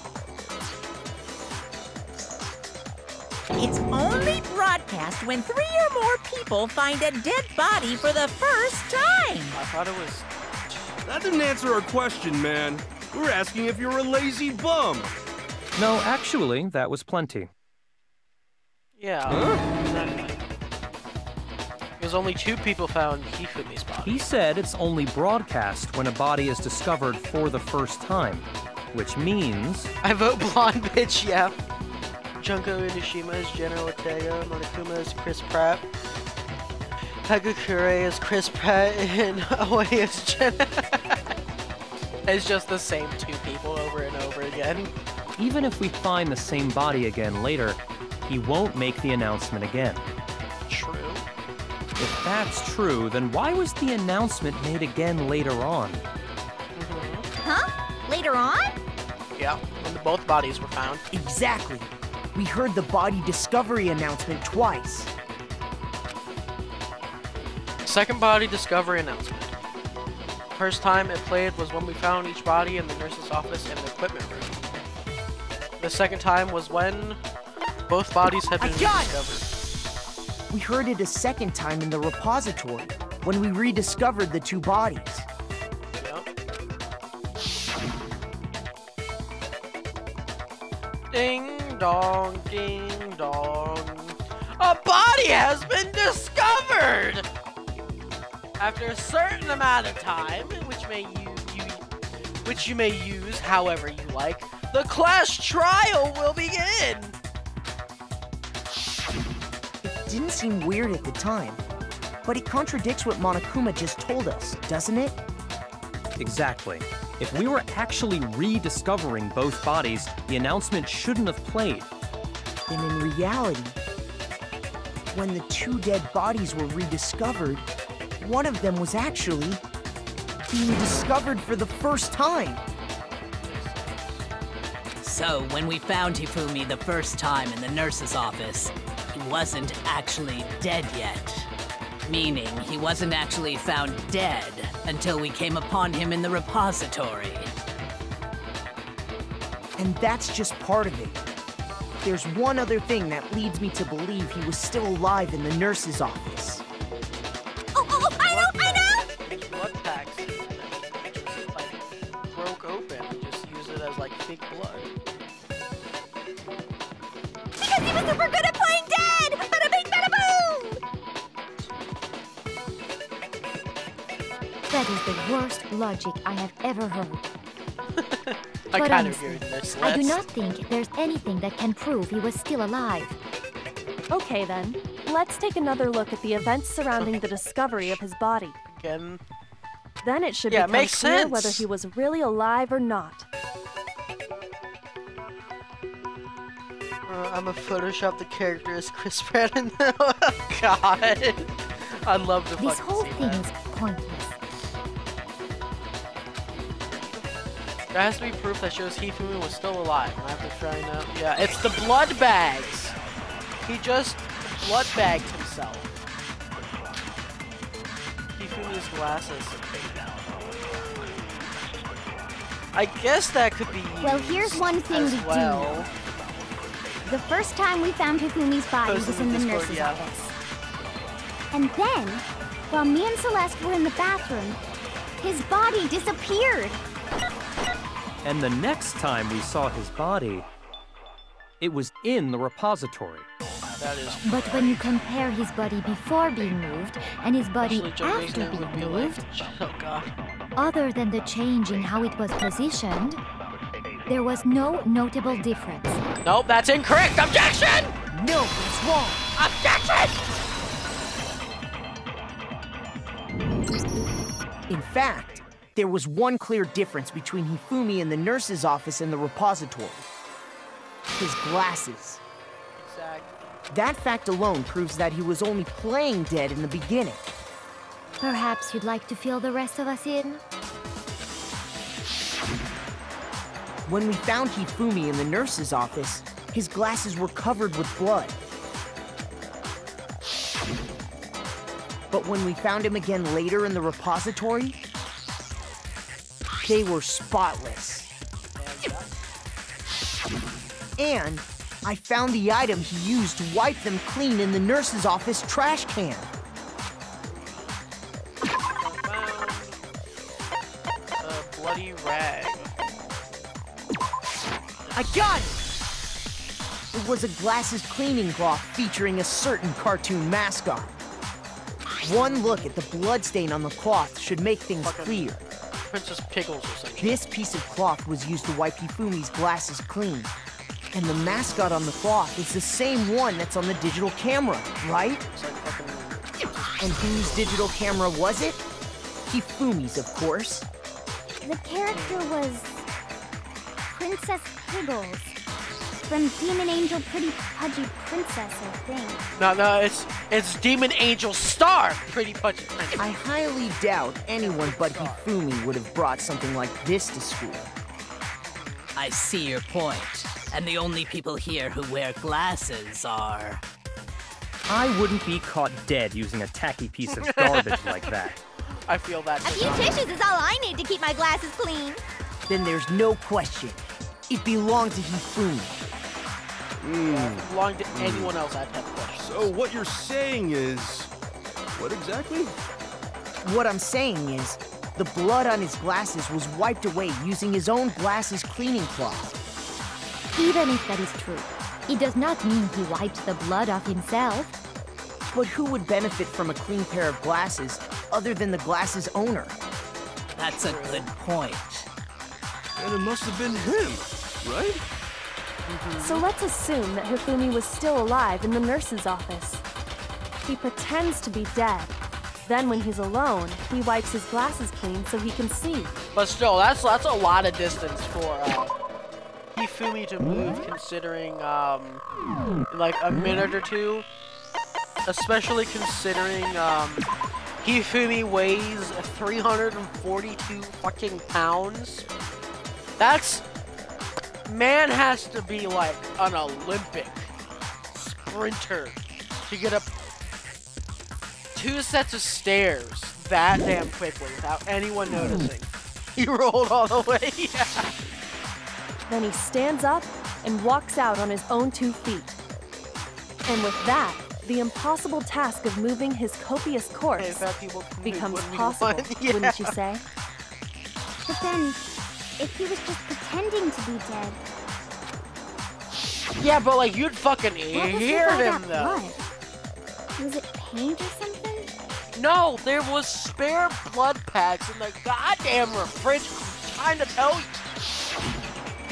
B: it's only broadcast when 3 or more people find a dead body for the first time.
A: I thought it was...
G: That didn't answer our question, man. We were asking if you're a lazy bum.
D: No, actually, that was plenty.
A: Yeah, exactly. Because only 2 people found Hifumi's body.
D: He said it's only broadcast when a body is discovered for the first time, which means...
A: I vote blonde bitch, yeah. Junko Inoshima is General Ortega, Monokuma is Chris Pratt, Hagakure is Chris Pratt, and Aoi is Jen. It's just the same 2 people over and over again.
D: Even if we find the same body again later, he won't make the announcement again.
A: True.
D: If that's true, then why was the announcement made again later on?
C: Huh? Later on?
A: Yeah, when both bodies were found.
I: Exactly. We heard the body discovery announcement twice.
A: Second body discovery announcement. First time it played was when we found each body in the nurse's office and the equipment room. The second time was when both bodies had been rediscovered.
I: We heard it a second time in the repository, when we rediscovered the 2 bodies.
A: Yep. Ding dong, ding dong. A body has been discovered! After a certain amount of time, which you may use however you like, the class trial will begin!
I: It didn't seem weird at the time, but it contradicts what Monokuma just told us, doesn't it?
D: Exactly. If we were actually rediscovering both bodies, the announcement shouldn't have played.
I: Then in reality, when the 2 dead bodies were rediscovered, one of them was actually being discovered for the first time.
H: So, when we found Hifumi the first time in the nurse's office, he wasn't actually dead yet. Meaning, he wasn't actually found dead until we came upon him in the repository.
I: And that's just part of it. There's one other thing that leads me to believe he was still alive in the nurse's office.
C: Oh, I know!
A: Blood packs just like broke open and just use it as like fake blood.
C: Because he was super good at playing dead! Bada bing, bada boom! That is the worst logic I have ever heard.
A: I
C: But
A: kind of
C: honestly,
A: agree with this.
C: I do not think there's anything that can prove he was still alive.
F: Okay then, let's take another look at the events surrounding the discovery of his body.
A: Again.
F: Then it should
A: Yeah, it
F: become
A: makes
F: clear
A: sense.
F: whether he was really alive or not.
A: I'm gonna Photoshop the character as Chris Pratt in the... Oh, God. I'd love to
C: This
A: fucking
C: whole
A: see
C: thing
A: that.
C: is pointless.
A: There has to be proof that shows Hifumi was still alive. I have to try now. Yeah, it's the blood bags. He just blood bagged himself. Hifumi's glasses. I guess that could be used
C: Well, here's one thing
A: as
C: we do
A: well.
C: know. The first time we found Hifumi's body
A: Post
C: was
A: in
C: in
A: the
C: the
A: Discord,
C: nurse's
A: yeah.
C: office. And then, while me and Celeste were in the bathroom, his body disappeared.
D: And the next time we saw his body, it was in the repository.
A: That is.
C: But when you compare his body before being moved and his body
A: Especially
C: after
A: Joe would
C: being
A: be
C: moved,
A: like, oh god.
C: other than the change in how it was positioned, there was no notable difference.
A: Nope, that's incorrect. Objection!
I: No, it's wrong.
A: Objection!
I: In fact, there was one clear difference between Hifumi in the nurse's office and the repository. His glasses.
A: Exactly.
I: That fact alone proves that he was only playing dead in the beginning.
C: Perhaps you'd like to fill the rest of us in?
I: When we found Hifumi in the nurse's office, his glasses were covered with blood. But when we found him again later in the repository, they were spotless. And I found the item he used to wipe them clean in the nurse's office trash can.
A: A bloody rag.
I: I got it! It was a glasses cleaning cloth featuring a certain cartoon mascot. One look at the bloodstain on the cloth should make things clear.
A: Princess Pickles or something.
I: This piece of cloth was used to wipe Hifumi's glasses clean. And the mascot on the cloth is the same one that's on the digital camera, right?
A: It's like fucking...
I: And whose digital camera was it? Hifumi's, of course.
E: The character was Princess Pickles from Demon Angel Pretty Pudgy Princess, I think.
A: No, it's Demon Angel Star, Pretty Pudgy Princess.
I: I highly doubt anyone but Hifumi would have brought something like this to school.
H: I see your point. And the only people here who wear glasses are...
D: I wouldn't be caught dead using a tacky piece of garbage like that.
A: I feel that.
E: A few tissues is all I need to keep my glasses clean.
I: Then there's no question. It belonged to Hifumi.
A: If it belonged to anyone else, I'd have questions.
G: So what you're saying is... what exactly?
I: What I'm saying is, the blood on his glasses was wiped away using his own glasses cleaning cloth.
C: Even if that is true, it does not mean he wiped the blood off himself.
I: But who would benefit from a clean pair of glasses other than the glasses owner?
H: That's a good point.
G: And it must have been him, right?
F: So let's assume that Hifumi was still alive in the nurse's office. He pretends to be dead. Then when he's alone, he wipes his glasses clean so he can see.
A: But still, that's a lot of distance for Hifumi to move, considering like a minute or two. Especially considering Hifumi weighs 342 fucking pounds. Man has to be like an Olympic sprinter to get up 2 sets of stairs that damn quickly without anyone noticing. He rolled all the way, yeah.
F: Then he stands up and walks out on his own 2 feet. And with that, the impossible task of moving his copious corpse becomes possible,
A: yeah.
F: wouldn't you say?
E: But then, if he was just pretending to be dead,
A: Yeah, but like you'd fucking
E: what was
A: hear
E: with all
A: him
E: that
A: though.
E: blood? Was it paint or something?
A: No, there was spare blood packs in the goddamn refrigerator. I'm trying to tell you.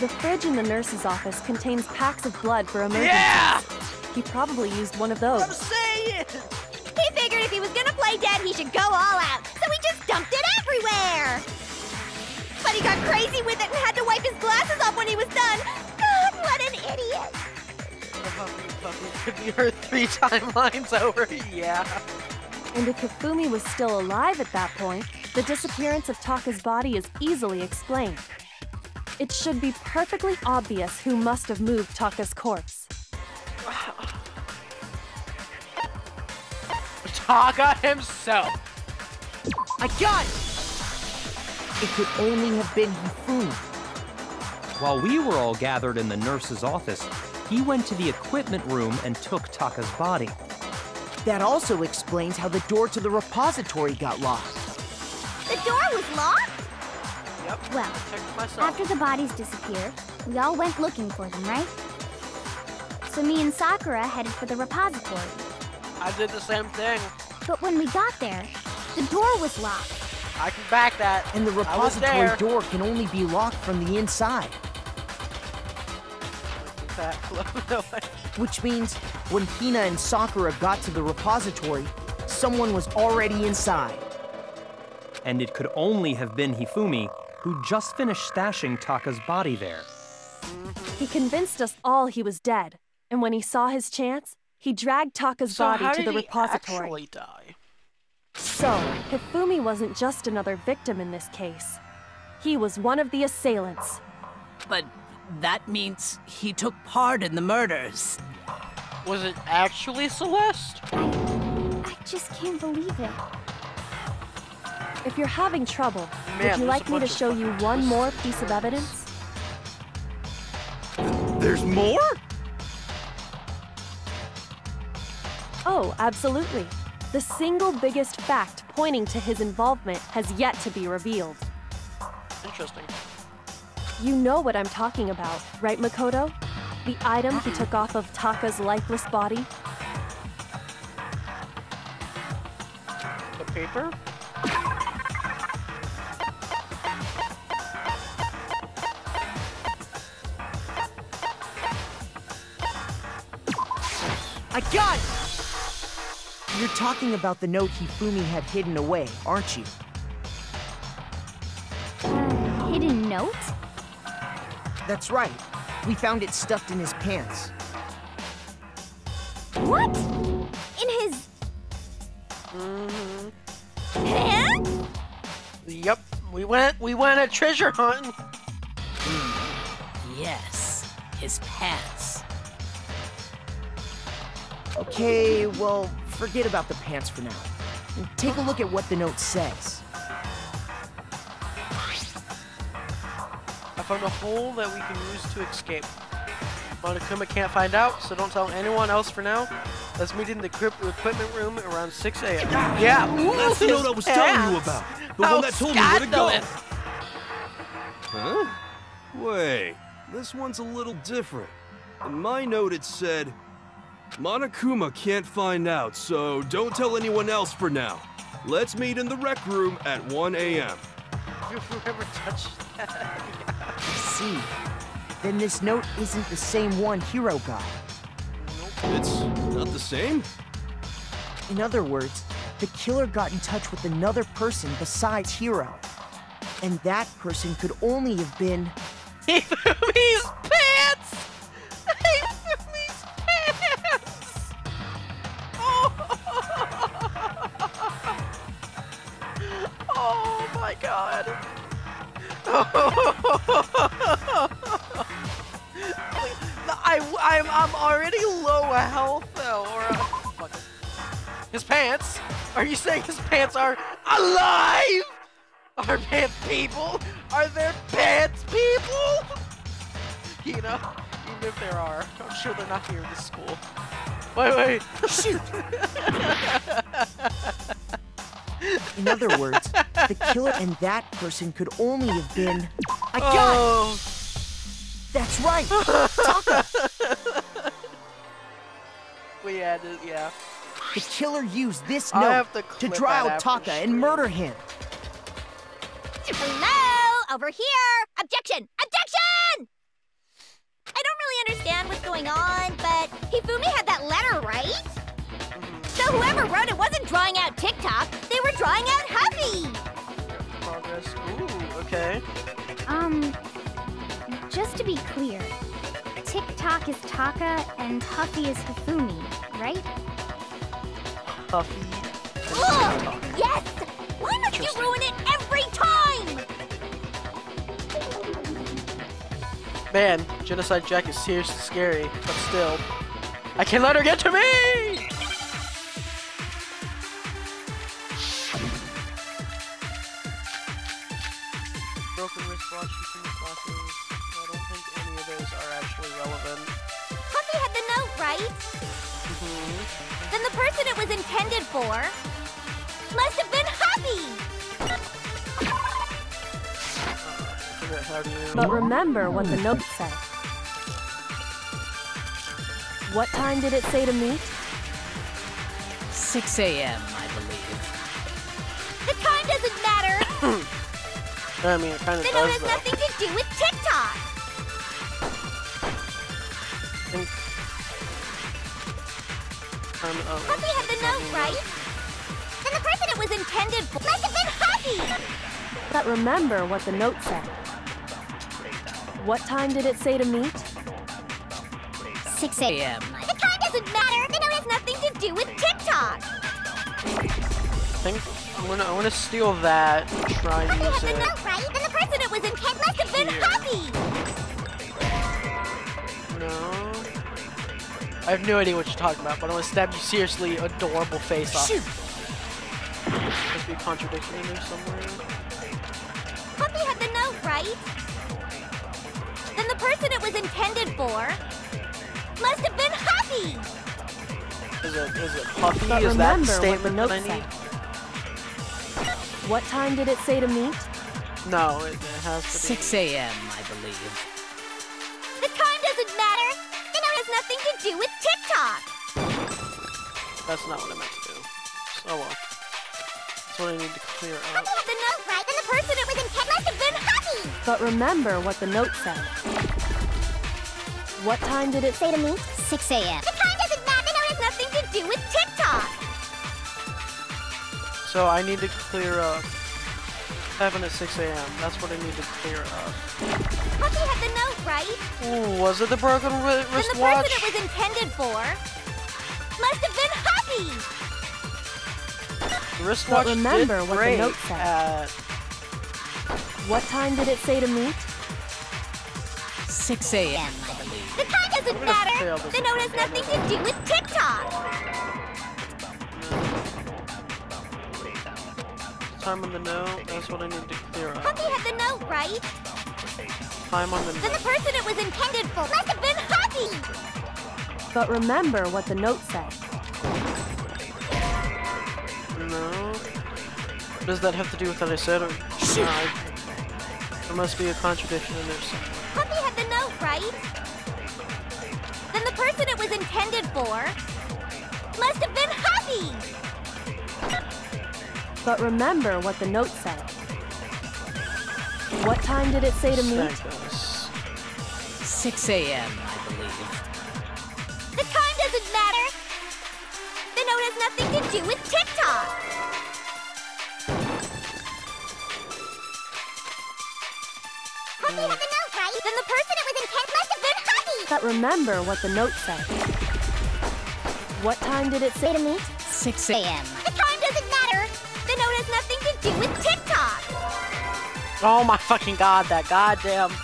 F: The fridge in the nurse's office contains packs of blood for emergencies.
A: Yeah!
F: He probably used one of those.
A: I'm saying.
E: He figured if he was gonna play dead, he should go all out, so he just dumped it everywhere! But he got crazy with it and had to wipe his glasses off when he was done. God, what an idiot!
A: Could be heard 3 timelines over. Yeah.
F: And if Hifumi was still alive at that point, the disappearance of Taka's body is easily explained. It should be perfectly obvious who must have moved Taka's corpse.
A: Taka himself.
I: I got it! It could only have been Hifumi.
D: While we were all gathered in the nurse's office, he went to the equipment room and took Taka's body.
I: That also explains how the door to the repository got locked.
E: The door was locked?
A: Yep.
C: Well,
A: Protect myself.
C: after the bodies disappeared, we all went looking for them, right? So me and Sakura headed for the repository.
A: I did the same thing.
C: But when we got there, the door was locked.
A: I can back that.
I: And the
A: I was
I: repository
A: there.
I: door can only be locked from the inside. Which means when Hina and Sakura got to the repository, someone was already inside.
D: And it could only have been Hifumi, who just finished stashing Taka's body there.
F: He convinced us all he was dead, and when he saw his chance, he dragged Taka's body to the repository.
A: Actually die?
F: So, Hifumi wasn't just another victim in this case. He was one of the assailants.
H: But that means he took part in the murders.
A: Was it actually Celeste?
C: I just can't believe it.
F: If you're having trouble,
A: Man,
F: would you
A: there's
F: like
A: a
F: me to
A: bunch of
F: show you
A: fucking
F: one
A: twists.
F: more piece of evidence?
G: There's more?
F: Oh, absolutely. The single biggest fact pointing to his involvement has yet to be revealed.
A: Interesting.
F: You know what I'm talking about, right, Makoto? The item he took off of Taka's lifeless body?
A: The paper?
I: I got it! You're talking about the note Hifumi had hidden away, aren't you?
C: Hidden note?
I: That's right. We found it stuffed in his pants.
C: What? In his pants?
A: Yep. We went a treasure hunt.
H: Yes, his pants.
I: Okay, well, forget about the pants for now. Take a look at what the note says.
A: I found a hole that we can use to escape. Monokuma can't find out, so don't tell anyone else for now. Let's meet in the equipment room around 6 a.m. Yeah, ooh,
G: That's the
A: his
G: note I was telling you
A: pants.
G: about. The
A: How
G: one that told me where to go.
A: scandalous.
G: Huh? Wait, this one's a little different. In my note it said, Monokuma can't find out, so don't tell anyone else for now. Let's meet in the rec room at 1 a.m.
A: If you ever touched that.
I: I see. Then this note isn't the same one Hiro got.
G: It's not the same?
I: In other words, the killer got in touch with another person besides Hiro. And that person could only have been...
A: Hifumi's pants! Hifumi's pants! Oh my god. I'm already low health though, fuck it. His pants? Are you saying his pants are alive? Are pants people? Are there pants people? You know, even if there are, I'm sure they're not here in this school. Wait.
I: Shoot! In other words, the killer and that person could only have been... I got it! That's right! Taka!
A: We had to, yeah.
I: The killer used this
A: I'll
I: note
A: have to
I: to
A: clip
I: draw
A: that
I: out
A: after
I: Taka and
A: stream.
I: murder him.
E: Hello? Over here! Objection! Objection! I don't really understand what's going on, but Hifumi had that letter, right? So whoever wrote it wasn't drawing out TikTok, they were drawing out Huffy!
A: Progress. Ooh, okay.
C: Just to be clear, TikTok is Taka and Huffy is Hifumi, right?
A: Huffy.
E: Ugh! Yes! Why must you
A: Interesting.
E: ruin it every time?
A: Man, Genocide Jack is seriously scary, but still. I can't let her get to me! Broken wristwatch, consumer glasses. I don't think any of those are actually relevant.
E: Huffy had the note, right? Then the person it was intended for must have been Huffy!
A: Okay, how do you...
F: But remember what the note said. What time did it say to meet?
H: 6 a.m., I believe.
E: The time doesn't matter.
A: I mean, it kind of
E: The
A: does,
E: note has
A: though.
E: nothing to do with TikTok. Puppy had the note, right? Then the person it was intended for must have been Puppy.
F: But remember what the note said. What time did it say to meet?
H: 6 a.m.
E: The time doesn't matter. The note has nothing to do with TikTok.
A: I think I wanna steal that and try and
E: Puppy
A: use
E: had the
A: it.
E: note, right? Then the person it was intended must have been
A: Here.
E: Puppy.
A: No. I have no idea what you're talking about, but I want to stab you seriously adorable face off.
B: Shoot!
A: Must be a contradiction in there somewhere.
E: Puppy had the note, right? Then the person it was intended for must have been Puppy.
A: Is it Puffy?
F: But
A: Is that the
F: remember what the
A: statement
F: note
A: that I need?
F: What time did it say to meet?
A: No, it has to be.
H: 6 a.m., I believe.
E: The time doesn't matter. The note has nothing to do with TikTok.
A: That's not what I meant to do. Oh well. That's what I need to clear up.
E: Puppy had the note, right? Then the person it was intended must have been Puppy.
F: But remember what the note said. What time did it say to meet?
E: 6 a.m. The time doesn't matter. The note has nothing to do with TikTok.
A: So I need to clear up 7 at 6 a.m. That's what I need to clear up.
E: Puppy had the note, right?
A: Ooh, was it the broken
E: Then the
A: wristwatch?
E: person it was intended for must have been Puppy.
A: The wristwatch
F: But remember
A: did
F: what the
A: break
F: note said.
A: at...
F: What time did it say to meet?
H: 6 a.m., I believe.
E: The time doesn't
A: I'm gonna
E: matter.
A: fail this
E: The note has
A: again.
E: nothing to do with TikTok.
A: Time on the note, that's what I need to clear up.
E: Puppy had the note, right?
A: Time on the
E: Then the
A: note.
E: person it was intended for must have been Puppy.
F: But remember what the note said.
A: No. What does that have to do with what I said? Or, there must be a contradiction in there somewhere.
E: Puppy had the note, right? Then the person it was intended for must have been Puppy.
F: But remember what the note said. What time did it say to meet?
A: Seconds.
H: 6 a.m., I believe.
E: The time doesn't matter. The note has nothing to do with TikTok. Puppy had the note, right? Then the person it was intended must have been Puppy.
F: But remember what the note said. What time did it say to meet?
H: 6 a.m.
E: The time doesn't matter. The note has nothing to do with TikTok.
A: Oh my fucking god, that goddamn...
E: Puppy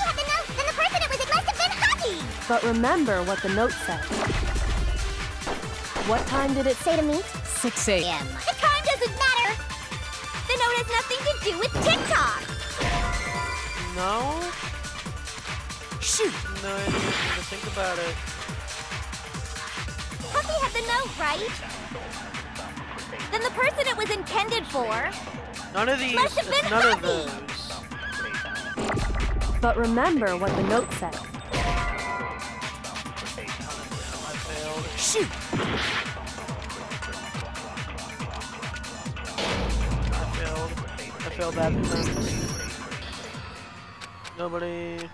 E: had the note. Then the person it was it must have been Puppy.
F: But remember what the note said. What time did it say to meet?
H: 6 a.m.
E: The time doesn't matter. The note has nothing to do with TikTok.
A: No?
B: Shoot!
A: No, I didn't even think about it.
E: Puppy had the note, right? Then the person it was intended for
A: None of these,
E: must have been
A: none of
E: Puppy.
A: those.
F: But remember what the note said.
A: I failed.
B: Shoot!
A: I failed that attempt. Nobody...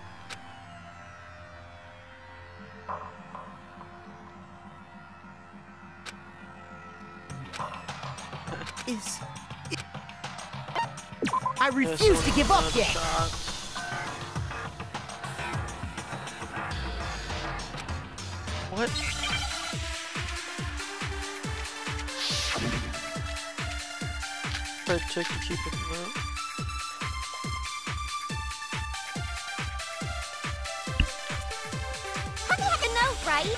I: I refuse to give up yet.
A: Shot. What? Try to check to keep it low.
E: Puppy had the note, right?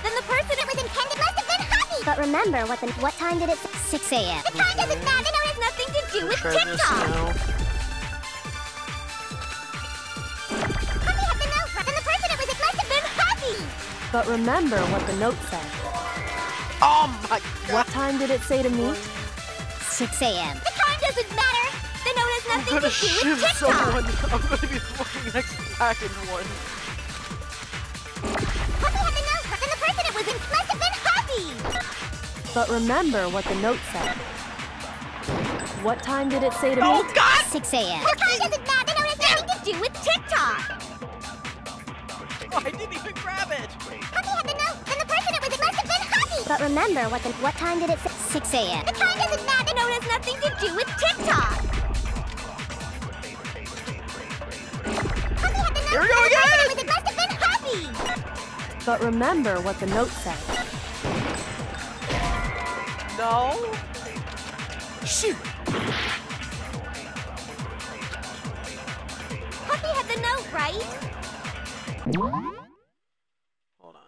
E: Then the person it was intended must have been Puppy.
C: But remember what time did it say? 6 a.m.
E: The time doesn't matter. The note has nothing to do with
A: Try this
E: TikTok.
A: now.
E: Puppy had the note, right? Then the person it was it must have been Puppy.
F: But remember what the note said.
A: Oh my god!
F: What time did it say to meet?
C: 6 a.m.
E: The time doesn't matter. The note has
C: nothing
A: gonna
C: to do
A: shoot
C: with TikTok.
A: someone. I'm gonna be fucking next attack in one.
C: Puppy had the note, and the person it was in must have been Puppy.
F: But remember what the note said. What time did it say to me?
A: Oh God!
C: 6 a.m. The time doesn't matter. The note has nothing to do with TikTok.
A: Oh, I didn't even grab it.
C: Puppy had the note, and the person it was in must have been Puppy. But remember what time did it say? 6 a.m. The time doesn't matter. The note has nothing to do with TikTok. Puppy had the note,
A: Here we go
C: and the
A: again!
C: person it was in must have been Puppy.
F: But remember what the note said.
A: No.
I: Shoot!
C: Puppy had the note, right?
A: Hold on.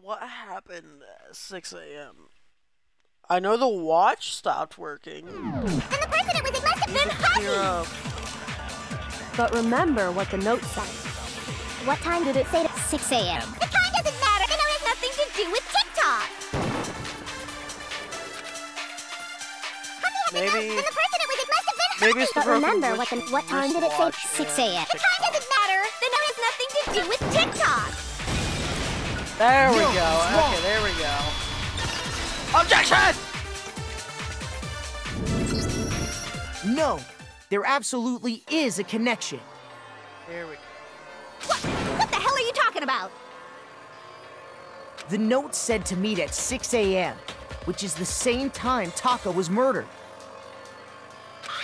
A: What happened at 6 a.m.? I know the watch stopped working.
C: And the person it was in must have been
A: Clear
C: Puppy.
A: up.
F: But remember what the note said.
C: What time did it say? 6 a.m. The time doesn't matter. The note has nothing to do with TikTok.
A: Maybe.
C: And the person it was in must have been
A: Maybe it's the
C: But
A: broken
C: remember
A: wrist-
C: what time did it say?
A: wristwatch
C: 6 a.m.
A: and
C: The time doesn't matter. The note has nothing to do with TikTok.
A: There we
I: No,
A: go.
I: it's wrong.
A: Okay, there we go. Objection!
I: No, there absolutely is a connection.
A: There we go.
C: What the hell are you talking about?
I: The note said to meet at 6 a.m., which is the same time Taka was murdered.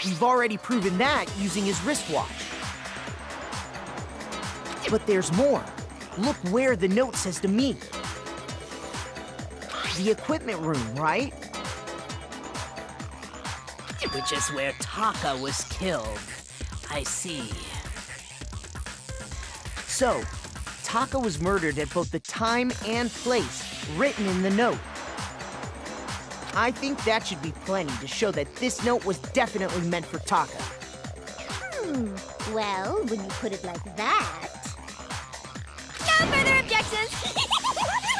I: We've already proven that using his wristwatch. But there's more. Look where the note says to meet. The equipment room, right?
H: Which is where Taka was killed. I see.
I: So, Taka was murdered at both the time and place written in the note. I think that should be plenty to show that this note was definitely meant for Taka.
C: Well, when you put it like that... No further objections!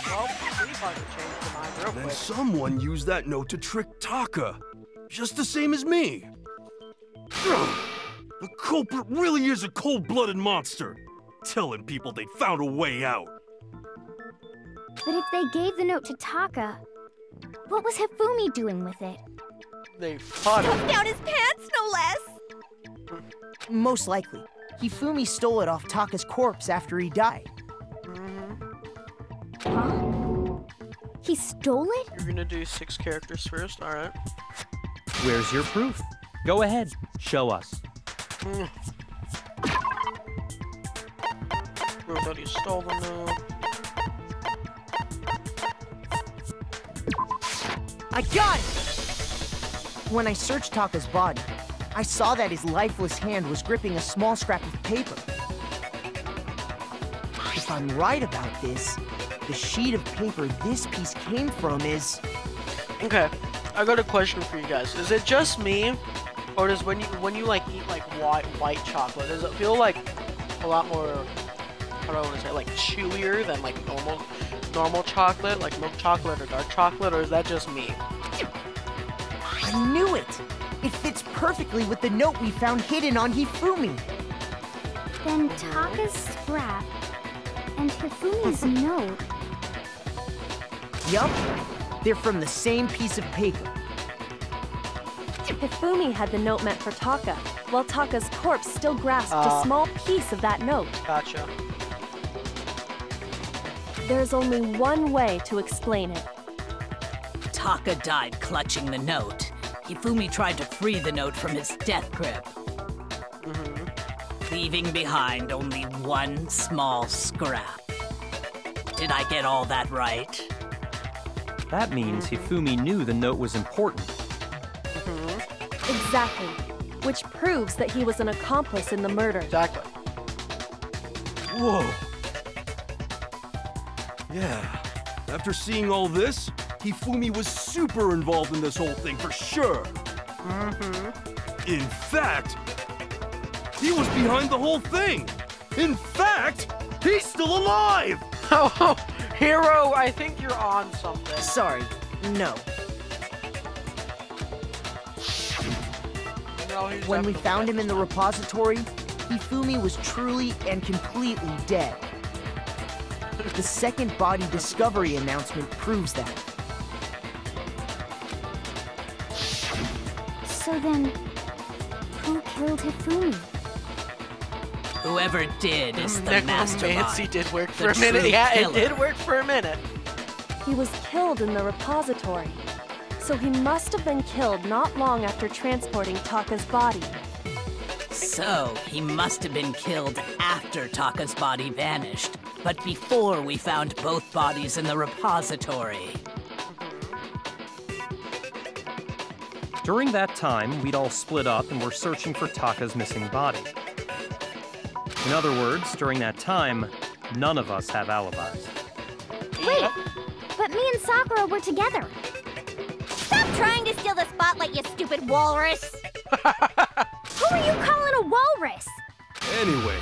A: Well, we probably changed your mind real
G: Then
A: quick.
G: someone used that note to trick Taka. Just the same as me. Ugh. The culprit really is a cold-blooded monster. Telling people they found a way out.
E: But if they gave the note to Taka, what was Hifumi doing with it?
A: They fought it.
C: Down his pants, no less!
I: Most likely, Hifumi stole it off Taka's corpse after he died.
E: He stole it?
A: You're gonna do 6 characters first, alright.
D: Where's your proof? Go ahead, show us.
A: Prove that he stole the note.
I: I got it! When I searched Taka's body, I saw that his lifeless hand was gripping a small scrap of paper. If I'm right about this, the sheet of paper this piece came from is...
A: Okay, I got a question for you guys. Is it just me, or does when you like eat like white chocolate, does it feel like a lot more, how do I want to say, like chewier than like normal chocolate, like milk chocolate or dark chocolate, or is that just me?
I: I knew it! It fits perfectly with the note we found hidden on Hifumi.
E: Then Taka's scrap and Hifumi's note.
I: Yup, they're from the same piece of paper.
F: Hifumi had the note meant for Taka, while Taka's corpse still grasped a small piece of that note.
A: Gotcha.
F: There's only one way to explain it.
H: Taka died clutching the note. Hifumi tried to free the note from his death grip, leaving behind only one small scrap. Did I get all that right?
D: That means Hifumi knew the note was important.
F: Exactly. Which proves that he was an accomplice in the murder.
A: Exactly.
G: Whoa. Yeah. After seeing all this, Hifumi was super involved in this whole thing for sure. In fact, he was behind the whole thing. In fact, he's still alive.
A: Oh, Hero, I think you're on something.
I: Sorry, no.
A: No, he's
I: When we
A: definitely
I: found him
A: dead.
I: in the repository, Hifumi was truly and completely dead. The second body discovery announcement proves that.
C: So then, who killed Hifumi?
H: Whoever did is the
A: Necromancy
H: mastermind.
A: did work for
H: The
A: a minute.
H: true
A: Yeah,
H: killer.
A: it did work for a minute.
F: He was killed in the repository. So he must have been killed not long after transporting Taka's body.
H: So, he must have been killed after Taka's body vanished, but before we found both bodies in the repository.
D: During that time, we'd all split up and were searching for Taka's missing body. In other words, during that time, none of us have alibis.
C: Wait, but me and Sakura were together. Stop trying to steal the spotlight, you stupid walrus! Who are you calling a walrus?
G: Anyway,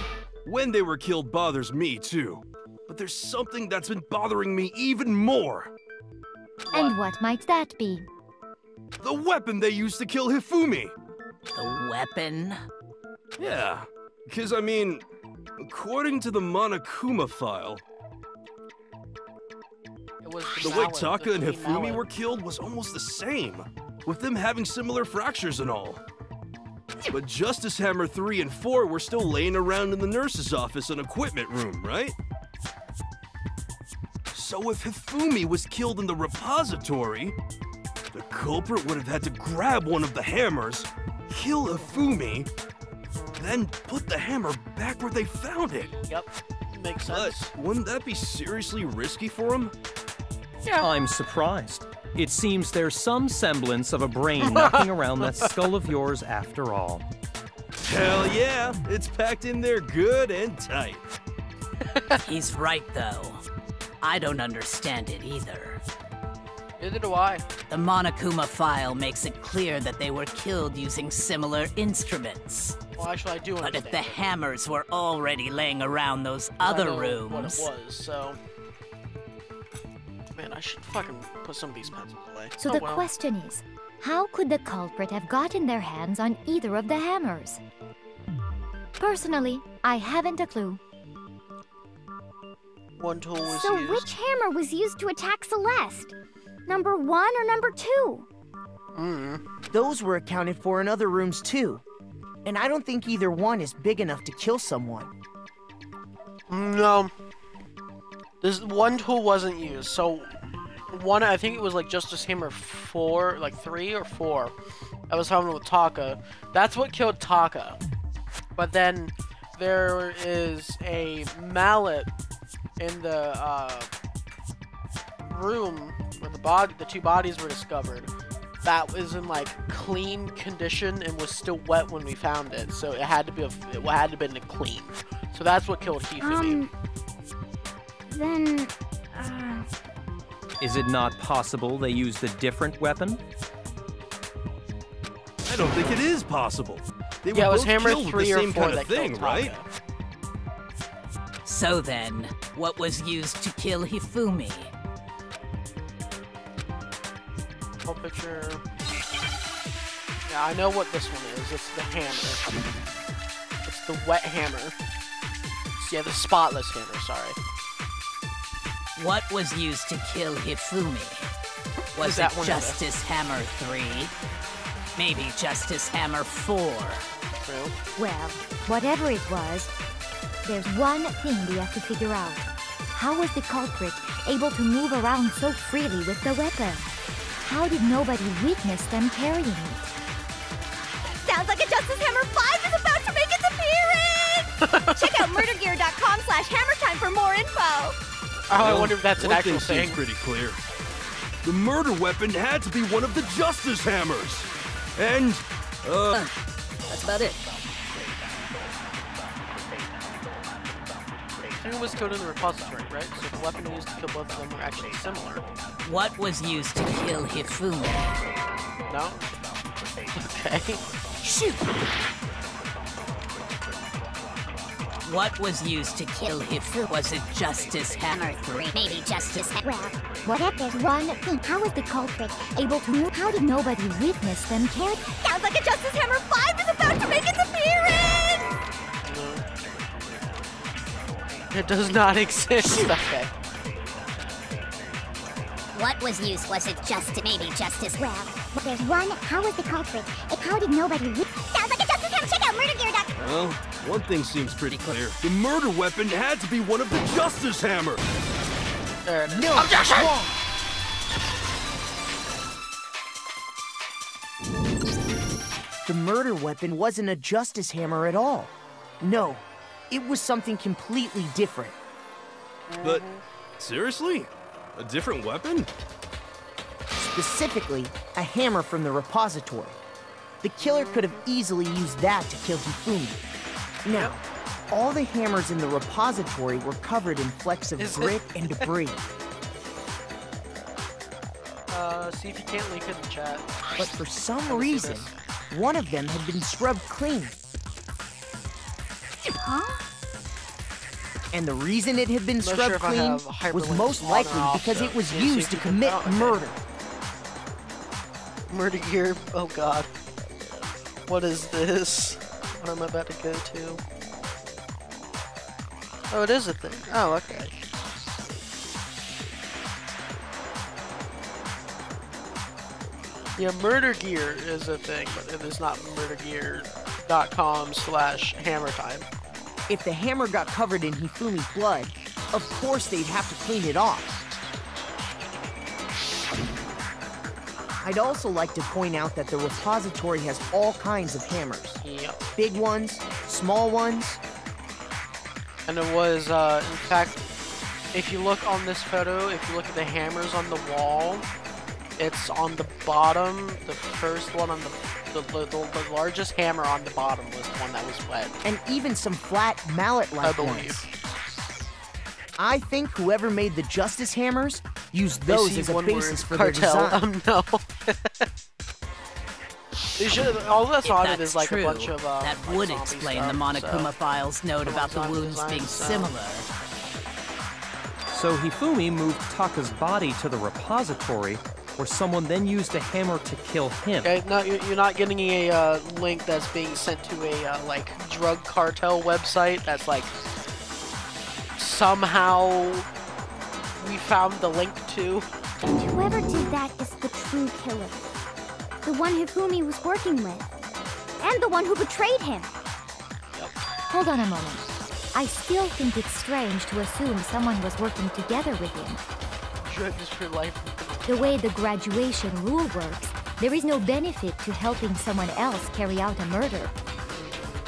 G: when they were killed bothers me too. But there's something that's been bothering me even more.
C: And what might that be?
G: The weapon they used to kill Hifumi.
H: The weapon?
G: Yeah, because I mean, according to the Monokuma file,
A: It was
G: the way
A: mallet,
G: Taka and
A: the
G: Hifumi
A: mallet.
G: were killed was almost the same, with them having similar fractures and all. But Justice Hammer 3 and 4 were still laying around in the nurse's office and equipment room, right? So if Hifumi was killed in the repository, the culprit would have had to grab one of the hammers, kill Hifumi, then put the hammer back where they found it.
A: Yep, makes
G: But
A: sense.
G: wouldn't that be seriously risky for him?
A: Yeah.
D: I'm surprised. It seems there's some semblance of a brain knocking around that skull of yours after all.
G: Hell yeah, it's packed in there good and tight.
H: He's right, though. I don't understand it either.
A: Neither do I.
H: The Monokuma file makes it clear that they were killed using similar instruments.
A: Well, actually, I do
H: But
A: understand.
H: if the hammers were already laying around those
A: I
H: other
A: know
H: rooms...
A: what it was, so... Man, I should fucking put some of these pencils away.
C: So
A: Oh,
C: the
A: well.
C: question is, how could the culprit have gotten their hands on either of the hammers? Personally, I haven't a clue.
A: One tool was
E: So
A: used.
E: which hammer was used to attack Celeste? Number 1 or number 2?
I: Those were accounted for in other rooms too. And I don't think either one is big enough to kill someone.
A: No. This one tool wasn't used, so one, I think it was like Justice Hammer 4, like 3 or 4. I was having with Taka. That's what killed Taka. But then there is a mallet in the room where the two bodies were discovered. That was in like clean condition and was still wet when we found it, so it had to be clean. So that's what killed Hifumi.
E: Then,
D: Is it not possible they used a different weapon?
G: I don't think it is possible. They
A: Yeah, it
G: were
A: was
G: both
A: Hammer
G: killed with
A: 3
G: the
A: or
G: same
A: 4
G: kind
A: that
G: of thing,
A: killed
G: right?
A: Taka.
H: So then, what was used to kill Hifumi?
A: Whole picture. Yeah, I know what this one is. It's the hammer. It's the wet hammer. Yeah, the spotless hammer, sorry.
H: What was used to kill Hifumi? Was
A: that
H: it
A: one of
H: Justice Hammer 3? Maybe Justice Hammer 4?
A: True.
C: Well, whatever it was, there's one thing we have to figure out. How was the culprit able to move around so freely with the weapon? How did nobody witness them carrying it?
E: sounds like a Justice Hammer 5 is about to make its appearance! Check out murdergear.com/hammertime for more info!
A: Oh, I
G: Well,
A: wonder if that's an
G: one
A: actual
G: thing
A: thing.
G: seems pretty clear. The murder weapon had to be one of the Justice Hammers. And,
H: That's about it.
A: Two was killed in the repository, right? So the weapon used to kill both of them were actually similar.
H: What was used to kill Hifumi?
A: No? Okay.
H: Shoot! What was used to kill Hifumi? Was it Justice Hammer 3?
E: Maybe Justice Hammer.
C: Well, what if there's one thing? How was the culprit able to move? How did nobody witness them carry?
E: Sounds like a Justice Hammer 5 is about to make its appearance!
A: No. It does not exist. Okay.
J: What was use? Was it just maybe justice? Well, there's one. How was the culprit? It how did nobody? Sounds like a justice hammer. Check out murdergear.com.
G: Well, one thing seems pretty clear. The murder weapon had to be one of the Justice Hammer.
A: There it is.
I: No, wrong. The murder weapon wasn't a justice hammer at all. No, it was something completely different.
G: But, seriously? A different weapon?
I: Specifically, a hammer from the repository. The killer could have easily used that to kill Hifumi. Now, all the hammers in the repository were covered in flecks of grit and debris.
A: See if you can't link it in the chat.
I: But for some reason, one of them had been scrubbed clean.
J: Huh?
I: And the reason it had been
A: Not sure
I: scrubbed
A: if I
I: clean
A: have
I: was
A: hyperlinks
I: most
A: on or
I: likely
A: off,
I: because
A: so
I: it was
A: see if
I: used to
A: you can-
I: commit
A: oh, okay.
I: murder.
A: Murder gear. Oh god. What is this? What am I about to go to? Oh, it is a thing. Oh, okay. Yeah, murder gear is a thing, but it is not murdergear.com/hammer time.
I: If the hammer got covered in Hifumi's blood, of course they'd have to clean it off. I'd also like to point out that the repository has all kinds of hammers.
A: Yep.
I: Big ones, small ones.
A: And it was, in fact, if you look on this photo, if you look at the hammers on the wall, it's on the bottom, the first one on the largest hammer on the bottom was the one that was wet.
I: And even some flat mallet-like
A: I believe.
I: ones. I think whoever made the Justice Hammers used those as a basis for their
A: cartel.
I: design.
A: No. They should. All that's
H: If
A: on it
H: that's
A: is like
H: true,
A: a bunch of.
H: that
A: like
H: would
A: zombie
H: explain
A: stuff,
H: the Monokuma
A: so.
H: file's note about the
A: Zombie
H: wounds
A: design,
H: being
A: so.
H: similar.
D: So Hifumi moved Taka's body to the repository, where someone then used a hammer to kill him.
A: Okay, no, you're not getting a link that's being sent to a like drug cartel website. That's like somehow we found the link to.
C: And whoever did that is the true killer. The one Hifumi was working with. And the one who betrayed him.
A: Yep.
C: Hold on a moment. I still think it's strange to assume someone was working together with him.
A: Drugs for life.
C: The way the graduation rule works, there is no benefit to helping someone else carry out a murder.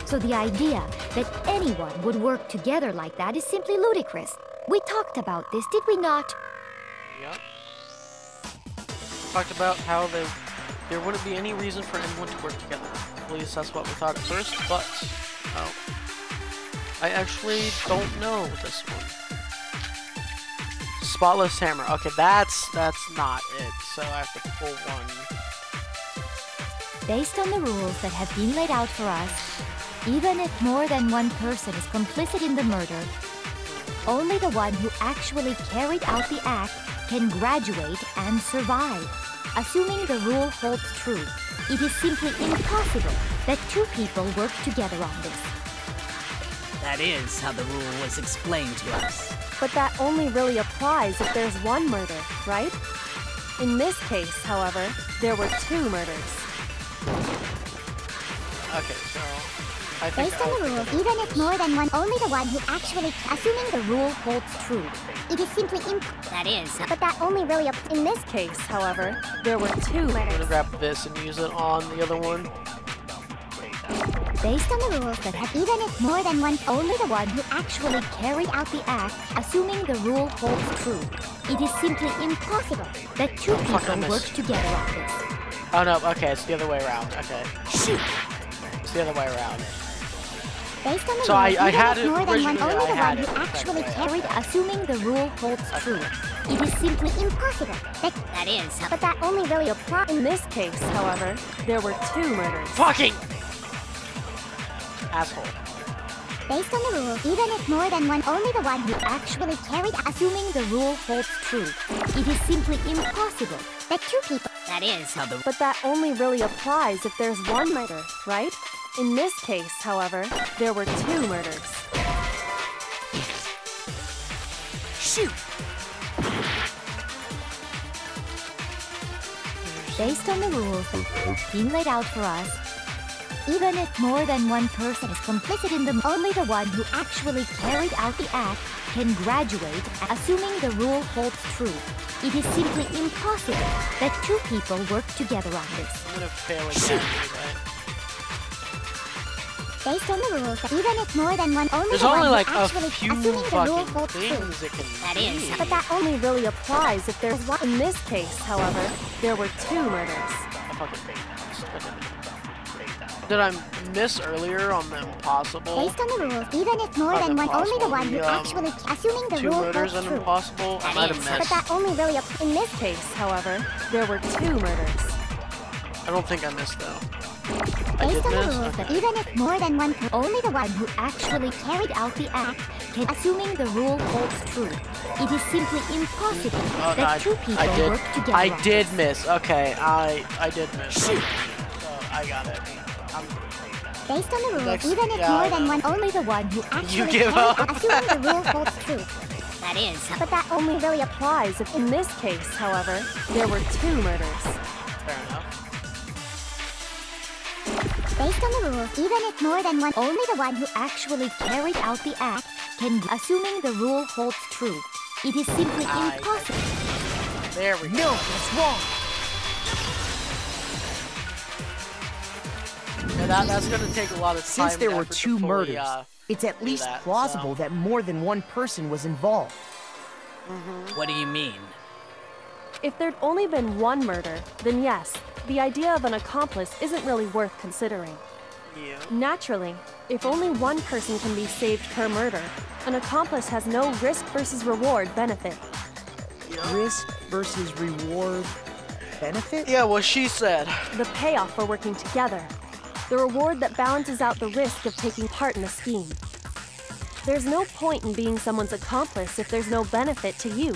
C: So the idea that anyone would work together like that is simply ludicrous. We talked about this, did we not?
A: Yep. Talked about how there wouldn't be any reason for anyone to work together. At least that's what we thought at first, but I actually don't know this one. Spotless hammer. Okay, that's not it. So I have to pull one.
C: Based on the rules that have been laid out for us, even if more than one person is complicit in the murder, only the one who actually carried out the act can graduate and survive. Assuming the rule holds true, it is simply impossible that two people work together on this.
H: That is how the rule was explained to us.
F: But that only really applies if there's one murder, right? In this case, however, there were two murders.
A: Okay, so I think
J: Based on the rules, even if more than one, only the one who actually, assuming the rule holds true, it is simply that is. But that only really
F: In this case, however, there were two
A: I'm gonna
F: murders.
A: grab this and use it on the other one.
J: Based on the rules that have, even if more than one,
C: Only the one who actually carried out the act, assuming the rule holds true. It is simply impossible that two
A: Fuck, I
C: people
A: missed.
C: work together on this.
A: Oh no, okay, it's the other way around. Okay. Shoot! It's the other way around.
J: based on the
A: So
J: rules,
A: I
J: even
A: had
J: if
A: it
J: more than one,
A: originally,
J: only
A: I
J: the
A: had
J: one
A: it
J: who
A: the
J: actually
A: second way.
C: Carried, assuming the rule holds true.
J: it is simply impossible. That is. But that only really applies.
F: In this case, however, there were two murders.
A: Fucking asshole.
J: Based on the rules, even if more than one, only the one who actually carried,
C: Assuming the rule holds true. It is simply impossible.
J: that two people.
H: That is how the
F: But that only really applies if there's one murder, right? In this case, however, there were 2 murders.
I: Shoot!
C: Based on the rules that have been laid out for us, even if more than one person is complicit in them, only the one who actually carried out the act can graduate, assuming the rule holds true. It is simply impossible that 2 people work together on this.
A: I'm gonna fail again, right?
J: Based on the rules, even if more than one, only
A: There's
J: the
A: only
J: one
A: like
J: who
A: a
J: actually,
A: few
J: assuming the rule
A: fucking
J: holds true.
A: things it can
J: That is,
A: be.
F: But that only really applies if there's one. In this case, however, there were 2 murders.
A: I fucking hate that. Did I miss earlier on the impossible?
J: Based on the rules, even if more than one, only the one who actually, assuming the
A: 2
J: rule
A: murders
J: holds
A: and
J: true.
A: impossible? I might have
J: But
A: missed.
J: that only really applies.
F: In this case, however, there were 2 murders.
A: I don't think I missed though. I
J: Based
A: did
J: on the
A: miss?
J: rules,
A: Okay.
J: even if more than one,
C: Only the one who actually carried out the act can, assuming the rule holds true. It is simply impossible
A: Oh, no,
C: that 2 people
A: I did.
C: work together
A: I
C: on
A: did
C: this.
A: miss. Okay, I did miss. So I got it.
J: based on the rules,
A: Next-
J: even if
A: yeah,
J: more
A: I
J: than
A: know.
J: one, only the one who actually
A: give
J: carried
A: up.
J: assuming the rule holds true. That is,
F: But that only really applies if, in this case, however, there were 2 murders.
A: Fair enough.
J: based on the rules, even if more than one,
C: Only the one who actually carried out the act can, assuming the rule holds true. It is simply impossible.
A: There we go.
I: No, that's wrong.
A: Yeah, that's gonna take a lot of time.
I: Since there
A: and
I: were
A: effort to
I: 2
A: fully,
I: murders, it's at
A: do
I: least
A: that,
I: plausible
A: so.
I: that more than one person was involved.
H: What do you mean?
F: If there'd only been 1 murder, then yes, the idea of an accomplice isn't really worth considering.
A: Yeah.
F: Naturally, if only 1 person can be saved per murder, an accomplice has no risk versus reward benefit.
I: Risk versus reward benefit?
A: Yeah, what she said.
F: The payoff for working together. The reward that balances out the risk of taking part in a scheme. There's no point in being someone's accomplice if there's no benefit to you.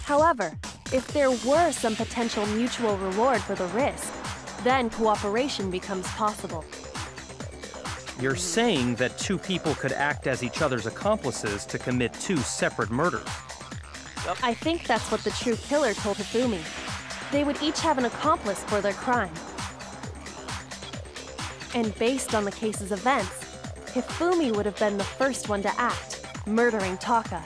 F: However, if there were some potential mutual reward for the risk, then cooperation becomes possible.
D: You're saying that 2 people could act as each other's accomplices to commit 2 separate murders.
F: I think that's what the true killer told Hifumi. They would each have an accomplice for their crime. And based on the case's events, Hifumi would have been the first one to act, murdering Taka.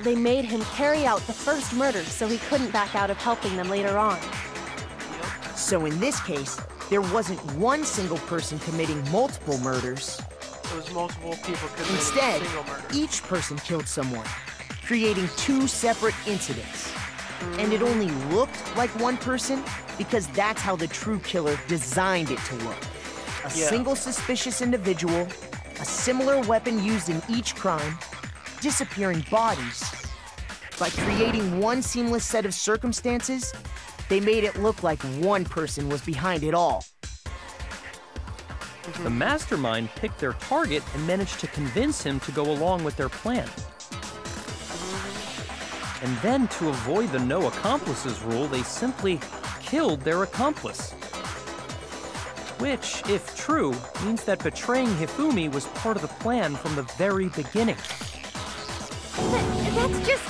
F: They made him carry out the first murder so he couldn't back out of helping them later on.
I: So in this case, there wasn't one single person committing multiple murders.
A: It was multiple people committing
I: Instead,
A: a single murder.
I: each person killed someone, creating 2 separate incidents. And it only looked like one person because that's how the true killer designed it to look. A
A: Yeah.
I: single suspicious individual, a similar weapon used in each crime, disappearing bodies. By creating one seamless set of circumstances, they made it look like one person was behind it all.
D: The mastermind picked their target and managed to convince him to go along with their plan. And then, to avoid the no accomplices rule, they simply killed their accomplice. Which, if true, means that betraying Hifumi was part of the plan from the very beginning.
E: That's just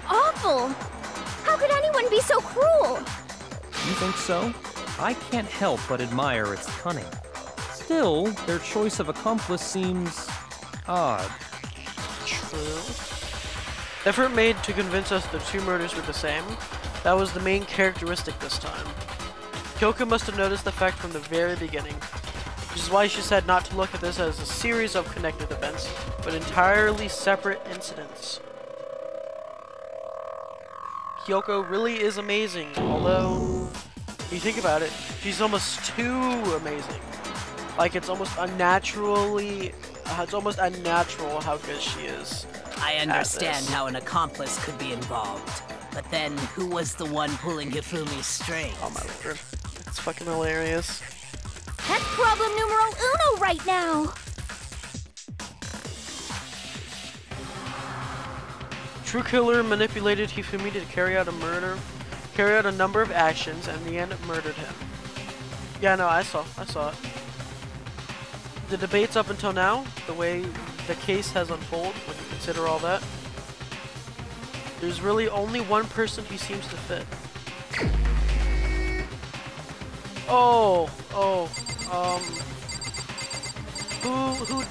E: awful. How could anyone be so cruel?
D: You think so? I can't help but admire its cunning. Still, their choice of accomplice seems odd.
A: True. Effort made to convince us the 2 murders were the same. That was the main characteristic this time. Kyoko must have noticed the fact from the very beginning, which is why she said not to look at this as a series of connected events, but entirely separate incidents. Kyoko really is amazing, although, if you think about it, she's almost too amazing. Like, it's almost unnatural how good she is.
H: I understand
A: this.
H: how an accomplice could be involved. But then, who was the one pulling Hifumi's strings?
A: Oh my lord. It's fucking hilarious.
E: That's problem numero uno right now.
A: True killer manipulated Hifumi to carry out a number of actions, and in the end murdered him. Yeah, no, I saw it. the debates up until now, the way the case has unfolded, when you consider all that, there's really only one person he seems to fit.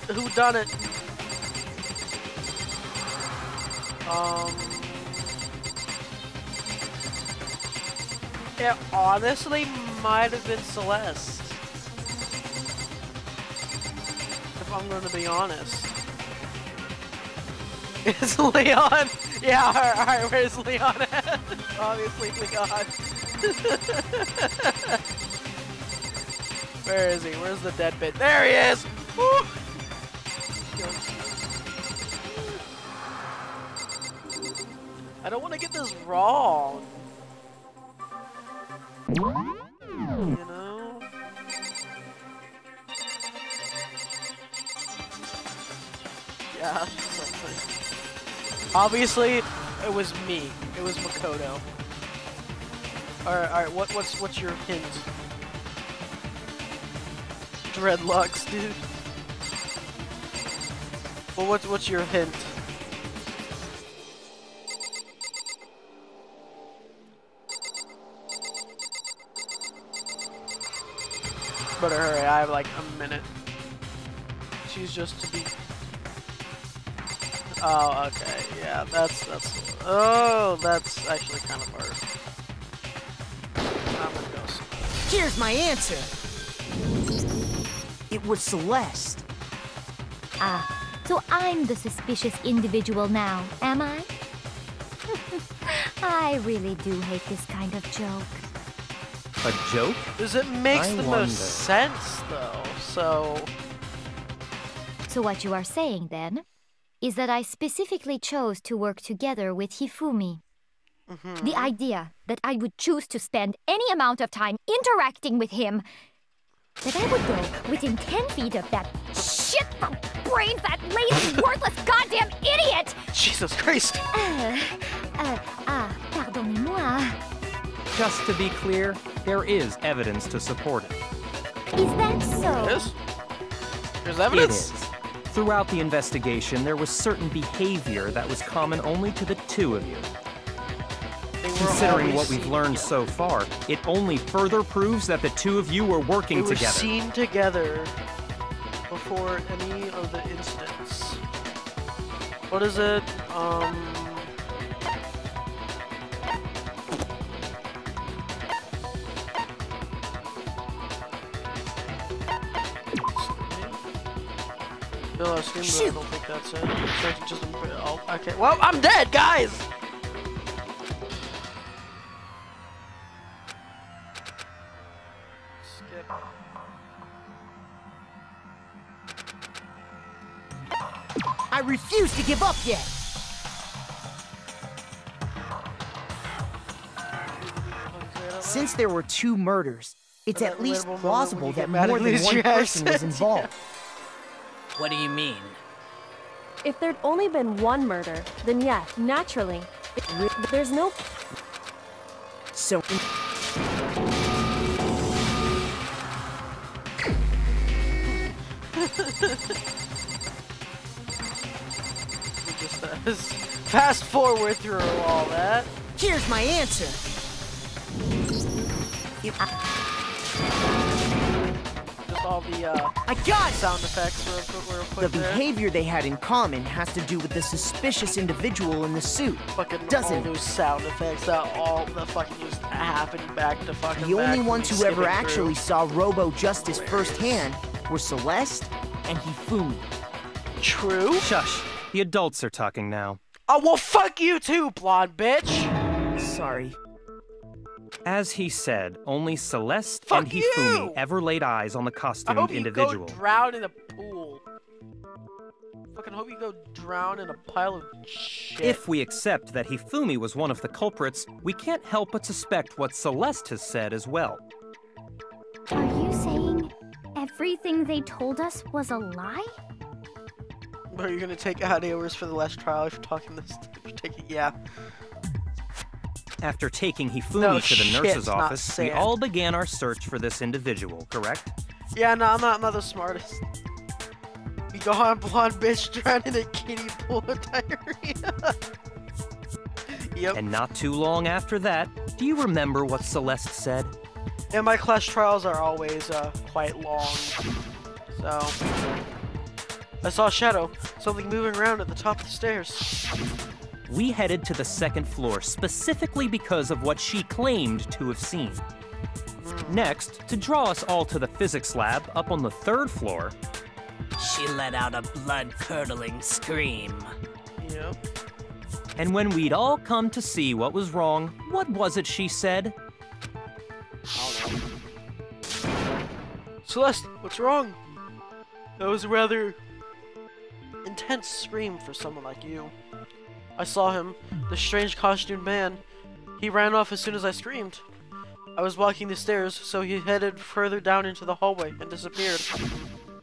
A: Who done it? It honestly might have been Celeste. If I'm gonna be honest. It's Leon! Yeah, alright, where's Leon at? Obviously Leon. Where is he? Where's the dead bit? There he is! Woo! I don't want to get this wrong. You know? Yeah, something. Obviously, it was me. It was Makoto. Alright, what's your hint? Dreadlocks, dude. Well, what's your hint? Better hurry, I have like a minute. She's just to be... Oh, okay, yeah, that's... Oh, that's actually kind of hard. I'm gonna go Celeste.
I: Here's my answer. It was Celeste.
C: Ah, so I'm the suspicious individual now, am I? I really do hate this kind of joke.
D: A joke?
A: Because it makes the
D: wonder.
A: most sense, though, so...
C: So what you are saying, then, is that I specifically chose to work together with Hifumi. The idea that I would choose to spend any amount of time interacting with him, that I would go within 10 feet of that shit from brain-fat, lazy, worthless goddamn idiot!
A: Jesus Christ!
C: Pardonnez-moi.
D: Just to be clear, there is evidence to support it.
C: Is that so?
A: Yes? There's
D: It
A: evidence?
D: is. Throughout the investigation, there was certain behavior that was common only to the two of you.
A: They were
D: Considering
A: always
D: what we've
A: seen
D: learned
A: together.
D: so far, it only further proves that the two of you were working
A: They were
D: together.
A: seen together before any of the incidents. What is it? No, I assume, but I don't think that's it. So it's just oh, okay. Well, I'm dead, guys! Skip.
I: I refuse to give up yet. Since there were two murders, it's at least plausible that more than one person was involved.
H: What do you mean?
F: If there'd only been one murder, then yeah, naturally. There's no...
I: So,
A: Just fast forward through all that.
I: here's my answer.
A: Just all the
I: I got it!
A: sound effects were
I: The
A: put there.
I: behavior they had in common has to do with the suspicious individual in the suit.
A: Fucking
I: doesn't
A: all those sound effects that all the fucking just happening back to fucking
I: The only
A: back
I: ones
A: when
I: who
A: we
I: ever
A: skipping
I: actually
A: through.
I: saw Robo Justice firsthand were Celeste and Hifumi.
A: True.
D: Shush. The adults are talking now.
A: Oh well, fuck you too, blonde bitch.
I: Sorry.
D: As he said, only Celeste
A: Fuck
D: and Hifumi
A: you!
D: ever laid eyes on the
A: I
D: costumed
A: hope you
D: individual.
A: go drown in a pool. Fucking hope you go drown in a pile of shit.
D: If we accept that Hifumi was one of the culprits, we can't help but suspect what Celeste has said as well.
J: Are you saying everything they told us was a lie?
A: Are you gonna take hours for the last trial if you're talking this? If you're taking, yeah.
D: After taking Hifumi
A: No
D: to the
A: shit,
D: nurse's
A: it's not
D: office, we
A: sand.
D: all began our search for this individual, correct?
A: Yeah, no, I'm not the smartest. god, blonde bitch drowned in a kiddie pool of diarrhea. Yep.
D: And not too long after that, do you remember what Celeste said?
A: And my class trials are always quite long. So I saw a shadow, something moving around at the top of the stairs.
D: We headed to the second floor specifically because of what she claimed to have seen. Next, to draw us all to the physics lab up on the third floor,
H: She let out a blood-curdling scream.
A: Yep.
D: and when we'd all come to see what was wrong, what was it she said?
A: Celeste, what's wrong? That was a rather intense scream for someone like you. I saw him, the strange costumed man. He ran off as soon as I screamed. I was walking the stairs, so he headed further down into the hallway and disappeared.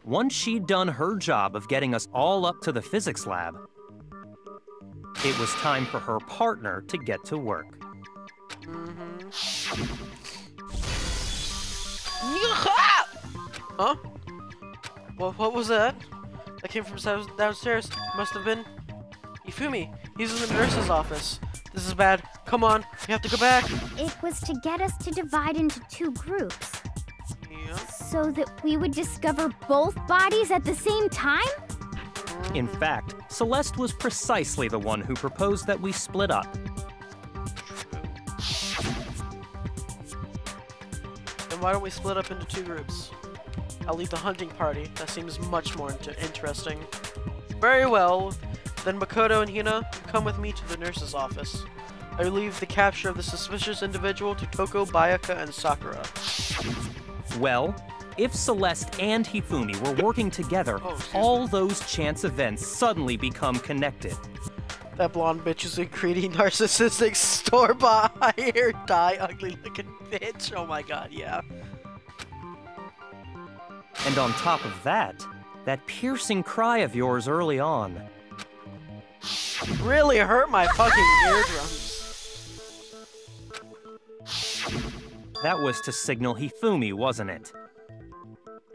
D: Once she'd done her job of getting us all up to the physics lab, it was time for her partner to get to work.
A: Huh? What was that? That came from downstairs. Must have been Ifumi. He's in the nurse's office. This is bad. Come on, we have to go back.
J: It was to get us to divide into 2 groups.
A: Yeah.
J: So that we would discover both bodies at the same time?
D: In fact, Celeste was precisely the one who proposed that we split up.
A: Then why don't we split up into 2 groups? I'll lead the hunting party. That seems much more interesting. Very well. Then Makoto and Hina come with me to the nurse's office. I leave the capture of the suspicious individual to Toko, Bayaka, and Sakura.
D: Well, if Celeste and Hifumi were working together, all those chance events suddenly become connected.
A: That blonde bitch is a greedy, narcissistic, store-bought, high-hair, dye, ugly-looking bitch. Oh my god, yeah.
D: And on top of that, that piercing cry of yours early on.
A: Really hurt my fucking eardrums.
D: That was to signal Hifumi, wasn't it?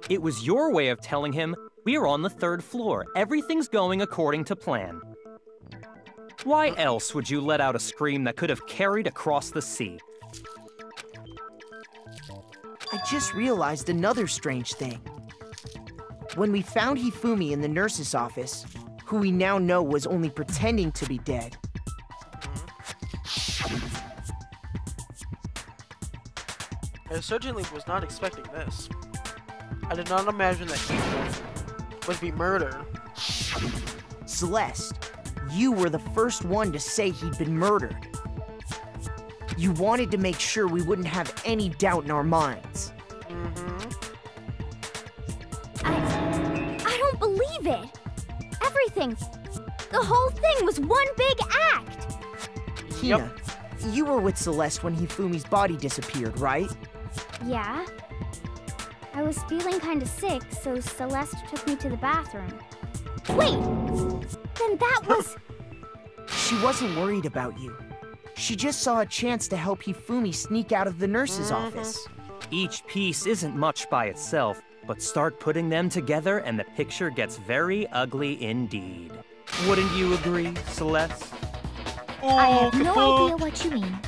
D: It was your way of telling him, we're on the 3rd floor, everything's going according to plan. Why else would you let out a scream that could have carried across the sea?
I: I just realized another strange thing. When we found Hifumi in the nurse's office, who we now know was only pretending to be dead,
A: I certainly was not expecting this. I did not imagine that he would be murdered.
I: Celeste, you were the first one to say he'd been murdered. You wanted to make sure we wouldn't have any doubt in our minds.
J: I don't believe it. Everything, the whole thing was one big act.
I: Hina, you were with Celeste when Hifumi's body disappeared, right?
J: Yeah. I was feeling kind of sick, so Celeste took me to the bathroom. Wait! Then that was...
I: She wasn't worried about you. She just saw a chance to help Hifumi sneak out of the nurse's office.
D: Each piece isn't much by itself, but start putting them together and the picture gets very ugly indeed. Wouldn't you agree, Celeste?
J: I have no idea what you mean.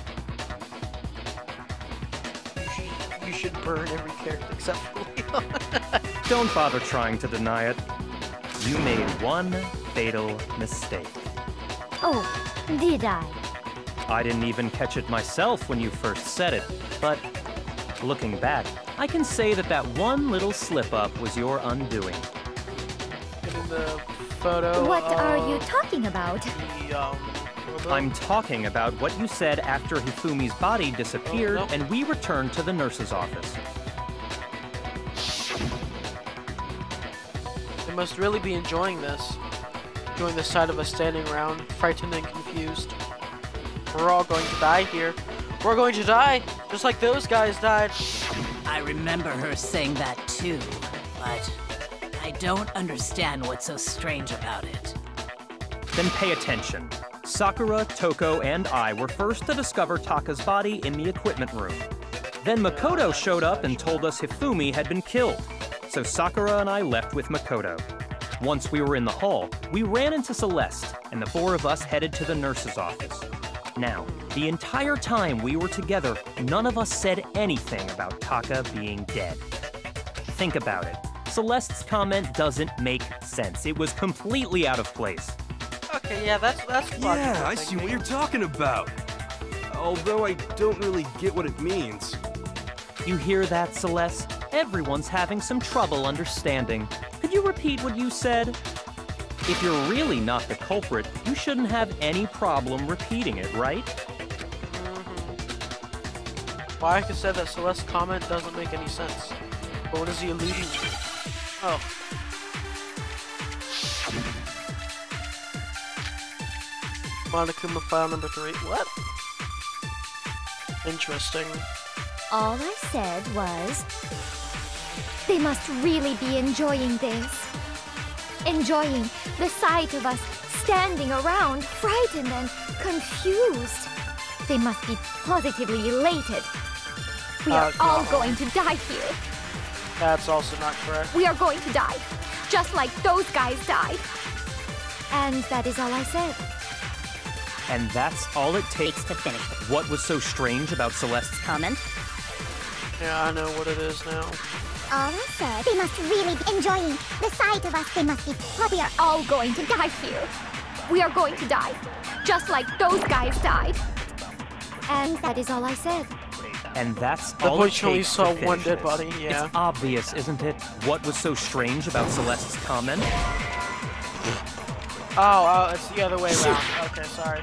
A: You should burn every character except for Leon.
D: Don't bother trying to deny it. You made one fatal mistake.
J: Oh, did I?
D: I didn't even catch it myself when you first said it, but looking back, I can say that that one little slip-up was your undoing.
A: In the photo
C: What are you talking about?
D: I'm talking about what you said after Hifumi's body disappeared and we returned to the nurse's office.
A: They must really be enjoying this. Enjoying the sight of us standing around, frightened and confused. We're all going to die here. We're going to die, just like those guys died.
H: I remember her saying that too, but I don't understand what's so strange about it.
D: Then pay attention. Sakura, Toko, and I were first to discover Taka's body in the equipment room. Then Makoto showed up and told us Hifumi had been killed. So Sakura and I left with Makoto. Once we were in the hall, we ran into Celeste, and the four of us headed to the nurse's office. Now, the entire time we were together, none of us said anything about Taka being dead. Think about it. Celeste's comment doesn't make sense. It was completely out of place.
A: Okay, yeah, that's logical
G: Yeah, I see
A: thinking.
G: what you're talking about. Although I don't really get what it means.
D: You hear that, Celeste? Everyone's having some trouble understanding. Could you repeat what you said? If you're really not the culprit, you shouldn't have any problem repeating it, right?
A: Well, I could say that Celeste's comment doesn't make any sense. But what is he alluding to? Oh. Monokuma file number 3. What? Interesting.
C: All I said was, they must really be enjoying this. Enjoying the sight of us standing around, frightened and confused. They must be positively elated. We are all going to die here.
A: That's also not correct.
C: We are going to die, just like those guys died. And that is all I said.
D: And that's all it takes
J: To finish it.
D: What was so strange about Celeste's
J: Comment?
A: Yeah, I know what it is now.
J: All I said, they must really be enjoying the sight of us. They must be.
C: We are all going to die here. We are going to die, just like those guys died. And that is all I said.
D: And that's
A: The
D: all
A: point
D: it
A: she only
D: takes
A: saw
D: to
A: one
D: finish
A: dead
D: this.
A: body, yeah.
D: It's obvious, isn't it? What was so strange about Celeste's comment?
A: Oh, it's the other way around. Okay, sorry.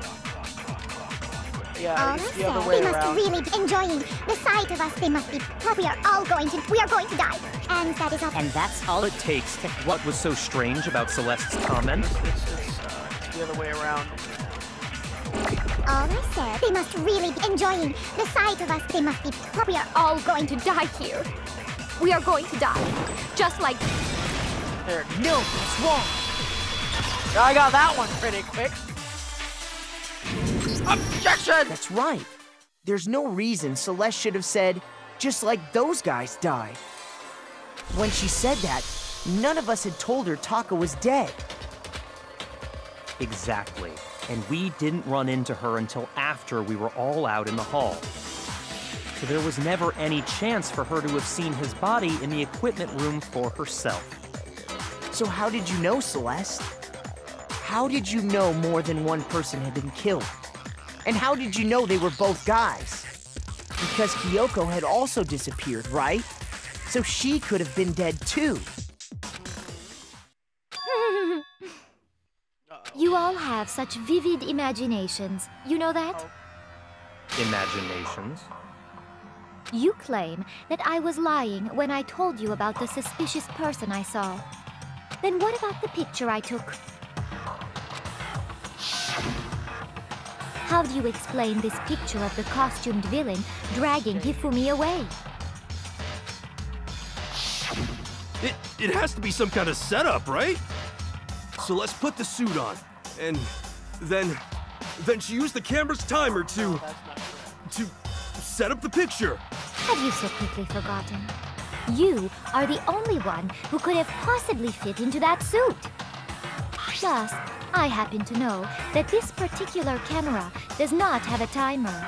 A: Yeah,
J: All I
A: it's the
J: said,
A: other way
J: they must
A: around.
J: really be enjoying the sight of us. They must be. We are going to die. And that is all.
H: And that's all
D: All it takes. What was so strange about Celeste's comment?
A: It's the other way around.
J: All I said, they must really be enjoying the sight of us. They must be.
C: We are all going to die here. We are going to die, just like...
A: There.
I: No, that's wrong.
A: I got that one pretty quick. Objection!
I: That's right. There's no reason Celeste should have said, just like those guys died. When she said that, none of us had told her Taka was dead.
D: Exactly. And we didn't run into her until after we were all out in the hall. So there was never any chance for her to have seen his body in the equipment room for herself.
I: So how did you know, Celeste? How did you know more than one person had been killed? And how did you know they were both guys? Because Kyoko had also disappeared, right? So she could have been dead too.
C: You all have such vivid imaginations. You know that?
D: Imaginations.
C: You claim that I was lying when I told you about the suspicious person I saw. Then what about the picture I took? How do you explain this picture of the costumed villain dragging Hifumi away?
G: It has to be some kind of setup, right? So let's put the suit on, and then she used the camera's timer to set up the picture.
C: Have you so quickly forgotten? You are the only one who could have possibly fit into that suit. Plus, I happen to know that this particular camera does not have a timer.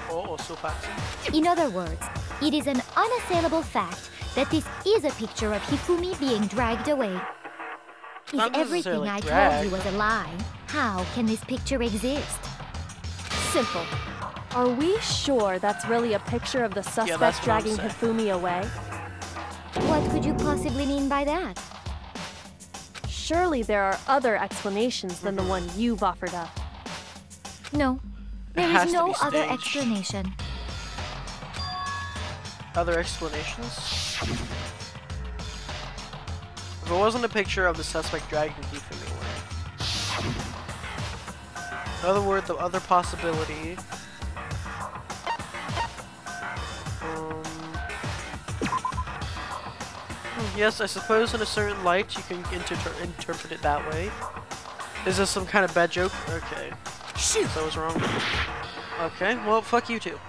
A: Oh, so fancy.
C: In other words, it is an unassailable fact that this is a picture of Hifumi being dragged away. If
A: Not
C: everything
A: necessarily
C: I told
A: dragged.
C: you was a lie, how can this picture exist?
F: Simple. Are we sure that's really a picture of the
A: that's
F: suspect
A: what I'm
F: dragging
A: saying.
F: Hifumi away?
C: What could you possibly mean by that?
F: Surely there are other explanations than the one you've offered up.
C: No, there
A: has
C: is
A: to
C: no
A: be
C: other
A: staged.
C: explanation.
A: Other explanations? If it wasn't a picture of the suspect dragging Hifumi away. In other words, the other possibility. Yes, I suppose in a certain light you can interpret it that way. Is this some kind of bad joke? Okay.
I: Shoot!
A: So I was wrong. Okay, well, fuck you too.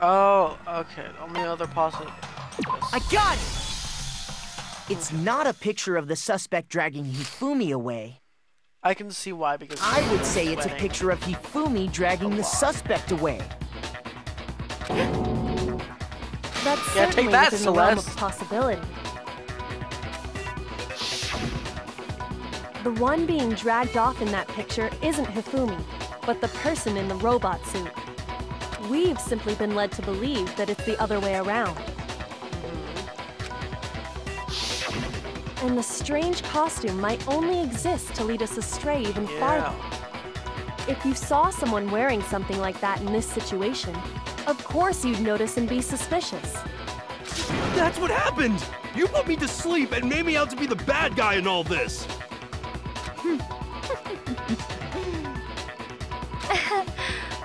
A: Oh, okay. Only other possible.
I: I got it! It's not a picture of the suspect dragging Hifumi away.
A: I can see why, because
I: I would say it's a picture of Hifumi dragging the suspect away.
F: That's
A: Yeah,
F: certainly
A: take that,
F: within the realm of
A: Celeste.
F: possibility. The one being dragged off in that picture isn't Hifumi, but the person in the robot suit. We've simply been led to believe that it's the other way around. And the strange costume might only exist to lead us astray even farther. If you saw someone wearing something like that in this situation, of course you'd notice and be suspicious.
G: That's what happened! You put me to sleep and made me out to be the bad guy in all this!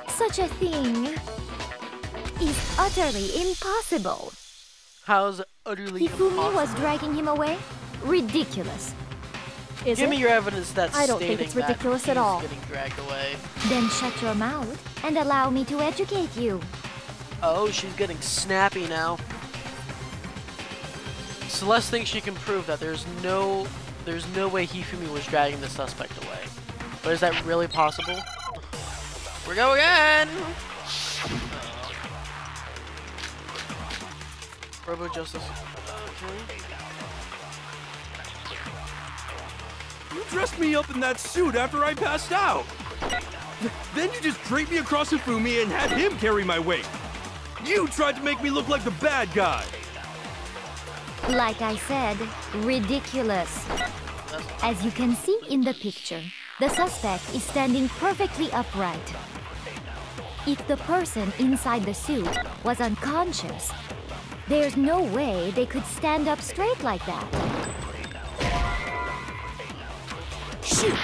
C: Such a thing is utterly impossible.
A: How's utterly
C: Hifumi
A: impossible?
C: was dragging him away? Ridiculous.
F: Is
A: Give
F: it?
A: me your evidence that's
F: I don't
A: stating
F: think it's ridiculous
A: that
F: at all.
A: he's getting dragged away.
C: Then shut your mouth and allow me to educate you.
A: Oh, she's getting snappy now. Celeste thinks she can prove that there's no way Hifumi was dragging the suspect away. But is that really possible? We go again! Robo Justice. Okay.
G: You dressed me up in that suit after I passed out! Then you just draped me across Hifumi and had him carry my weight! You tried to make me look like the bad guy!
C: Like I said, ridiculous. As you can see in the picture, the suspect is standing perfectly upright. If the person inside the suit was unconscious, there's no way they could stand up straight like that.
I: Shoot!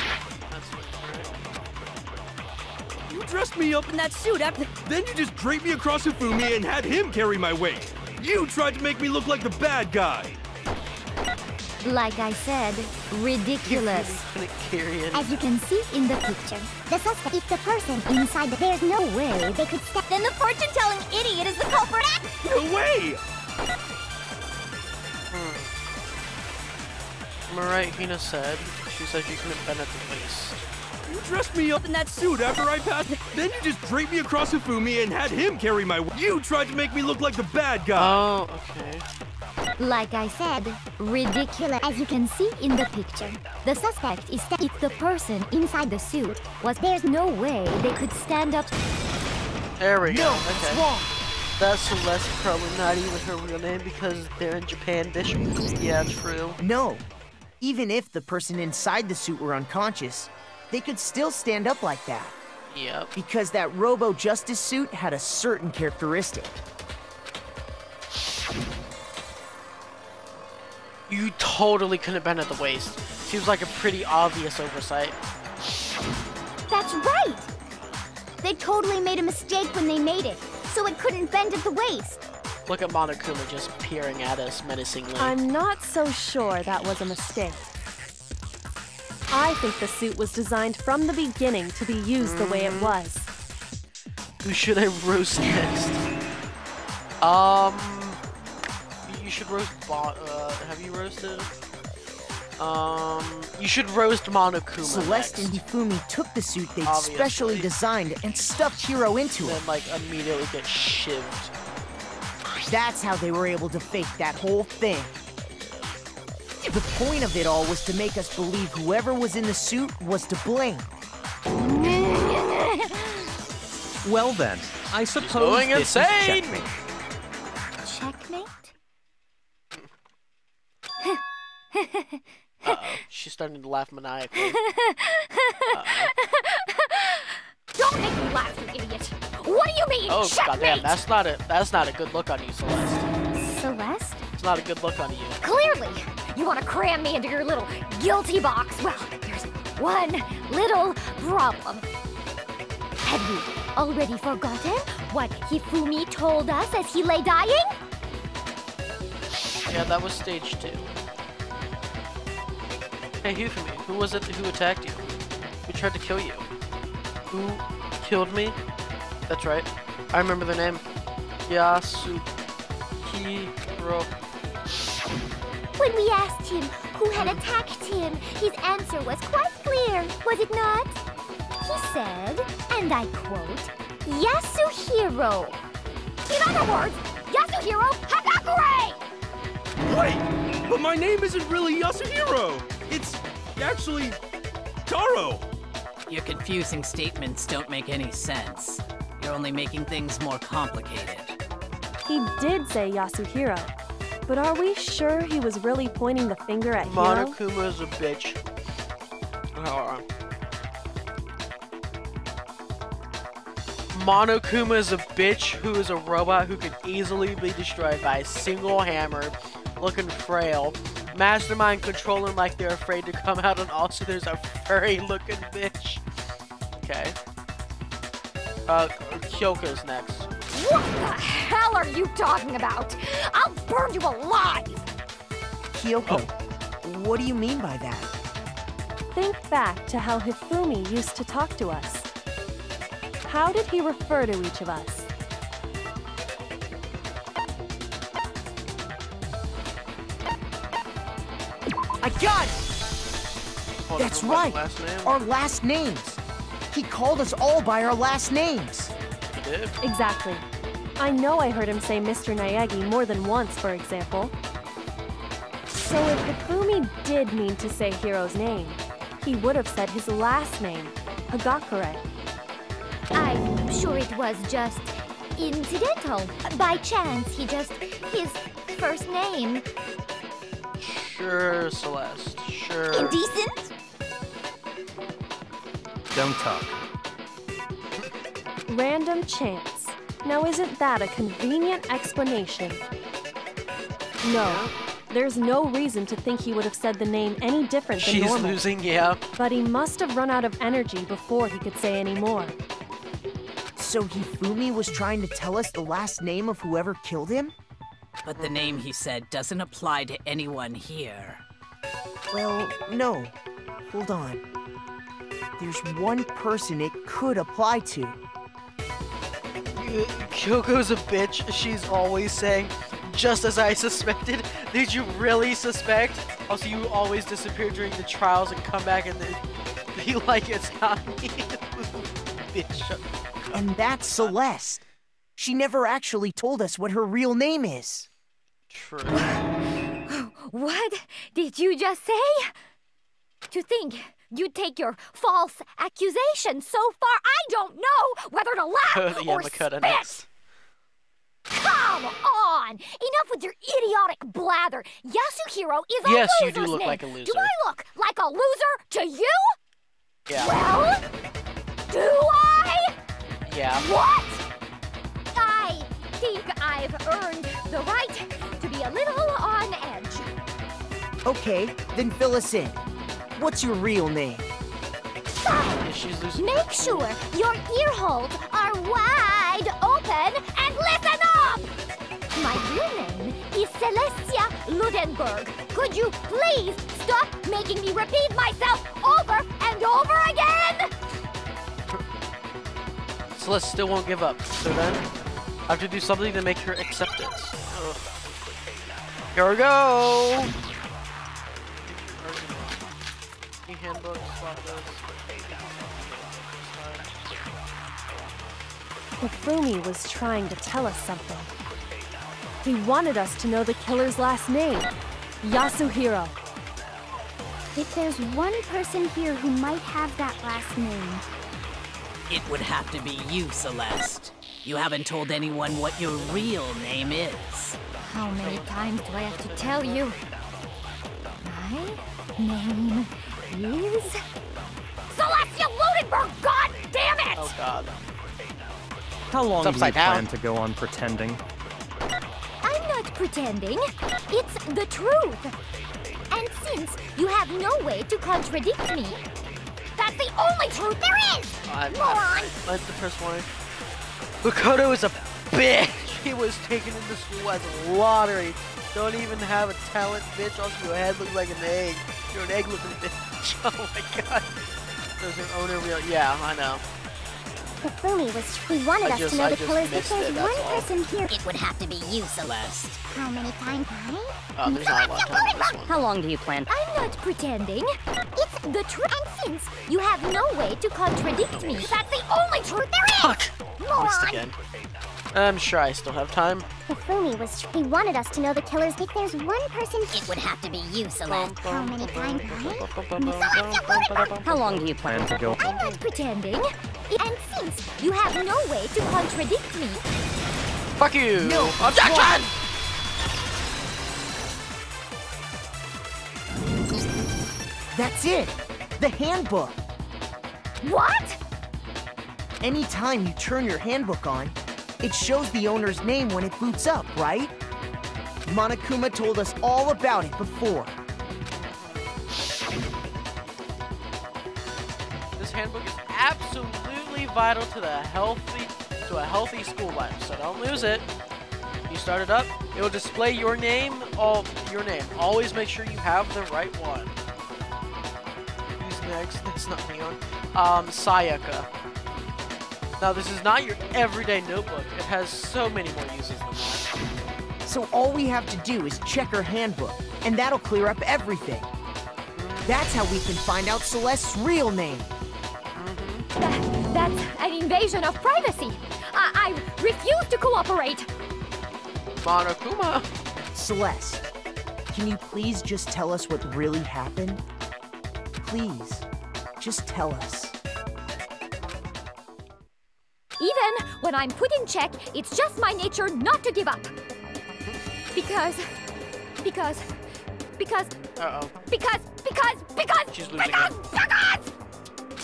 G: You dressed me up in that suit after... Then you just draped me across Hifumi and had him carry my weight! You tried to make me look like the bad guy!
C: Like I said, ridiculous.
A: Couldn't carry it.
J: As you can see in the picture, the suspect, if the person inside there's no way they could step. Then the fortune-telling idiot is the culprit.
G: No way!
A: Am I right? Hina said. She said she couldn't bend at the waist.
G: You dressed me up in that suit after I passed. Then you just draped me across Hifumi and had him carry my weight. You tried to make me look like the bad guy!
A: Oh, okay.
C: Like I said, ridiculous. As you can see in the picture, the suspect is if the person inside the suit was there's no way they could stand up.
A: There we go.
I: No,
A: Okay.
I: it's wrong.
A: That's Celeste, probably not even her real name because they're in Japan, Bishop. Yeah, true.
I: No. Even if the person inside the suit were unconscious, they could still stand up like that.
A: Yep.
I: Because that Robo Justice suit had a certain characteristic.
A: You totally couldn't bend at the waist. Seems like a pretty obvious oversight.
J: That's right! They totally made a mistake when they made it, so it couldn't bend at the waist.
A: Look at Monokuma just peering at us menacingly.
F: I'm not so sure that was a mistake. I think the suit was designed from the beginning to be used the way it was.
A: Who should I roast next? You should roast have you roasted? You should roast Monokuma
I: Celeste
A: next.
I: and Hifumi took the suit they'd
A: Obviously.
I: specially designed and stuffed Hiro into it.
A: Then, like, immediately get shivved.
I: That's how they were able to fake that whole thing. The point of it all was to make us believe whoever was in the suit was to blame.
D: Well then, I suppose
A: going
D: this
A: insane!
D: is checkmate.
C: Checkmate?
A: Uh-oh. She's starting to laugh maniacally.
C: Don't make me laugh, you idiot! What do you mean,
A: Oh, goddamn,
C: checkmate?
A: that's not a good look on you, Celeste.
C: Celeste?
A: It's not a good look on you.
C: Clearly, you want to cram me into your little guilty box. Well, there's one little problem. Have you already forgotten what Hifumi told us as he lay dying?
A: Yeah, that was stage 2. Hey, Hifumi, who was it who attacked you? Who tried to kill you? Who killed me? That's right. I remember the name. Yasuhiro.
J: When we asked him who had attacked him, his answer was quite clear, was it not? He said, and I quote, Yasuhiro.
E: In other words, Yasuhiro Hagakure!
G: Wait, but my name isn't really Yasuhiro. It's actually Taro.
H: Your confusing statements don't make any sense. You're only making things more complicated.
F: He did say Yasuhiro, but are we sure he was really pointing the finger at Hiro?
A: Monokuma is a bitch. Monokuma is a bitch who is a robot who can easily be destroyed by a single hammer, looking frail. Mastermind controlling like they're afraid to come out, and also there's a furry looking bitch. Okay. Kyoko's next.
E: What the hell are you talking about? I'll burn you alive!
I: Kyoko, what do you mean by that?
F: Think back to how Hifumi used to talk to us. How did he refer to each of us?
I: I got it!
A: Hold
I: That's
A: on,
I: right!
A: last name?
I: Our last names! He called us all by our last names!
A: He did?
F: Exactly. I know I heard him say Mr. Naegi more than once, for example. So if Hifumi did mean to say Hiro's name, he would have said his last name, Hagakure.
C: I'm sure it was just incidental. By chance, his first name.
A: Sure, Celeste. Sure.
C: Indecent?
D: Don't talk.
F: Random chance. Now isn't that a convenient explanation? No, there's no reason to think he would have said the name any different than
A: She's
F: normal.
A: losing, yeah.
F: But he must have run out of energy before he could say any more.
I: So Hifumi was trying to tell us the last name of whoever killed him?
H: But the name he said doesn't apply to anyone here.
I: Well, no. Hold on. There's one person it could apply to.
A: Kyoko's a bitch. She's always saying, just as I suspected. Did you really suspect? Also, you always disappear during the trials and come back and then be like, it's not me. Bitch.
I: And that's Celeste. She never actually told us what her real name is.
A: True.
E: What did you just say? To think you'd take your false accusation so far, I don't know whether to laugh
A: Yeah,
E: or
A: Makoto
E: spit!
A: next.
E: Come on! Enough with your idiotic blather. Yasuhiro is a
A: Yes, you
E: loser's
A: do look
E: name.
A: like a loser.
E: Do I look like a loser to you?
A: Yeah.
E: Well, do I?
A: Yeah.
E: What? I think I've earned the right to be a little on edge.
I: Okay, then fill us in. What's your real name?
A: Yeah, she's losing.
C: Make sure your ear holes are wide open and listen up! My real name is Celestia Ludenberg. Could you please stop making me repeat myself over and over again?
A: Celeste still won't give up. So then, I have to do something to make her accept it. Ugh. Here we go! Handbook, swap this.
F: Hifumi was trying to tell us something. He wanted us to know the killer's last name, Yasuhiro.
J: If there's one person here who might have that last name,
H: It would have to be you, Celeste. You haven't told anyone what your real name is.
C: How many times do I have to tell you? My name is
E: Celestia Ludenberg, god damn it!
A: Oh god.
D: How long do you
A: upside down.
D: plan to go on pretending?
C: I'm not pretending. It's the truth. And since you have no way to contradict me,
E: That's the only truth there is! Moron!
A: That's the first one. Makoto is a bitch! He was taken into school as a lottery. Don't even have a talent, bitch. Also, your head looks like an egg. You're an egg-looking bitch. Oh my god. Does your owner real? Yeah, I know.
J: He wanted
A: I
J: us
A: just-
J: to know
A: I
J: the
A: just
J: killers, but
A: missed
J: there's
A: it,
J: one
A: that's all.
J: person here.
B: It would have to be you, Celeste.
J: How many times,
A: Oh, there's not a lot of time in this one.
E: How long do you plan?
C: I'm not pretending. It's the truth. And since you have no way to contradict me, that's the only truth there is!
A: Fuck! Missed again. I'm sure I still have time.
J: He wanted us to know the killers, if there's one person
B: It would have to be you, Celeste.
J: How many times,
E: How long do you plan to go?
C: I'm not pretending. And since you have no way to contradict me,
A: Fuck you!
I: No,
A: Objection!
I: That's it! The handbook!
C: what?
I: Anytime you turn your handbook on, it shows the owner's name when it boots up, right? Monokuma told us all about it before.
A: This handbook is absolutely vital to a healthy school life, so don't lose it. You start it up, it will display your name, Always make sure you have the right one. Who's next? That's not Leon. Sayaka. Now this is not your everyday notebook. It has so many more uses than that.
I: So all we have to do is check her handbook, and that'll clear up everything. That's how we can find out Celeste's real name.
C: That's an invasion of privacy. I refuse to cooperate.
A: Monokuma.
I: Celeste, can you please just tell us what really happened? Please, just tell us.
C: Even when I'm put in check, it's just my nature not to give up. Because,
A: Uh-oh.
C: because,
A: She's losing it.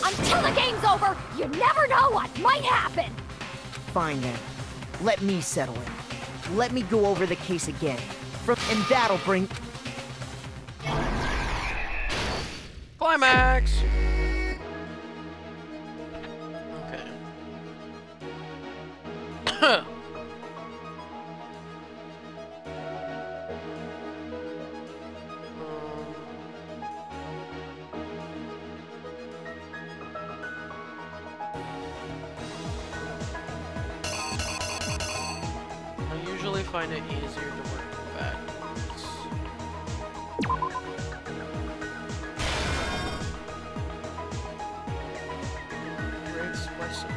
C: until the game's over, you never know what might happen.
I: Fine then. Let me settle it. Let me go over the case again. And that'll bring...
A: Climax! Okay. I usually find it easier to work backwards. Great espresso.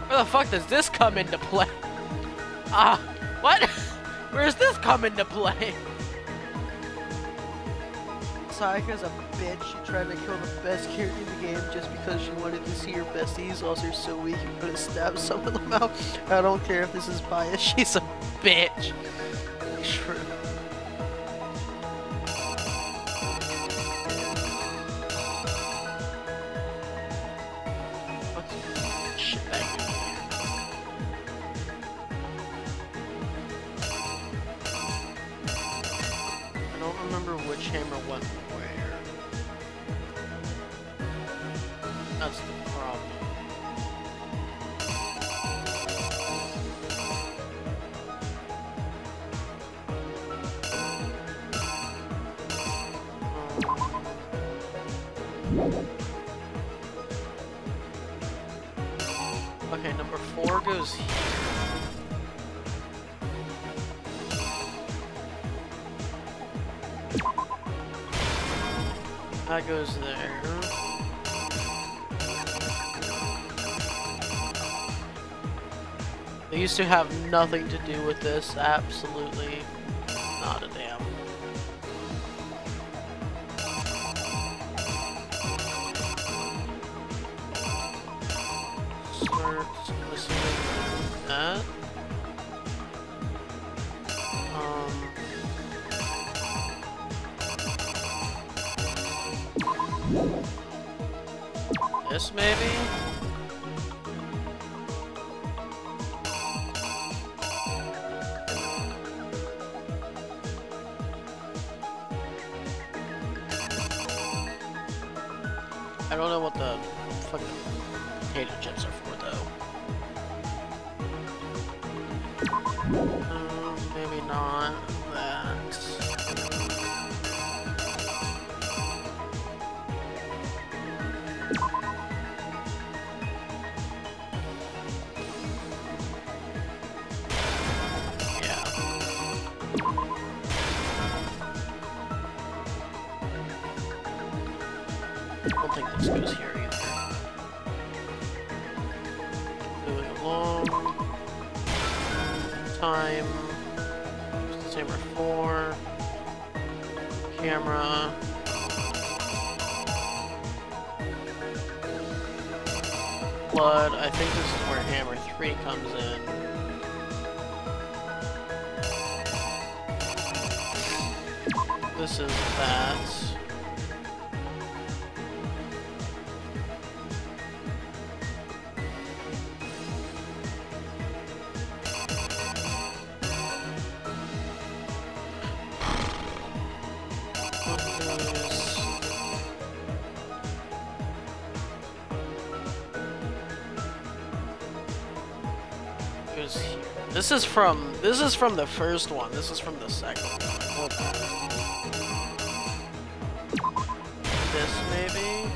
A: Where the fuck does this come into play? What? Where does this come into play? Sayaka's a bitch. She tried to kill the best character in the game just because she wanted to see her besties. Also, are so weak you could have stabbed some of them out. I don't care if this is biased. She's a bitch. True. What's shit back in here? I don't remember which hammer went where. That's the problem. Okay, number 4 goes here. That goes there. They used to have nothing to do with this, absolutely not a damn. Start listening to that. This maybe? I don't know what the fucking potato chips are for though. Maybe not that. this goes here either. Moving along. Time. Timer 4. Camera. Blood. I think this is where hammer 3 comes in. This is that. This is from the first one. This is from the second one. This maybe.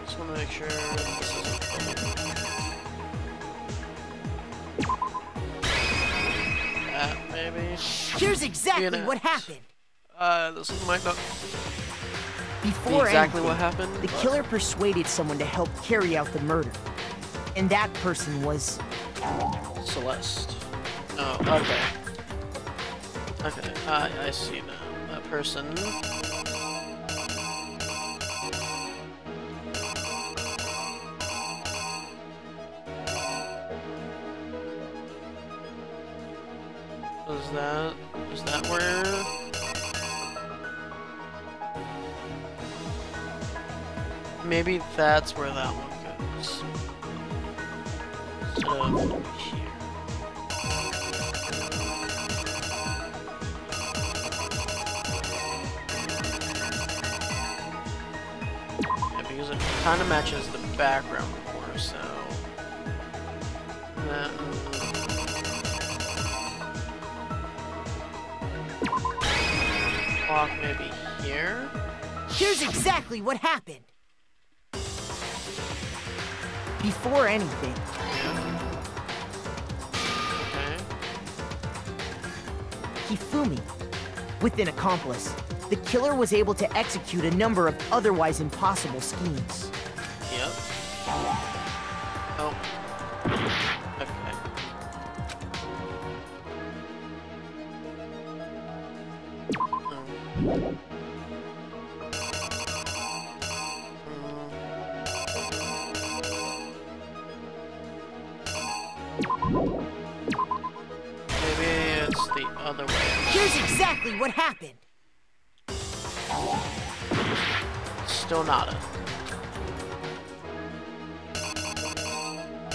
A: Just want to make sure this isn't that maybe.
I: Here's exactly what happened.
A: This might not
I: Before
A: exactly
I: anything,
A: what happened.
I: the killer persuaded someone to help carry out the murder. And that person was...
A: Celeste. Oh, okay. Okay, I see now. That person. Is that where? Maybe that's where that one goes. Instead of here. Yeah, because it kind of matches the background more, so that. Clock maybe here.
I: Here's exactly what happened. Before anything.
A: Okay.
I: Hifumi, with an accomplice, the killer was able to execute a number of otherwise impossible schemes.
A: Yep. Oh. Okay. Maybe it's the other way.
I: Here's exactly what happened.
A: Still nada.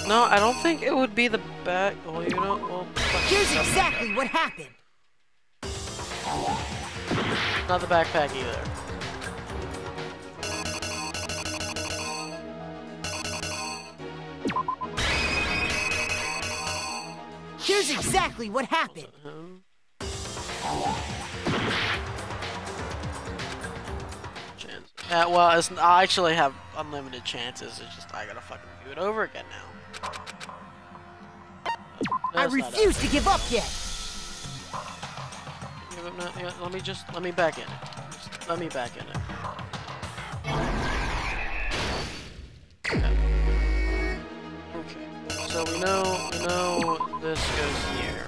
A: No, I don't think it would be the back. Well, you know, well.
I: Here's exactly what happened.
A: Not the backpack either.
I: Here's exactly what happened.
A: Chance. Well, I actually have unlimited chances. It's just I gotta fucking do it over again now.
I: I refuse to give up yet.
A: Yeah, let me back in it. Just let me back in it. Okay. So we know this goes here.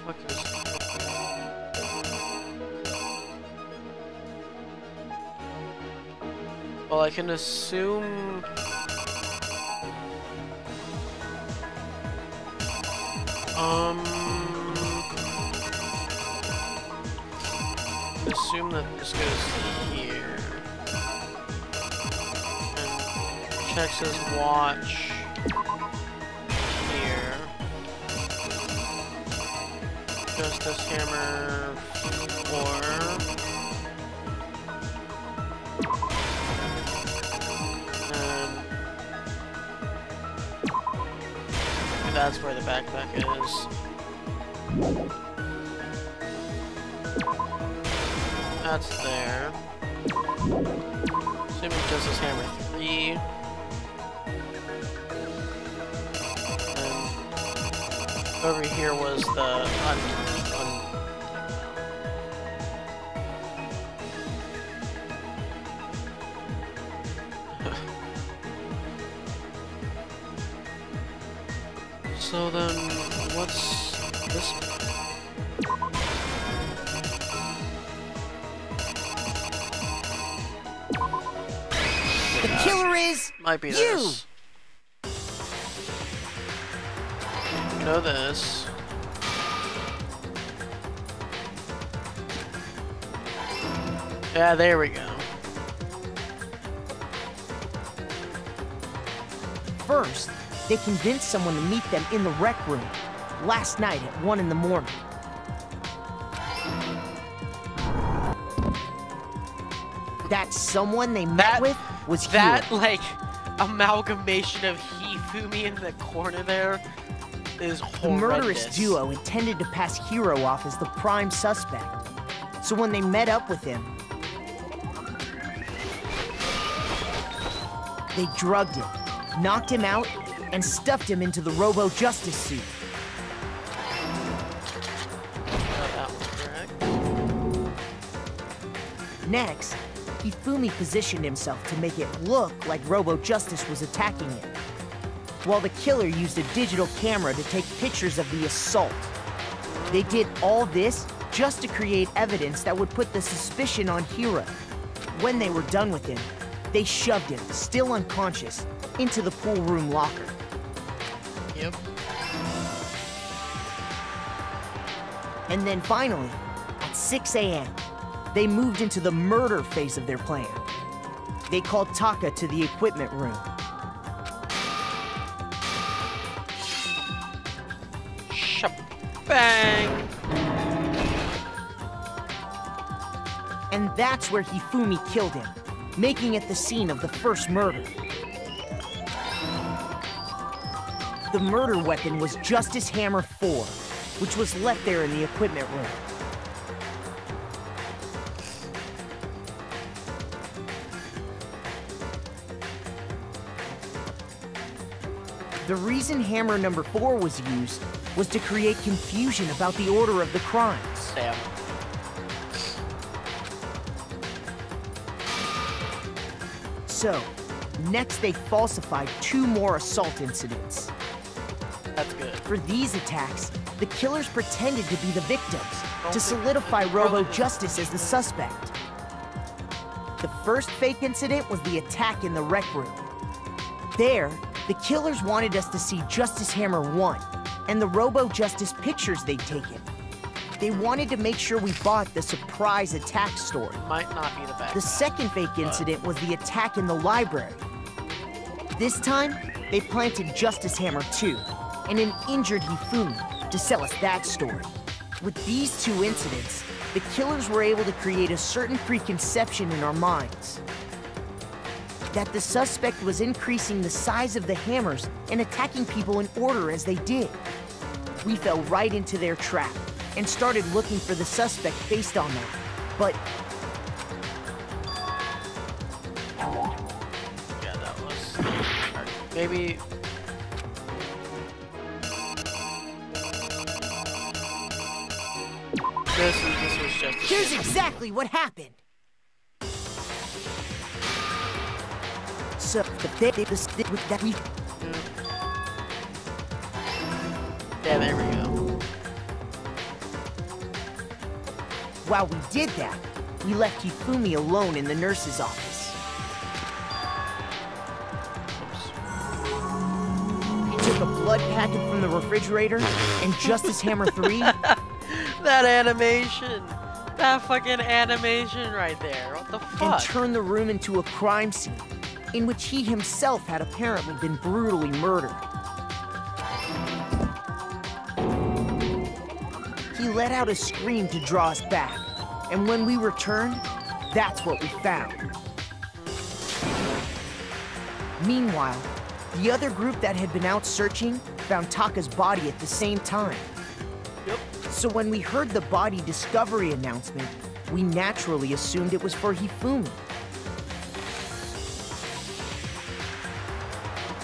A: Fuck is well, I can assume. Assume that this goes here. And checks his watch here. Justice Hammer 4. And that's where the backpack is. That's there. Assuming Justice Hammer 3. Over here was the So then, what's this?
I: The killer is
A: Might be
I: you.
A: this. Know this. Yeah, there we go.
I: First, they convinced someone to meet them in the rec room last night at 1 in the morning. That someone they met with was
A: that
I: Hiro.
A: like amalgamation of Hifumi in the corner there is
I: The
A: horrendous.
I: murderous duo intended to pass Hiro off as the prime suspect. So when they met up with him, they drugged him, knocked him out, and stuffed him into the Robo-Justice suit.
A: That was correct.
I: Next, Hifumi positioned himself to make it look like Robo-Justice was attacking him, while the killer used a digital camera to take pictures of the assault. They did all this just to create evidence that would put the suspicion on Hiro. When they were done with him, they shoved him, still unconscious, into the pool room locker.
A: Yep.
I: And then finally, at 6 a.m., they moved into the murder phase of their plan. They called Taka to the equipment room.
A: Bang!
I: And that's where Hifumi killed him, making it the scene of the first murder. The murder weapon was Justice Hammer 4, which was left there in the equipment room. The reason Hammer number 4 was used was to create confusion about the order of the crimes.
A: Damn.
I: So, next they falsified 2 more assault incidents.
A: That's good.
I: For these attacks, the killers pretended to be the victims to
A: think-
I: solidify Robo-Justice as the suspect. The first fake incident was the attack in the rec room. There, the killers wanted us to see Justice Hammer 1 and the Robo-Justice pictures they'd taken. They wanted to make sure we bought the surprise attack story.
A: Might not be the best.
I: The second fake incident was the attack in the library. This time, they planted Justice Hammer 2 and an injured Hifumi to sell us that story. With these 2 incidents, the killers were able to create a certain preconception in our minds. That the suspect was increasing the size of the hammers and attacking people in order as they did. We fell right into their trap and started looking for the suspect based on that. But
A: Yeah, that was... Maybe... This was just...
I: here's exactly what happened. So, that we...
A: Yeah, there we go.
I: While we did that, we left Hifumi alone in the nurse's office. He took a blood packet from the refrigerator and Justice Hammer 3.
A: That animation! That fucking animation right there. What the fuck?
I: And turned the room into a crime scene in which he himself had apparently been brutally murdered. He let out a scream to draw us back, and when we returned, that's what we found. Meanwhile, the other group that had been out searching found Taka's body at the same time.
A: Yep.
I: So when we heard the body discovery announcement, we naturally assumed it was for Hifumi.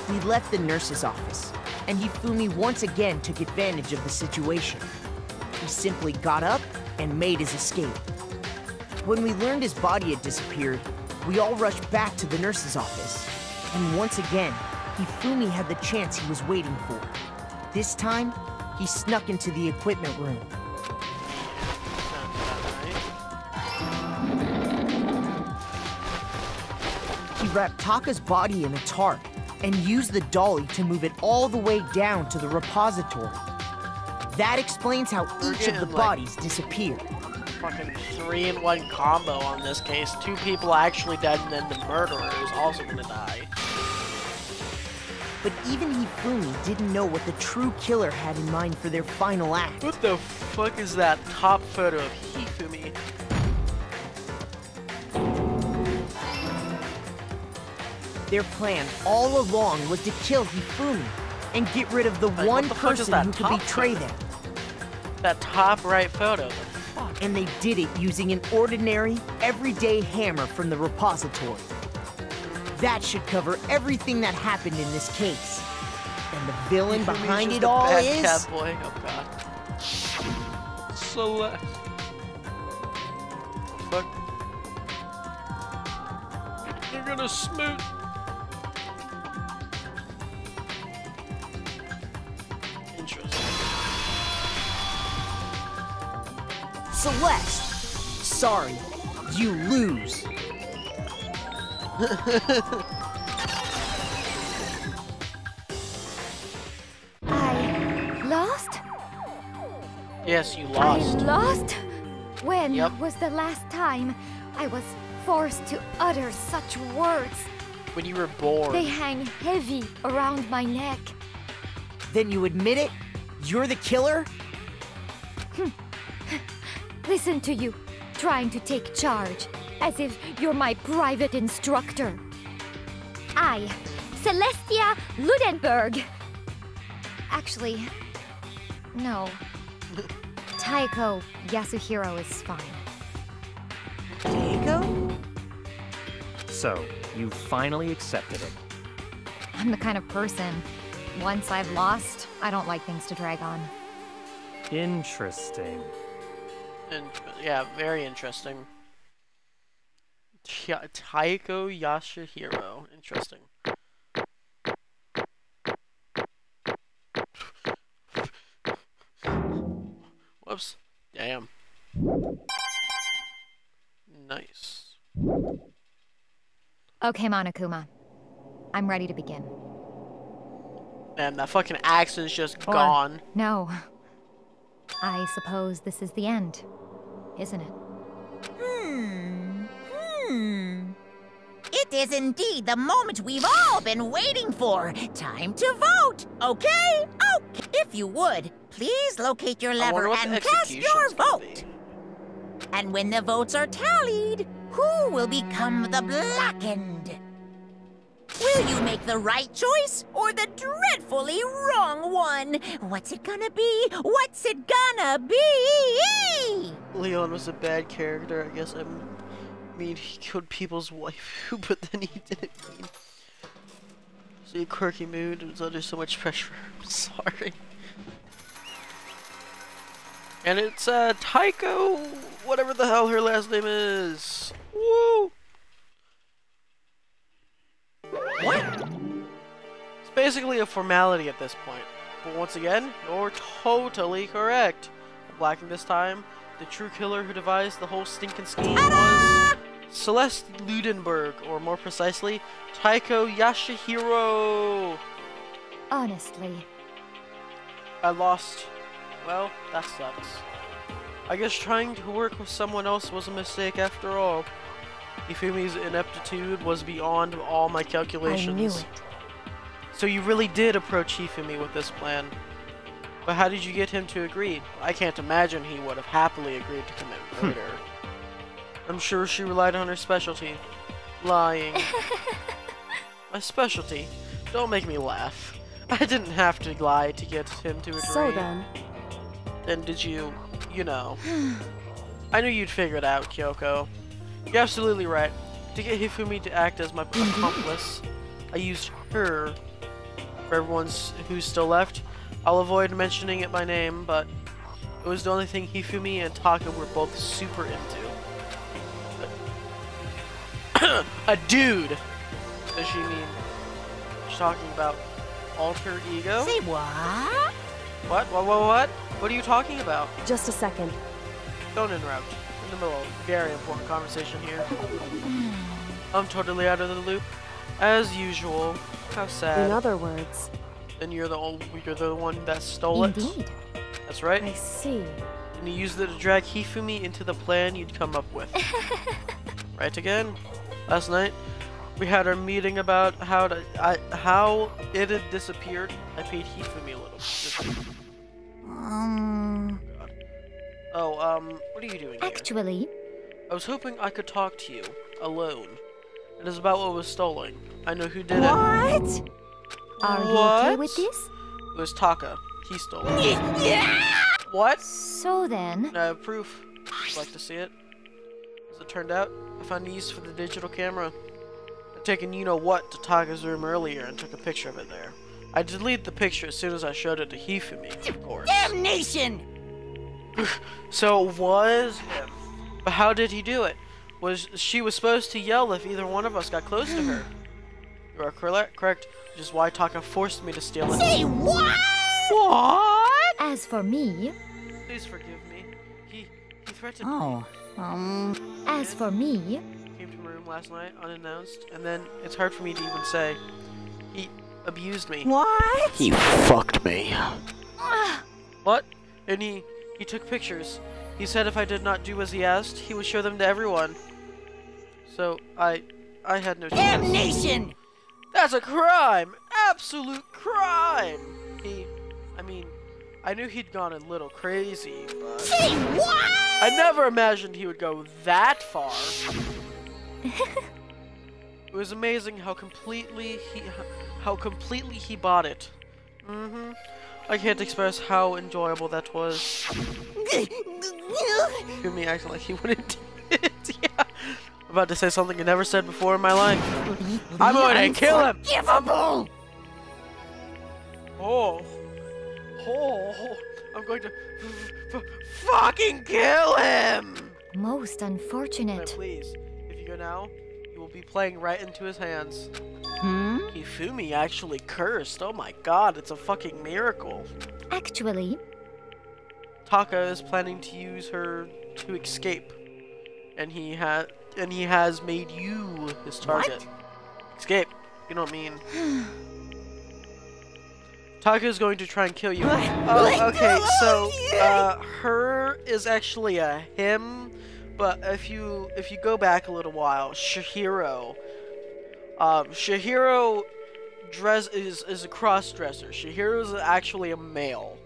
I: We left the nurse's office and Hifumi once again took advantage of the situation. He simply got up and made his escape. When we learned his body had disappeared, we all rushed back to the nurse's office. And once again, Hifumi had the chance he was waiting for. This time, he snuck into the equipment room. He wrapped Taka's body in a tarp and used the dolly to move it all the way down to the repository. That explains how each of the bodies disappeared.
A: Fucking 3-in-1 combo on this case. 2 people actually dead, and then the murderer is also gonna die.
I: But even Hifumi didn't know what the true killer had in mind for their final act.
A: What the fuck is that top photo of Hifumi?
I: Their plan all along was to kill Hifumi and get rid of the one person who could betray them.
A: That top right photo.
I: And they did it using an ordinary, everyday hammer from the repository. That should cover everything that happened in this case. And the villain behind it all is...
A: Cat boy. Oh god. Celeste. Fuck. They're gonna smoot. Interesting.
I: Celeste! Sorry, you lose.
E: I lost?
A: Yes, you lost.
E: I lost? When
A: Yep.
E: was the last time I was forced to utter such words?
A: When you were born.
E: They hang heavy around my neck.
I: Then you admit it? You're the killer?
E: Listen to you, trying to take charge, as if you're my private instructor. I, Celestia Ludenberg. Actually, no. Taiko Yasuhiro is fine.
I: Taiko?
D: So, you finally accepted it.
E: I'm the kind of person, once I've lost, I don't like things to drag on.
D: Interesting.
A: Yeah, very interesting. Taiko Yasuhiro. Interesting. Whoops. Damn. Nice.
E: Okay, Monokuma. I'm ready to begin.
A: Man, that fucking accent's just
E: Or,
A: gone.
E: No. I suppose this is the end, isn't it?
B: It is indeed the moment we've all been waiting for. Time to vote, okay? Okay. If you would, please locate your lever and cast your vote. And when the votes are tallied, who will become the blackened? Will you make the right choice or the dreadfully wrong one? What's it gonna be? What's it gonna be?
A: Leon was a bad character, I guess. I mean, he killed people's wife, but then he didn't mean. See, a quirky mood and was under so much pressure. I'm sorry. And it's Taiko, whatever the hell her last name is. Woo!
B: What?
A: It's basically a formality at this point. But once again, you're totally correct. Blacking this time, the true killer who devised the whole stinking scheme was Celeste Ludenberg, or more precisely, Taiko Yasuhiro.
E: Honestly.
A: I lost. Well, that sucks. I guess trying to work with someone else was a mistake after all. Hifumi's ineptitude was beyond all my calculations.
E: I knew it.
A: So you really did approach Hifumi with this plan. But how did you get him to agree? I can't imagine he would have happily agreed to commit murder. I'm sure she relied on her specialty. Lying. My specialty? Don't make me laugh. I didn't have to lie to get him to agree.
F: So then...
A: Then did you know. I knew you'd figure it out, Kyoko. You're absolutely right. To get Hifumi to act as my accomplice, I used her For everyone who's still left, I'll avoid mentioning it by name, but it was the only thing Hifumi and Taka were both super into. A dude! Does she mean she's talking about alter ego?
B: Say what?
A: What? What? What are you talking about?
F: Just a second.
A: Don't interrupt. In the middle of a very important conversation here. I'm totally out of the loop. As usual. How sad.
F: In other words.
A: Then you're the one that stole it?
C: Indeed.
A: That's right.
F: I see.
A: And you used it to drag Hifumi into the plan you'd come up with. Right again? Last night, we had our meeting about how it had disappeared. I paid Hifumi a little. What are you doing here?
C: Actually,
A: I was hoping I could talk to you, alone. It is about what was stolen. I know who did it.
C: what? Are you okay with this?
A: It was Taka. He stole it. What?
C: So then,
A: I have proof. Would you like to see it? As it turned out, I found a use for the digital camera. I'd taken you-know-what to Taka's room earlier and took a picture of it there. I deleted the picture as soon as I showed it to Hifumi, of course.
B: Damnation!
A: So it was him. But how did he do it? She was supposed to yell if either one of us got close to her. You are correct, which is why Taka forced me to steal it.
B: Say what?
A: What?
C: as for me,
A: Please forgive me. He threatened me.
C: as for me,
A: He came to my room last night unannounced, and then it's hard for me to even say. He abused me.
B: What?
A: He fucked me. What? And he took pictures. He said if I did not do as he asked, he would show them to everyone. So I had no choice.
B: Damnation!
A: That's a crime! Absolute crime! I knew he'd gone a little crazy, but
B: Say what?
A: I never imagined he would go that far. It was amazing how completely he bought it. I can't express how enjoyable that was. Hifumi acting like he wouldn't do it. Yeah. I'm about to say something I never said before in my life. I'm going to kill him!
B: Unforgivable!
A: Oh, I'm going to fucking kill him!
C: most
A: But
C: unfortunate.
A: please, if you go now, you will be playing right into his hands. Hifumi actually cursed. Oh my god, it's a fucking miracle.
C: Actually,
A: Taka is planning to use her to escape, and he has made you his target.
B: What?
A: Escape. You know what I mean? Taka is going to try and kill you. Oh, okay. So, her is actually a him, but if you go back a little while, Shihiro is a cross-dresser. Shihiro is actually a male.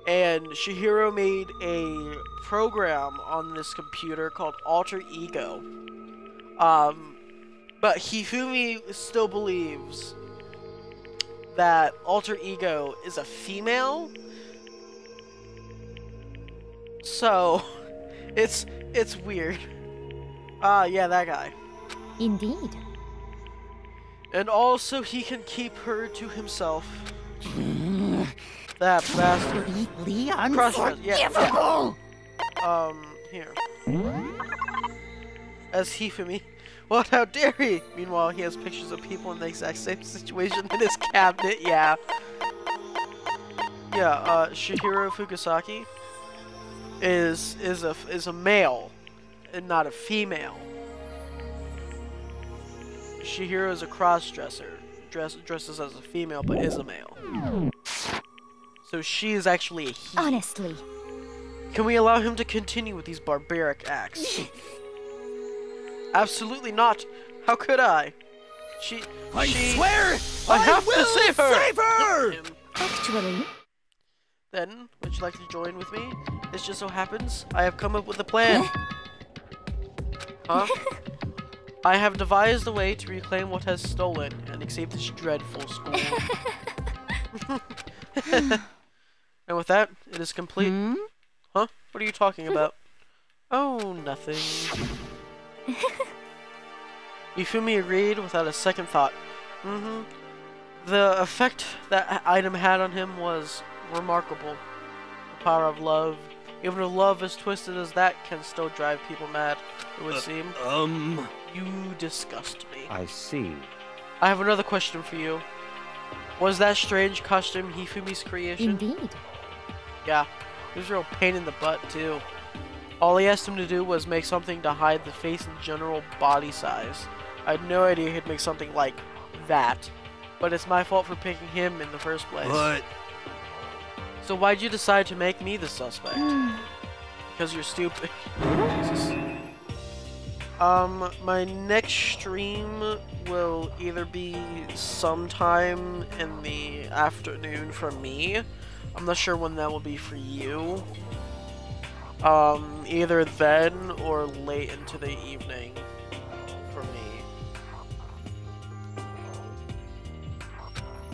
A: And Shihiro made a program on this computer called Alter Ego. But Hifumi still believes that Alter Ego is a female. So, it's weird. Yeah, that guy.
C: indeed.
A: And also he can keep her to himself. That bastard.
B: Completely
A: Cross-dress, yeah.
B: unforgivable!
A: Here. As Hifumi. What? How dare he? Meanwhile, he has pictures of people in the exact same situation in his cabinet. Yeah. Yeah. Shihiro Fugasaki is a male and not a female. Shihiro is a cross-dresser. Dresses as a female but is a male. So she is actually a he.
C: Honestly,
A: Can we allow him to continue with these barbaric acts? Absolutely not. How could I?
G: I swear
A: I have to
G: will
A: save her!
G: Save her!
C: actually,
A: Then, would you like to join with me? This just so happens I have come up with a plan. Huh? I have devised a way to reclaim what has stolen and escape this dreadful school. And with that, it is complete. Huh? What are you talking about? Oh, nothing. Hifumi agreed without a second thought. The effect that item had on him was remarkable. The power of love, even if love as twisted as that, can still drive people mad, it would seem. You disgust me.
D: I see.
A: I have another question for you. Was that strange costume Hifumi's creation?
C: Indeed.
A: Yeah, it was a real pain in the butt, too. All he asked him to do was make something to hide the face and general body size. I had no idea he'd make something like that. But it's my fault for picking him in the first place.
G: But
A: So why'd you decide to make me the suspect? Because you're stupid. Jesus. My next stream will either be sometime in the afternoon for me. I'm not sure when that will be for you. Either then or late into the evening for me.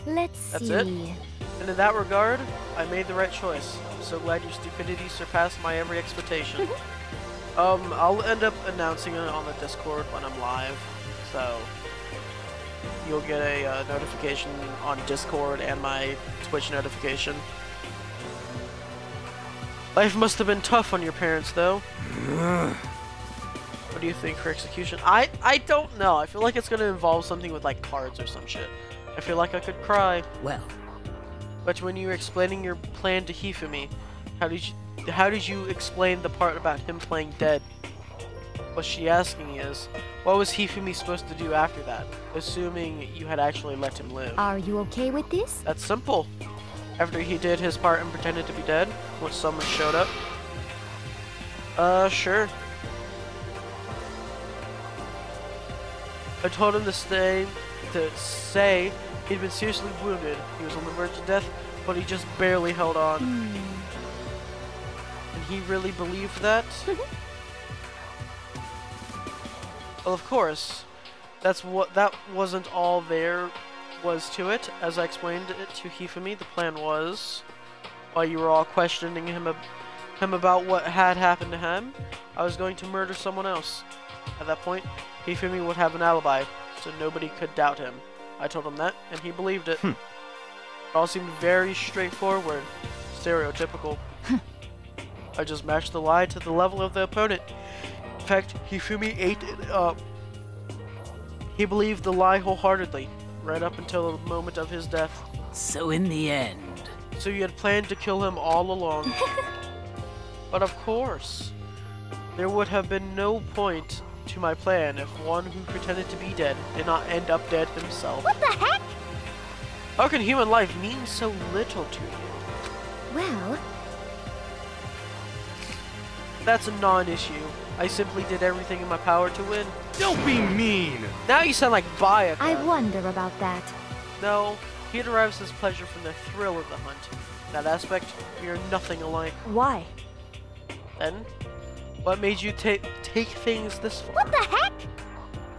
C: Let's see.
A: That's it? And in that regard, I made the right choice. I'm so glad your stupidity surpassed my every expectation. I'll end up announcing it on the Discord when I'm live, so you'll get a notification on Discord and my Twitch notification. Life must have been tough on your parents, though. What do you think for execution? I don't know. I feel like it's gonna involve something with like cards or some shit. I feel like I could cry.
H: Well,
A: But when you were explaining your plan to Hifumi, how did you explain the part about him playing dead? What she asking is, what was Hifumi supposed to do after that? Assuming you had actually let him live.
C: Are you okay with this?
A: That's simple. After he did his part and pretended to be dead, when someone showed up. Sure. I told him to say he'd been seriously wounded. He was on the verge of death, but he just barely held on. And he really believed that? Well, of course. That wasn't all there was to it. As I explained it to Hifumi, the plan was, while you were all questioning him about what had happened to him, I was going to murder someone else. At that point, Hifumi would have an alibi, so nobody could doubt him. I told him that, and he believed it. It all seemed very straightforward, stereotypical. I just matched the lie to the level of the opponent. In fact, Hifumi ate it up. He believed the lie wholeheartedly, right up until the moment of his death.
H: so in the end,
A: So you had planned to kill him all along. But of course, there would have been no point to my plan if one who pretended to be dead did not end up dead himself.
J: What the heck?
A: How can human life mean so little to you?
C: Well,
A: That's a non-issue. I simply did everything in my power to win.
G: don't be mean.
A: Now you sound like Bayaka.
C: I wonder about that.
A: No, he derives his pleasure from the thrill of the hunt. In that aspect, we are nothing alike.
F: Why?
A: Then, what made you take things this far?
J: What the heck?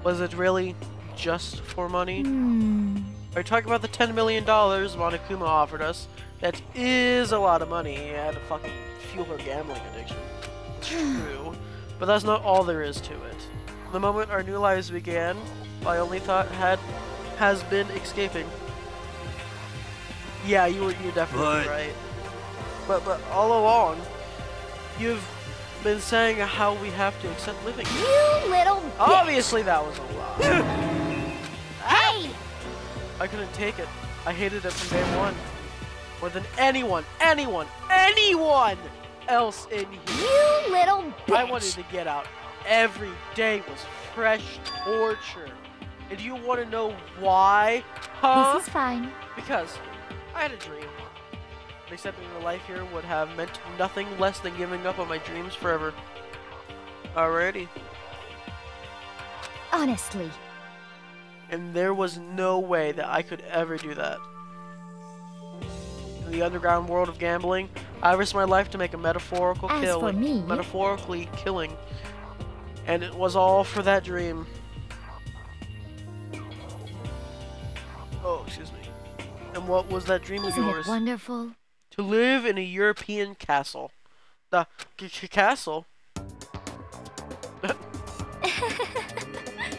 A: Was it really just for money? Are you talking about the $10 million Monokuma offered us? That is a lot of money. He had to fucking fuel her gambling addiction. It's true, but that's not all there is to it. The moment our new lives began, my only thought has been escaping. Yeah, you're definitely
G: But-
A: right. But all along, you've been saying how we have to accept living.
J: You little bitch.
A: Obviously, that was a lie.
J: Hey!
A: I couldn't take it. I hated it from day one. More than anyone else in here.
J: You little bitch.
A: I wanted to get out. Every day was fresh torture. And do you want to know why? Huh?
C: This is fine.
A: Because I had a dream. And accepting your life here would have meant nothing less than giving up on my dreams forever. Alrighty.
C: Honestly.
A: And there was no way that I could ever do that. In the underground world of gambling, I risked my life to make a metaphorical
C: As
A: kill,
C: for me-
A: metaphorically killing, and it was all for that dream. Oh, excuse me. And what was that dream of
C: Isn't
A: yours?
C: it wonderful?
A: To live in a European castle. The castle?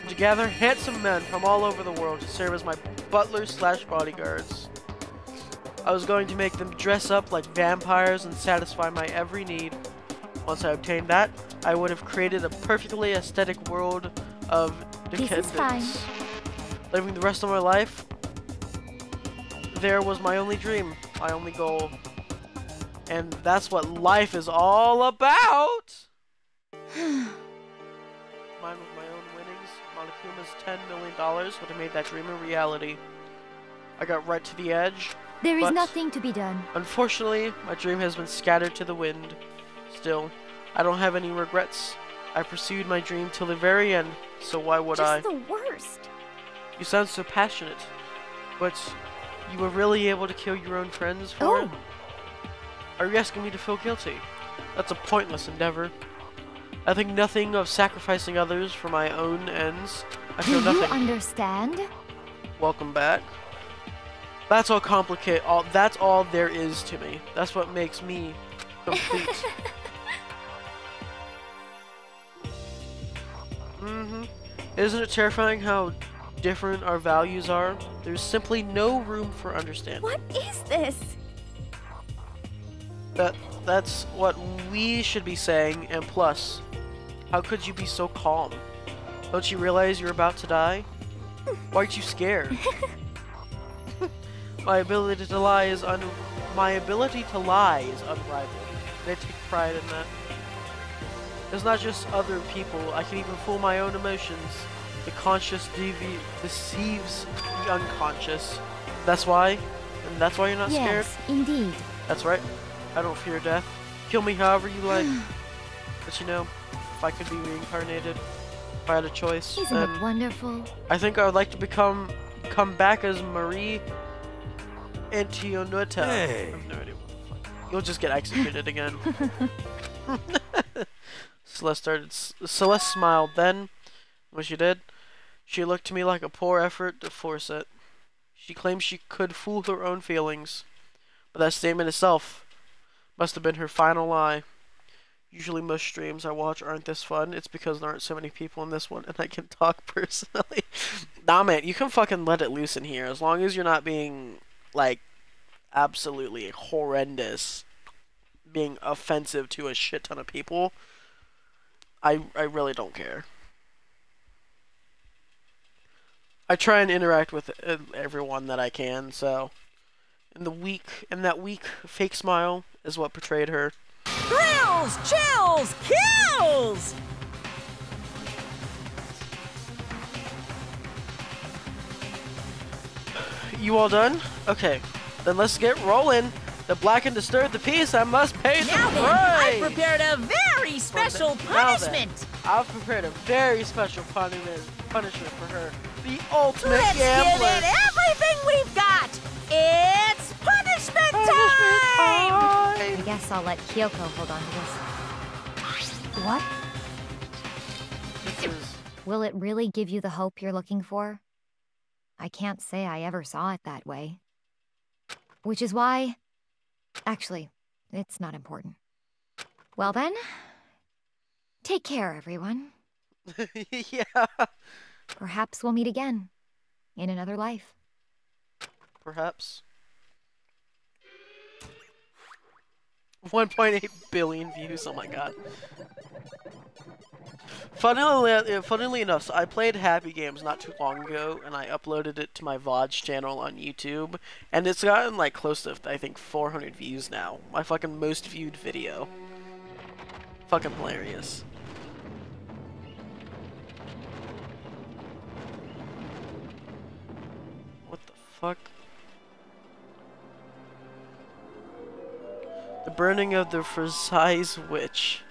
A: To gather handsome men from all over the world to serve as my butlers slash bodyguards. I was going to make them dress up like vampires and satisfy my every need. Once I obtained that, I would have created a perfectly aesthetic world of decadence.
E: This is fine.
A: Living the rest of my life, there was my only dream, my only goal. And that's what life is all about! Mine with my own winnings, Monokuma's $10 million would have made that dream a reality. I got right to the edge.
E: There is
A: but
E: nothing to be done.
A: Unfortunately, my dream has been scattered to the wind. Still, I don't have any regrets. I pursued my dream till the very end, so why would I?
E: Just the worst.
A: You sound so passionate, but you were really able to kill your own friends for it? Are you asking me to feel guilty? That's a pointless endeavor. I think nothing of sacrificing others for my own ends. I feel
E: Do
A: nothing.
E: you understand?
A: Welcome back. That's all complicated. That's all there is to me. That's what makes me complete. Isn't it terrifying how different our values are? There's simply no room for understanding.
E: What is this?
A: That's what we should be saying, and plus, how could you be so calm? Don't you realize you're about to die? Why aren't you scared? My ability to lie is unrivaled, and I take pride in that. It's not just other people, I can even fool my own emotions. The conscious deceives the unconscious. That's why? And that's why you're not scared?
E: Yes, indeed.
A: That's right. I don't fear death. Kill me however you like. But you know, if I could be reincarnated, if I had a choice,
E: Isn't
A: then
E: it wonderful?
A: I think I would like to come back as Marie Antoinette.
G: Hey.
A: I have no idea what the fuck. You'll just get executed again. Celeste smiled. Then, when she did, she looked to me like a poor effort to force it. She claimed she could fool her own feelings, but that statement itself must have been her final lie. Usually most streams I watch aren't this fun. It's because there aren't so many people in this one and I can talk personally. Nah, man, you can fucking let it loose in here as long as you're not being, like, absolutely horrendous, being offensive to a shit ton of people. I really don't care. I try and interact with everyone that I can, so that weak fake smile is what portrayed her.
B: Thrills, chills, kills!
A: You all done? Okay, then let's get rolling. The black and disturb the peace, I must pay the
B: Now then,
A: price!
B: I prepared a very special
A: Now then,
B: punishment.
A: I've prepared a very special punishment for her. The ultimate
B: Let's
A: gambler.
B: give it everything we've got. It's punishment time!
E: I guess I'll let Kyoko hold on to this. What?
A: This is...
E: Will it really give you the hope you're looking for? I can't say I ever saw it that way. Which is why... Actually, it's not important. Well then, take care, everyone.
A: Yeah.
E: Perhaps we'll meet again, in another life.
A: Perhaps. 1.8 billion views, oh my god. Funnily enough, so I played Happy Games not too long ago, and I uploaded it to my VOD channel on YouTube, and it's gotten like close to, I think, 400 views now. My fucking most viewed video. Fucking hilarious. What the fuck? The burning of the Versailles witch.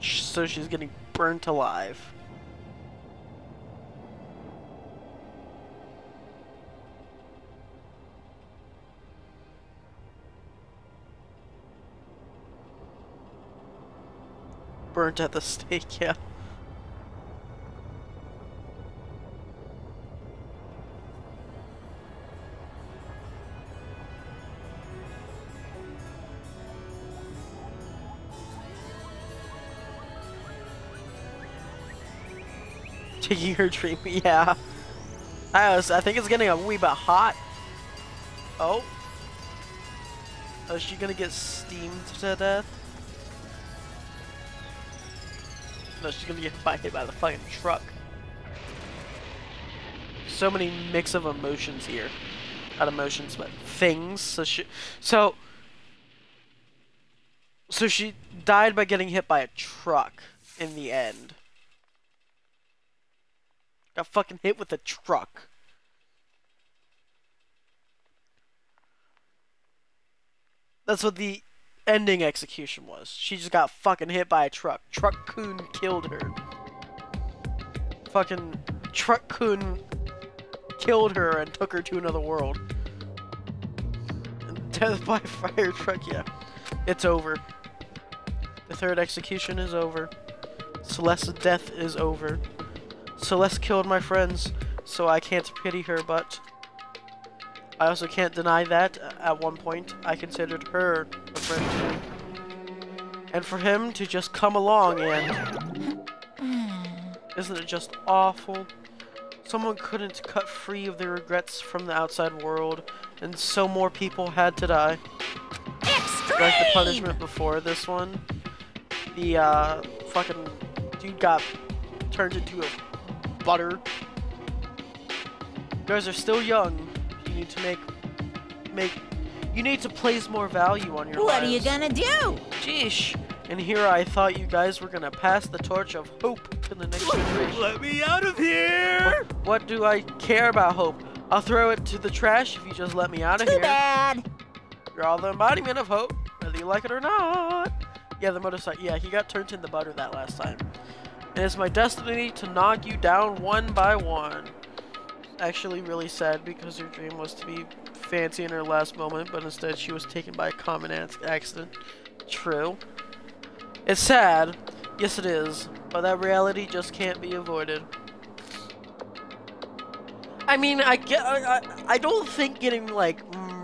A: So she's getting burnt alive. Burnt at the stake, yeah. Taking her dream, yeah. I think it's getting a wee bit hot. Oh. Oh, is she gonna get steamed to death? No, she's gonna get hit by the fucking truck. So many mix of emotions here. Not emotions, but things. So she died by getting hit by a truck in the end. Got fucking hit with a truck. That's what the ending execution was. She just got fucking hit by a truck. Truck-kun killed her. Fucking Truck-kun killed her and took her to another world. And death by fire truck, yeah. It's over. The third execution is over. Celeste's death is over. Celeste killed my friends, so I can't pity her, but I also can't deny that at one point I considered her a friend too. And for him to just come along and... Isn't it just awful? Someone couldn't cut free of their regrets from the outside world, and so more people had to die.
B: Extreme!
A: Like the punishment before this one. The fucking dude got turned into a butter. You guys are still young. You need to you need to place more value on your lives.
B: What are you gonna do?
A: Sheesh. And here I thought you guys were gonna pass the torch of hope to the next generation.
G: Let me out of here!
A: What do I care about hope? I'll throw it to the trash if you just let me out of
B: Too
A: here.
B: bad.
A: You're all the embodiment of hope, whether you like it or not. Yeah, the motorcycle. Yeah, he got turned into butter that last time. And it's my destiny to knock you down one by one. Actually really sad because her dream was to be fancy in her last moment, but instead she was taken by a common accident. True. It's sad. Yes, it is. But that reality just can't be avoided. I mean, I don't think getting, like,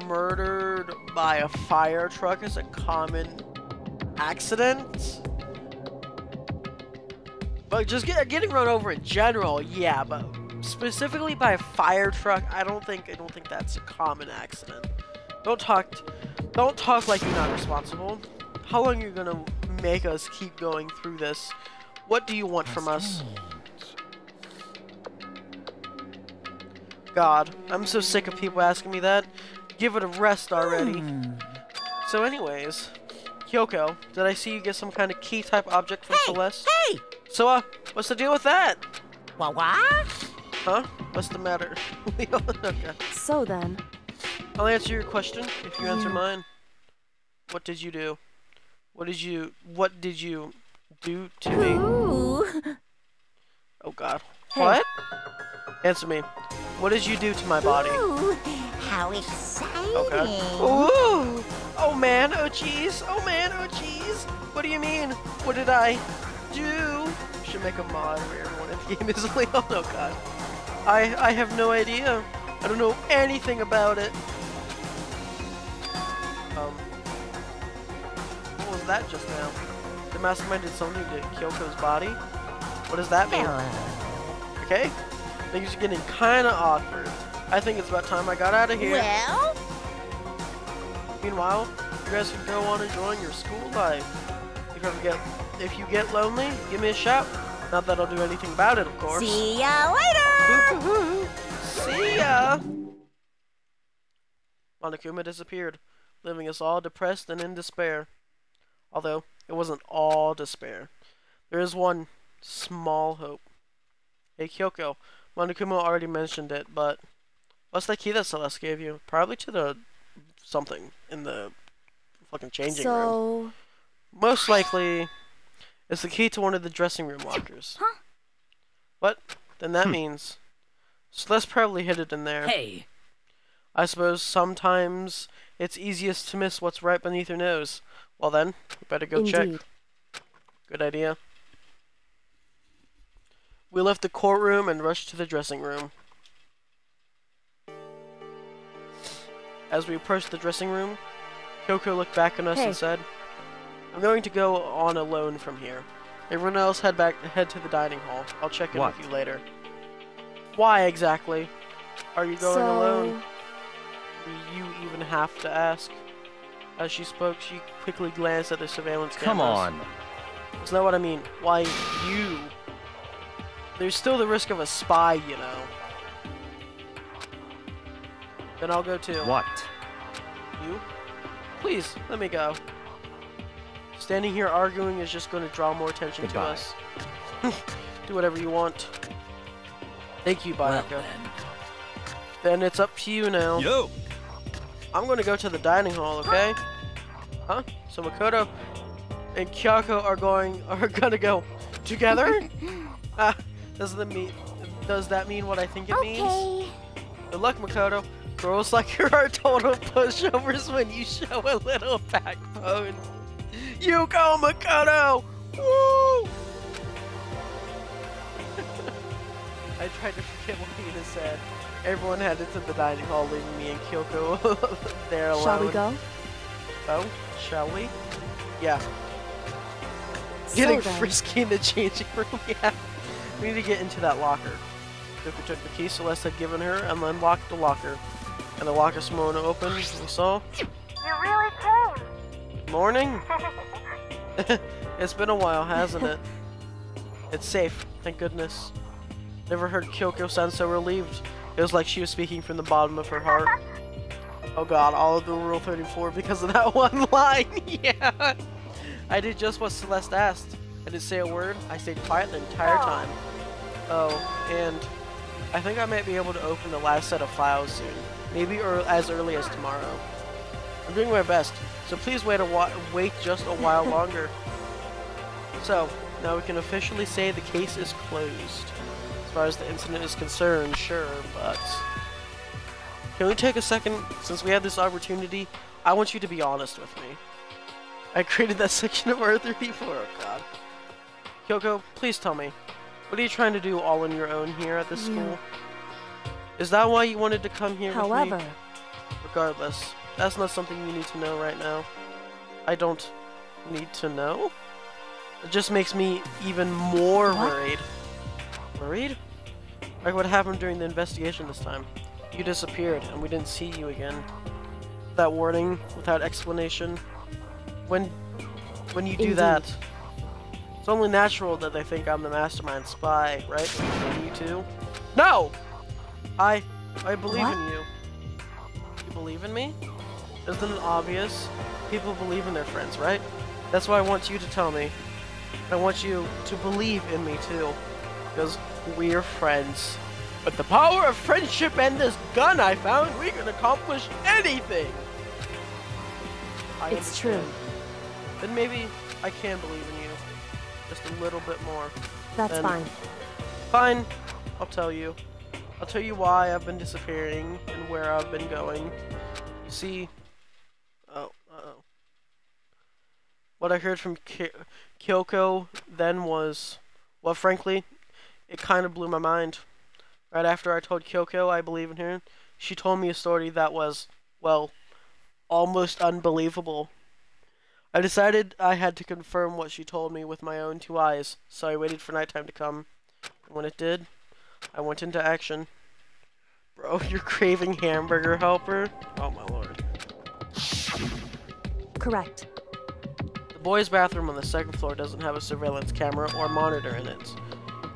A: murdered by a fire truck is a common accident. But just getting run over in general, yeah, but specifically by a fire truck, I don't think that's a common accident. Don't talk like you're not responsible. How long are you gonna make us keep going through this? What do you want from us? God, I'm so sick of people asking me that. Give it a rest already. So anyways, Kyoko, did I see you get some kind of key type object from Celeste?
B: Hey!
A: So, what's the deal with that?
B: What?
A: Huh? What's the matter? Okay.
F: So then,
A: I'll answer your question if you answer mine. What did you do? What did you do to me?
B: Ooh.
A: Oh God.
F: Hey.
A: What? Answer me. What did you do to my body?
B: Ooh, how exciting.
A: Oh God. Ooh! Oh man, oh jeez. Oh man, oh jeez. What do you mean? What did I do? We should make a mod where everyone in the game is Leon. Oh God. I have no idea. I don't know anything about it. What was that just now? The mastermind did something to Kyoko's body? What does that mean?
B: Hello.
A: Okay? Things are getting kinda awkward. I think it's about time I got out of here.
B: Well?
A: Meanwhile, you guys can go on enjoying your school life. If you get lonely, give me a shout. Not that I'll do anything about it, of course.
B: See ya later!
A: See ya! Monokuma disappeared, leaving us all depressed and in despair. Although, it wasn't all despair. There is one small hope. Hey Kyoko, Monokuma already mentioned it, but what's that key that Celeste gave you? Probably to the something in the fucking changing room. Most likely, it's the key to one of the dressing room lockers.
B: Huh?
A: What? Then that means Celeste probably hid it in there.
H: Hey,
A: I suppose sometimes it's easiest to miss what's right beneath your nose. Well then, we better go check. Good idea. We left the courtroom and rushed to the dressing room. As we approached the dressing room, Kyoko looked back at us and said, I'm going to go on alone from here. Everyone else head to the dining hall. I'll check in
D: What?
A: with you later. Why exactly? Are you going alone? Do you even have to ask? As she spoke, she quickly glanced at the surveillance cameras.
D: Come on.
A: That's not what I mean. Why you? There's still the risk of a spy, you know. Then I'll go too.
D: What?
A: You? Please, let me go. Standing here arguing is just going to draw more attention to us. Do whatever you want. Thank you, Bayaka.
H: Well,
A: Then it's up to you now.
G: Yo!
A: I'm going to go to the dining hall, okay? Huh? So Makoto and Kyoko are gonna go together? Does that mean what I think it means?
J: Okay.
A: Good luck, Makoto. Girls like her are total pushovers when you show a little backbone. You go, Makoto! Woo! I tried to forget what Hina said. Everyone headed to the dining hall, leaving me and Kyoko there alone.
F: Shall we go?
A: Oh, shall we? Yeah. Getting
F: then.
A: frisky in the changing room, yeah. We need to get into that locker. Kyoko took the key Celeste had given her and unlocked the locker. And the locker Simone opened, we saw.
J: You really came.
A: Morning? It's been a while, hasn't it? It's safe, thank goodness. Never heard Kyoko sound so relieved. It was like she was speaking from the bottom of her heart. Oh god, all of the Rule 34 because of that one line, yeah! I did just what Celeste asked. I didn't say a word, I stayed quiet the entire time. Oh, and I think I might be able to open the last set of files soon. Maybe as early as tomorrow. I'm doing my best, so please wait just a while longer. So, now we can officially say the case is closed. As far as the incident is concerned, sure, but... Can we take a second, since we have this opportunity? I want you to be honest with me. I created that section of R34, oh god. Kyoko, please tell me, what are you trying to do all on your own here at this school? Is that why you wanted to come here with me? Regardless, that's not something you need to know right now. I don't need to know? It just makes me even more worried. Worried? Like what happened during the investigation this time. You disappeared, and we didn't see you again. That warning, without explanation. When you do that, it's only natural that they think I'm the mastermind spy, right? And you too? No! I believe in you. You believe in me? Isn't it obvious? People believe in their friends, right? That's why I want you to tell me. I want you to believe in me too. Because we're friends. With the power of friendship and this gun I found, we can accomplish anything!
F: It's true.
A: Then maybe I can believe in you. Just a little bit more.
F: That's fine.
A: Fine. I'll tell you. I'll tell you why I've been disappearing and where I've been going. You see... Oh, uh-oh. What I heard from Kyoko then was... Well, frankly, it kind of blew my mind. Right after I told Kyoko I believe in her, she told me a story that was, well, almost unbelievable. I decided I had to confirm what she told me with my own two eyes, so I waited for nighttime to come. And when it did, I went into action. Bro, you're craving hamburger helper? Oh my lord.
F: Correct.
A: The boys' bathroom on the second floor doesn't have a surveillance camera or monitor in it.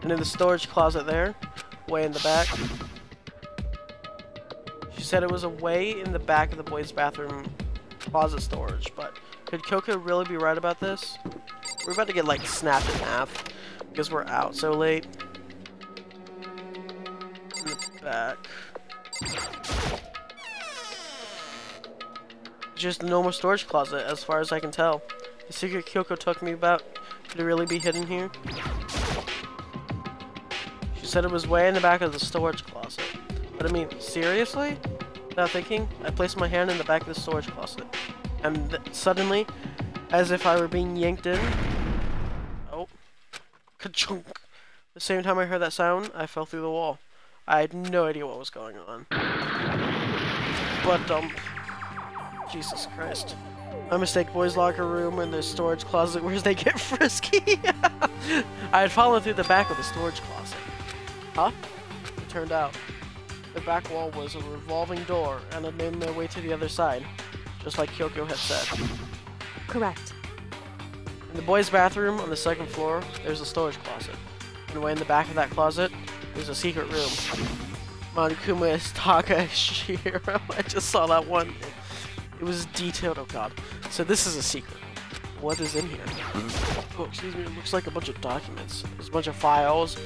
A: And in the storage closet there, way in the back, she said it was way in the back of the boys' bathroom closet storage, but could Kyoko really be right about this? We're about to get like snapped in half because we're out so late. In the back. Just a normal storage closet as far as I can tell. The secret Kyoko took me about, could it really be hidden here? She said it was way in the back of the storage closet. But I mean, seriously? Without thinking, I placed my hand in the back of the storage closet. And suddenly, as if I were being yanked in, oh, ka-chunk. The same time I heard that sound, I fell through the wall. I had no idea what was going on. But, Jesus Christ. My mistake, boys' locker room and the storage closet where they get frisky. I had fallen through the back of the storage closet. Huh? It turned out the back wall was a revolving door and I'd made my way to the other side, just like Kyoko had said.
F: Correct.
A: In the boys' bathroom on the second floor, there's a storage closet. And way in the back of that closet, there's a secret room. Monokuma is Takashiro. I just saw that one. It was detailed, oh god. So this is a secret. What is in here? Oh, excuse me, it looks like a bunch of documents. There's a bunch of files.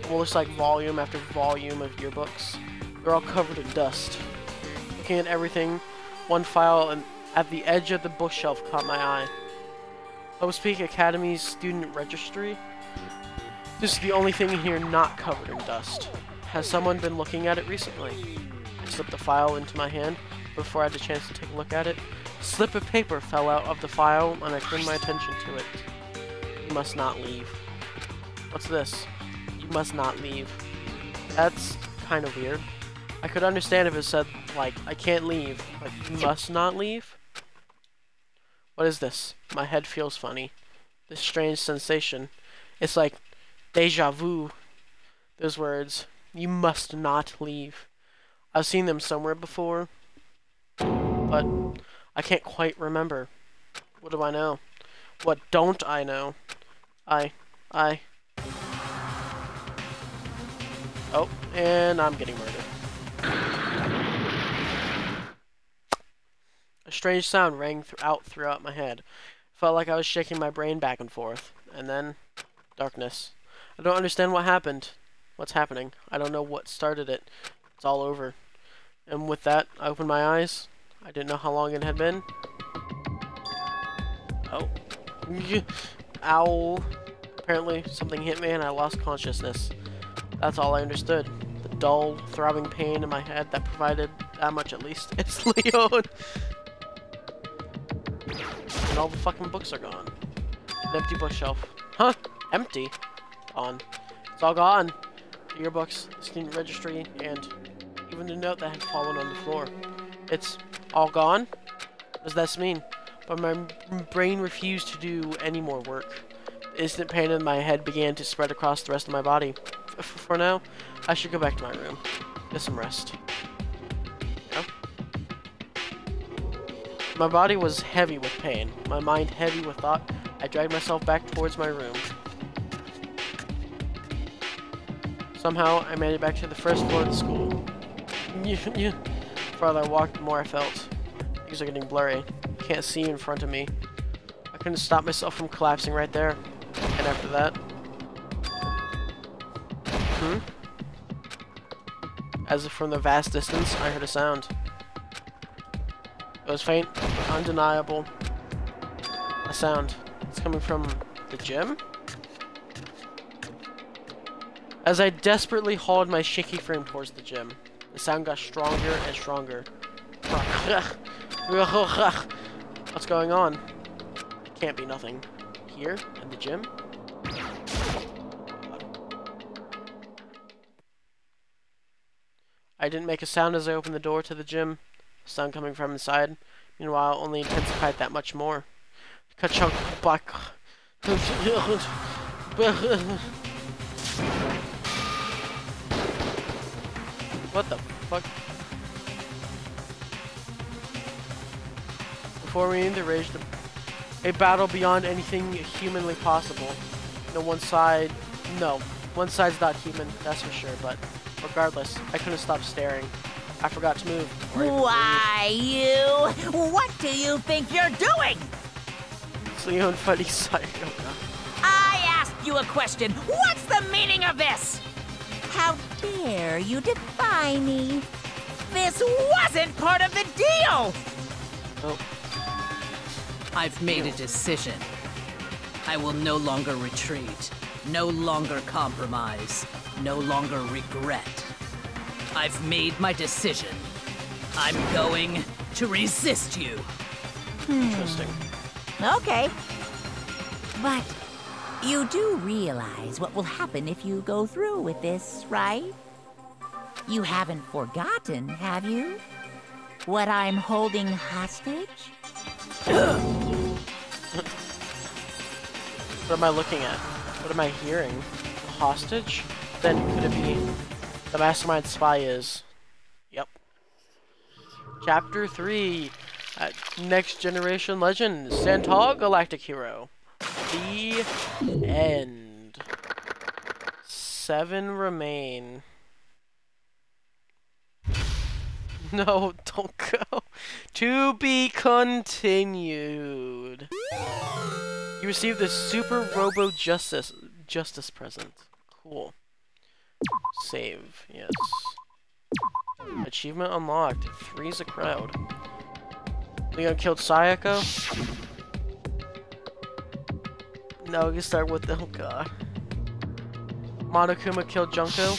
A: It looks like volume after volume of yearbooks. They're all covered in dust. Looking at everything, one file and at the edge of the bookshelf caught my eye. Havoc Academy's student registry. This is the only thing in here not covered in dust. Has someone been looking at it recently? I slipped the file into my hand before I had a chance to take a look at it. A slip of paper fell out of the file and I turned my attention to it. You must not leave. What's this? You must not leave. That's kind of weird. I could understand if it said, like, I can't leave, but you must not leave? What is this? My head feels funny. This strange sensation. It's like deja vu. Those words. You must not leave. I've seen them somewhere before, but I can't quite remember. What do I know? What don't I know? Oh, and I'm getting murdered. A strange sound rang throughout my head. Felt like I was shaking my brain back and forth. And then, darkness. I don't understand what happened. What's happening? I don't know what started it. It's all over. And with that, I opened my eyes. I didn't know how long it had been. Oh. Ow. Apparently, something hit me and I lost consciousness. That's all I understood. The dull, throbbing pain in my head that provided that much at least. It's Leon! And all the fucking books are gone. An empty bookshelf. Huh? Empty? Gone. It's all gone. The yearbooks, the student registry, and even the note that had fallen on the floor. It's all gone? What does this mean? But my brain refused to do any more work. The instant pain in my head began to spread across the rest of my body. For now, I should go back to my room. Get some rest. Yeah? My body was heavy with pain. My mind heavy with thought. I dragged myself back towards my room. Somehow, I made it back to the first floor of the school. The farther I walked, the more I felt. Things are getting blurry. I can't see in front of me. I couldn't stop myself from collapsing right there. And after that... As if from the vast distance, I heard a sound. It was faint, but undeniable. A sound. It's coming from the gym? As I desperately hauled my shaky frame towards the gym, the sound got stronger and stronger. What's going on? It can't be nothing. Here? In the gym? I didn't make a sound as I opened the door to the gym. The sound coming from inside, meanwhile, only intensified that much more. Ka-chunk back. What the fuck? Before me, there raged a battle beyond anything humanly possible. One side's not human, that's for sure, but regardless, I couldn't stop staring. I forgot to move.
B: Why, you? What do you think you're doing?
A: It's Leon Funny Side.
B: I asked you a question. What's the meaning of this? How dare you defy me? This wasn't part of the deal!
A: Oh.
H: I've made a decision. I will no longer retreat, no longer compromise, no longer regret. I've made my decision. I'm going to resist you.
A: Interesting.
B: Okay. But you do realize what will happen if you go through with this, right? You haven't forgotten, have you? What I'm holding hostage?
A: What am I looking at? What am I hearing? A hostage? Then could it be the mastermind spy is? Yep. Chapter 3. Next Generation Legend. Santal Galactic Hero. The end. 7 remain. No, don't go. To be continued. You received the Super Robo Justice present. Cool. Save, yes. Achievement unlocked. Freeze a crowd. Leon killed Sayako? No, we can start with the, oh god. Monokuma killed Junko.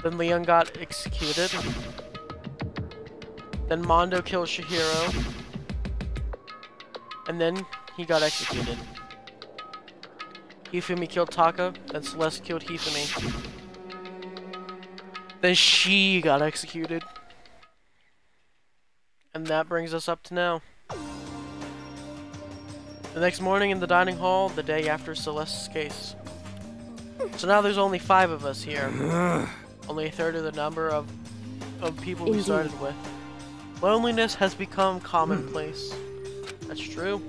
A: Then Leon got executed. Then Mondo killed Shihiro. And then he got executed. Hifumi killed Taka. Then Celeste killed Hifumi. Then she got executed. And that brings us up to now. The next morning in the dining hall, the day after Celeste's case. So now there's only 5 of us here. Only a third of the number of people we started with. Loneliness has become commonplace. That's true.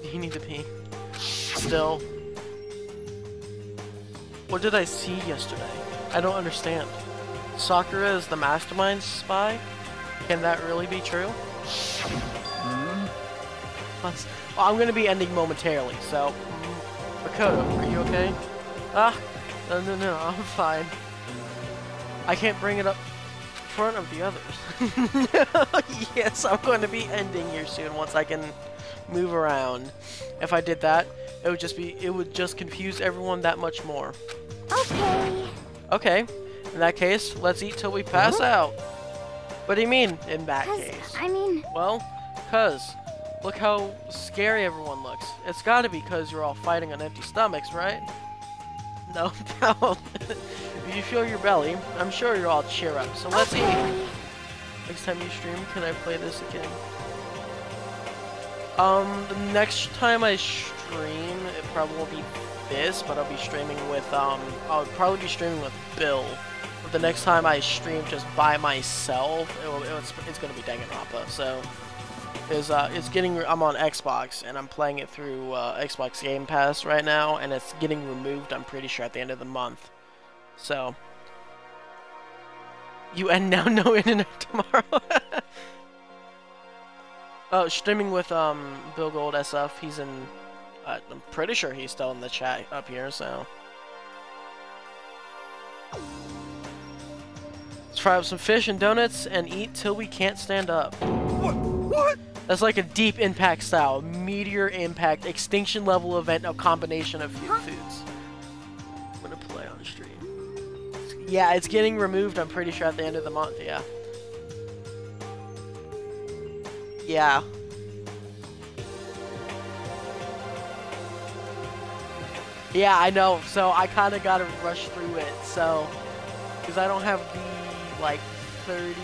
A: You need to pee. Still. What did I see yesterday? I don't understand. Sakura is the mastermind spy? Can that really be true? Well, I'm gonna be ending momentarily, so... Makoto, are you okay? Ah, no, I'm fine. I can't bring it up in front of the others. Yes, I'm going to be ending here soon once I can move around. If I did that, it would just confuse everyone that much more.
J: Okay.
A: Okay, in that case, let's eat till we pass out. What do you mean, in that case?
J: I mean...
A: Well, look how scary everyone looks. It's gotta be because you're all fighting on empty stomachs, right? No, no. If you feel your belly, I'm sure you'll all cheer up. So let's eat. Next time you stream, can I play this again? The next time I stream, it probably won't be this, but I'll be streaming with, I'll probably be streaming with Bill. But the next time I stream just by myself, it's gonna be Danganronpa, so... I'm on Xbox, and I'm playing it through Xbox Game Pass right now, and it's getting removed, I'm pretty sure, at the end of the month. So... You end now, no internet tomorrow. Oh, streaming with Bill Gold SF, he's in... I'm pretty sure he's still in the chat up here, so... Let's fry up some fish and donuts and eat till we can't stand up.
G: What?
A: That's like a deep impact style. Meteor impact, extinction level event, a combination of foods. I'm gonna play on stream. Yeah, it's getting removed, I'm pretty sure, at the end of the month, yeah. Yeah. Yeah, I know, so I kinda gotta rush through it, so... Because I don't have the, like, $30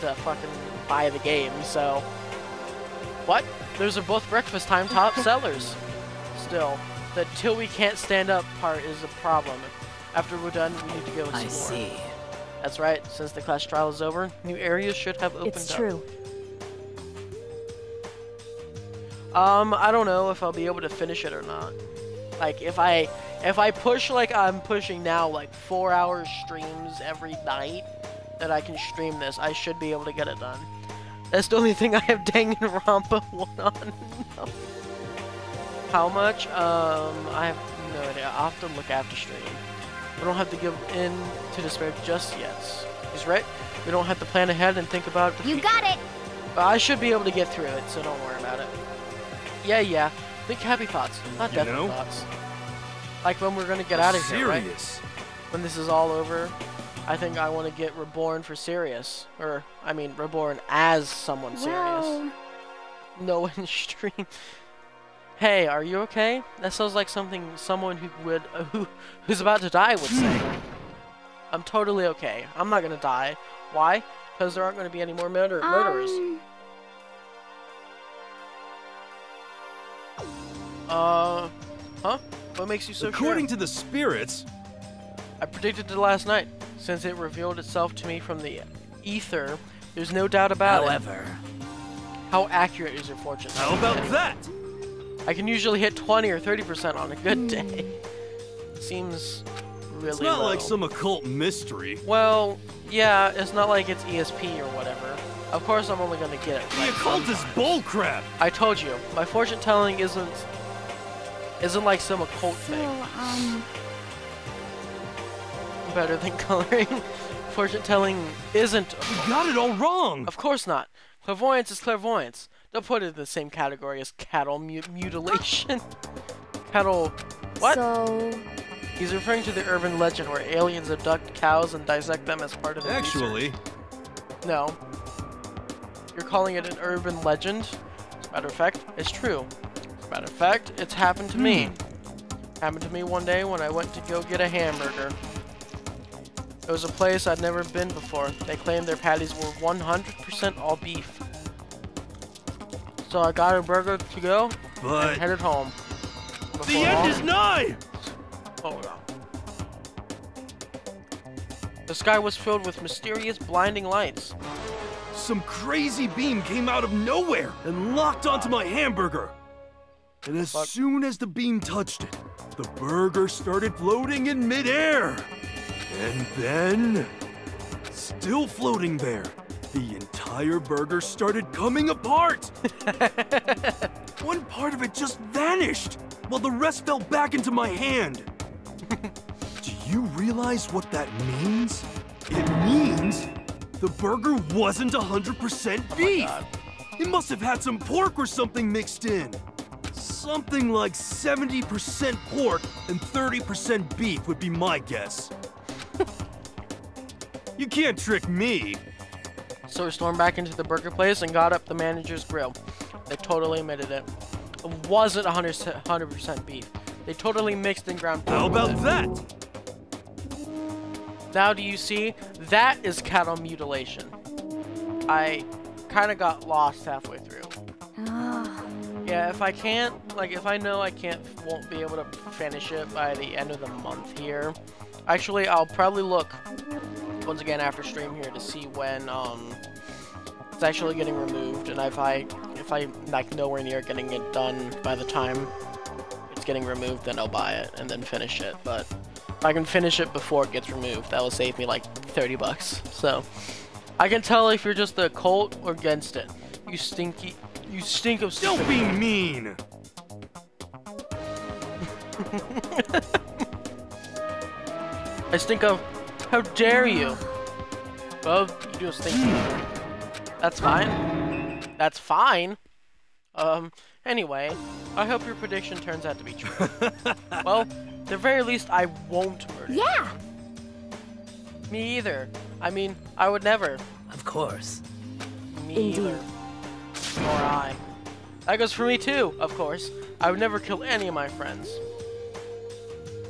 A: to fucking buy the game, so... What? Those are both breakfast time top sellers. Still, the till we can't stand up part is a problem. After we're done, we need to go explore.
H: I see.
A: That's right, since the class trial is over, new areas should have opened up.
F: It's true.
A: I don't know if I'll be able to finish it or not. Like, if I push like I'm pushing now, like 4-hour streams every night, that I can stream this, I should be able to get it done. That's the only thing I have Danganronpa 1 on. No. How much? I have no idea. I'll have to look after stream. We don't have to give in to despair just yet. He's right. We don't have to plan ahead and think about the
J: You got it!
A: But I should be able to get through it, so don't worry about it. Yeah. Think happy thoughts, not deathly thoughts. Like when we're gonna get out of here, right? When this is all over, I think I want to get reborn for Sirius. Or, I mean, reborn as someone serious. No one stream. Hey, are you okay? That sounds like something someone who's about to die would say. I'm totally okay. I'm not gonna die. Why? Because there aren't going to be any more murderers. Huh? What makes you so sure?
G: According to the spirits...
A: I predicted it last night. Since it revealed itself to me from the ether, there's no doubt about
H: However...
A: How accurate is your fortune?
G: How about that?
A: I can usually hit 20 or 30% on a good day. Seems really
G: It's not
A: low.
G: like some occult mystery.
A: Well, yeah, it's not like it's ESP or whatever. Of course I'm only gonna get it.
G: The
A: Like,
G: occult is bullcrap.
A: I told you, my fortune telling isn't like some occult thing. Better than coloring. Fortune telling isn't occult.
G: You got it all wrong.
A: Of course not. Clairvoyance is clairvoyance. Don't put it in the same category as cattle mutilation. Cattle... What?
F: So...
A: He's referring to the urban legend where aliens abduct cows and dissect them as part of their
G: Actually...
A: research. No. You're calling it an urban legend? As a matter of fact, it's true. As a matter of fact, it's happened to me. Happened to me one day when I went to go get a hamburger. It was a place I'd never been before. They claimed their patties were 100% all beef. So I got a burger to go
G: But...
A: and headed home.
G: The end is nigh!
A: Hold on. The sky was filled with mysterious, blinding lights.
G: Some crazy beam came out of nowhere and locked onto my hamburger. And as soon as the beam touched it, the burger started floating in midair. And then, still floating there, the entire burger started coming apart. One part of it just vanished, while the rest fell back into my hand. Do you realize what that means? It means the burger wasn't 100% beef. It must have had some pork or something mixed in. Something like 70% pork and 30% beef would be my guess. You can't trick me.
A: So we stormed back into the burger place and got up the manager's grill. They totally admitted it. It wasn't 100% beef. They totally mixed in ground pork.
G: How
A: with
G: about
A: it.
G: that?
A: Now do you see? That is cattle mutilation. I kind of got lost halfway through. Yeah, if I can't, like if I know I won't be able to finish it by the end of the month here. Actually, I'll probably look once again after stream here to see when it's actually getting removed, and if I'm like nowhere near getting it done by the time it's getting removed, then I'll buy it and then finish it. But if I can finish it before it gets removed, that will save me like 30 bucks. So I can tell if you're just a cult or against it. You stink of stupidity.
G: Don't be mean.
A: I stink of. How dare you? Well, you do stink. That's fine. That's fine. Anyway, I hope your prediction turns out to be true. Well, at the very least, I won't murder you.
J: Yeah.
A: Me either. I mean, I would never.
H: Of course.
A: Me either. Nor I. That goes for me too, of course. I would never kill any of my friends.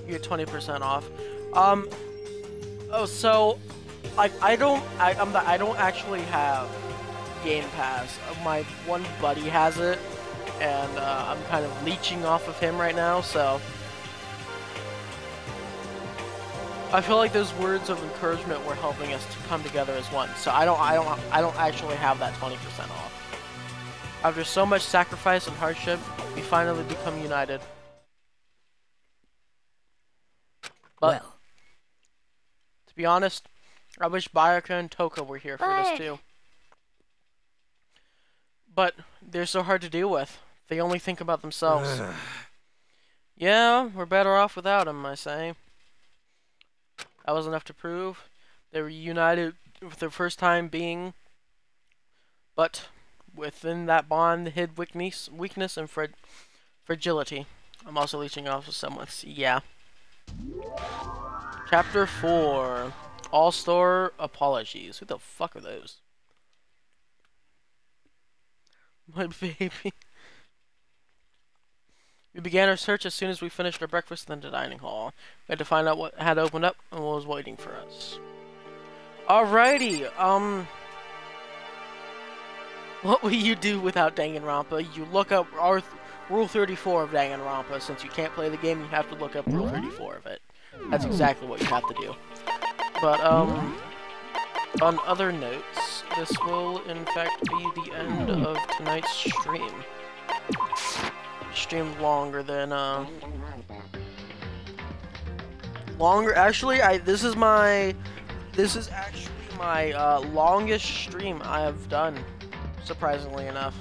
A: You get 20% off. Oh, so, like, I don't actually have Game Pass. My one buddy has it, and I'm kind of leeching off of him right now. So, I feel like those words of encouragement were helping us to come together as one. So I don't actually have that 20% off. After so much sacrifice and hardship, we finally become united. But
H: Well,
A: to be honest, I wish Bayaka and Toka were here for this too. But they're so hard to deal with. They only think about themselves. Yeah, we're better off without them, I say. That was enough to prove. They were united for their first time being. But within that bond hid weakness and fragility. I'm also leeching off of someone's. Yeah. Chapter 4. All-Star Apologies. Who the fuck are those? My baby. We began our search as soon as we finished our breakfast in the dining hall. We had to find out what had opened up and what was waiting for us. Alrighty, What will you do without Danganronpa? You look up Rule 34 of Danganronpa. Since you can't play the game, you have to look up Rule 34 of it. That's exactly what you have to do. But, on other notes, this will, in fact, be the end of tonight's stream. Streamed longer than, actually, this is actually my, longest stream I have done, surprisingly enough.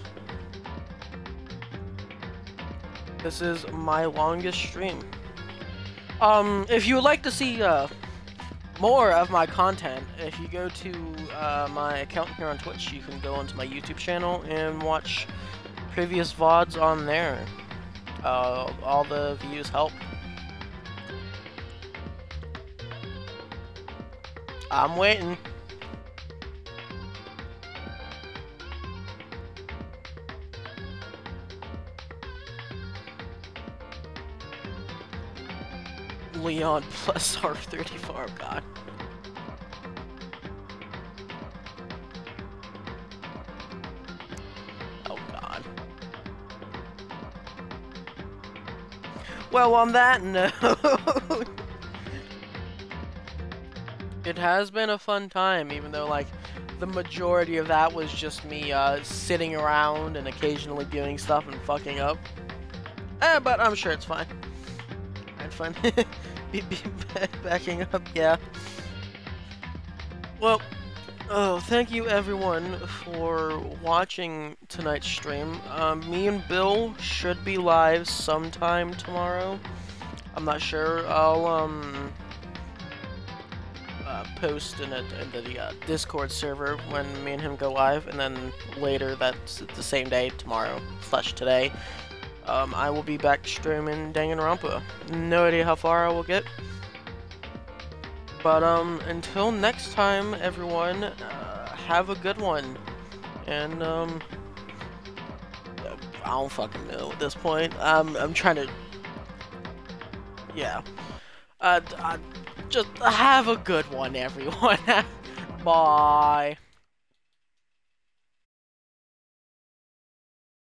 A: This is my longest stream. If you would like to see, more of my content, if you go to my account here on Twitch, you can go onto my YouTube channel and watch previous VODs on there. All the views help. I'm waiting. Leon plus R34, God. Oh, God. Well, on that note, it has been a fun time, even though, like, the majority of that was just me, sitting around and occasionally doing stuff and fucking up. But I'm sure it's fine. I had fun. Backing up, yeah. Well, thank you everyone for watching tonight's stream. Me and Bill should be live sometime tomorrow. I'm not sure. I'll post in the Discord server when me and him go live, and then later, that's the same day, tomorrow/today, I will be back streaming Danganronpa. No idea how far I will get. But until next time, everyone, have a good one. And I don't fucking know at this point. I'm trying to, yeah. Just have a good one, everyone. Bye.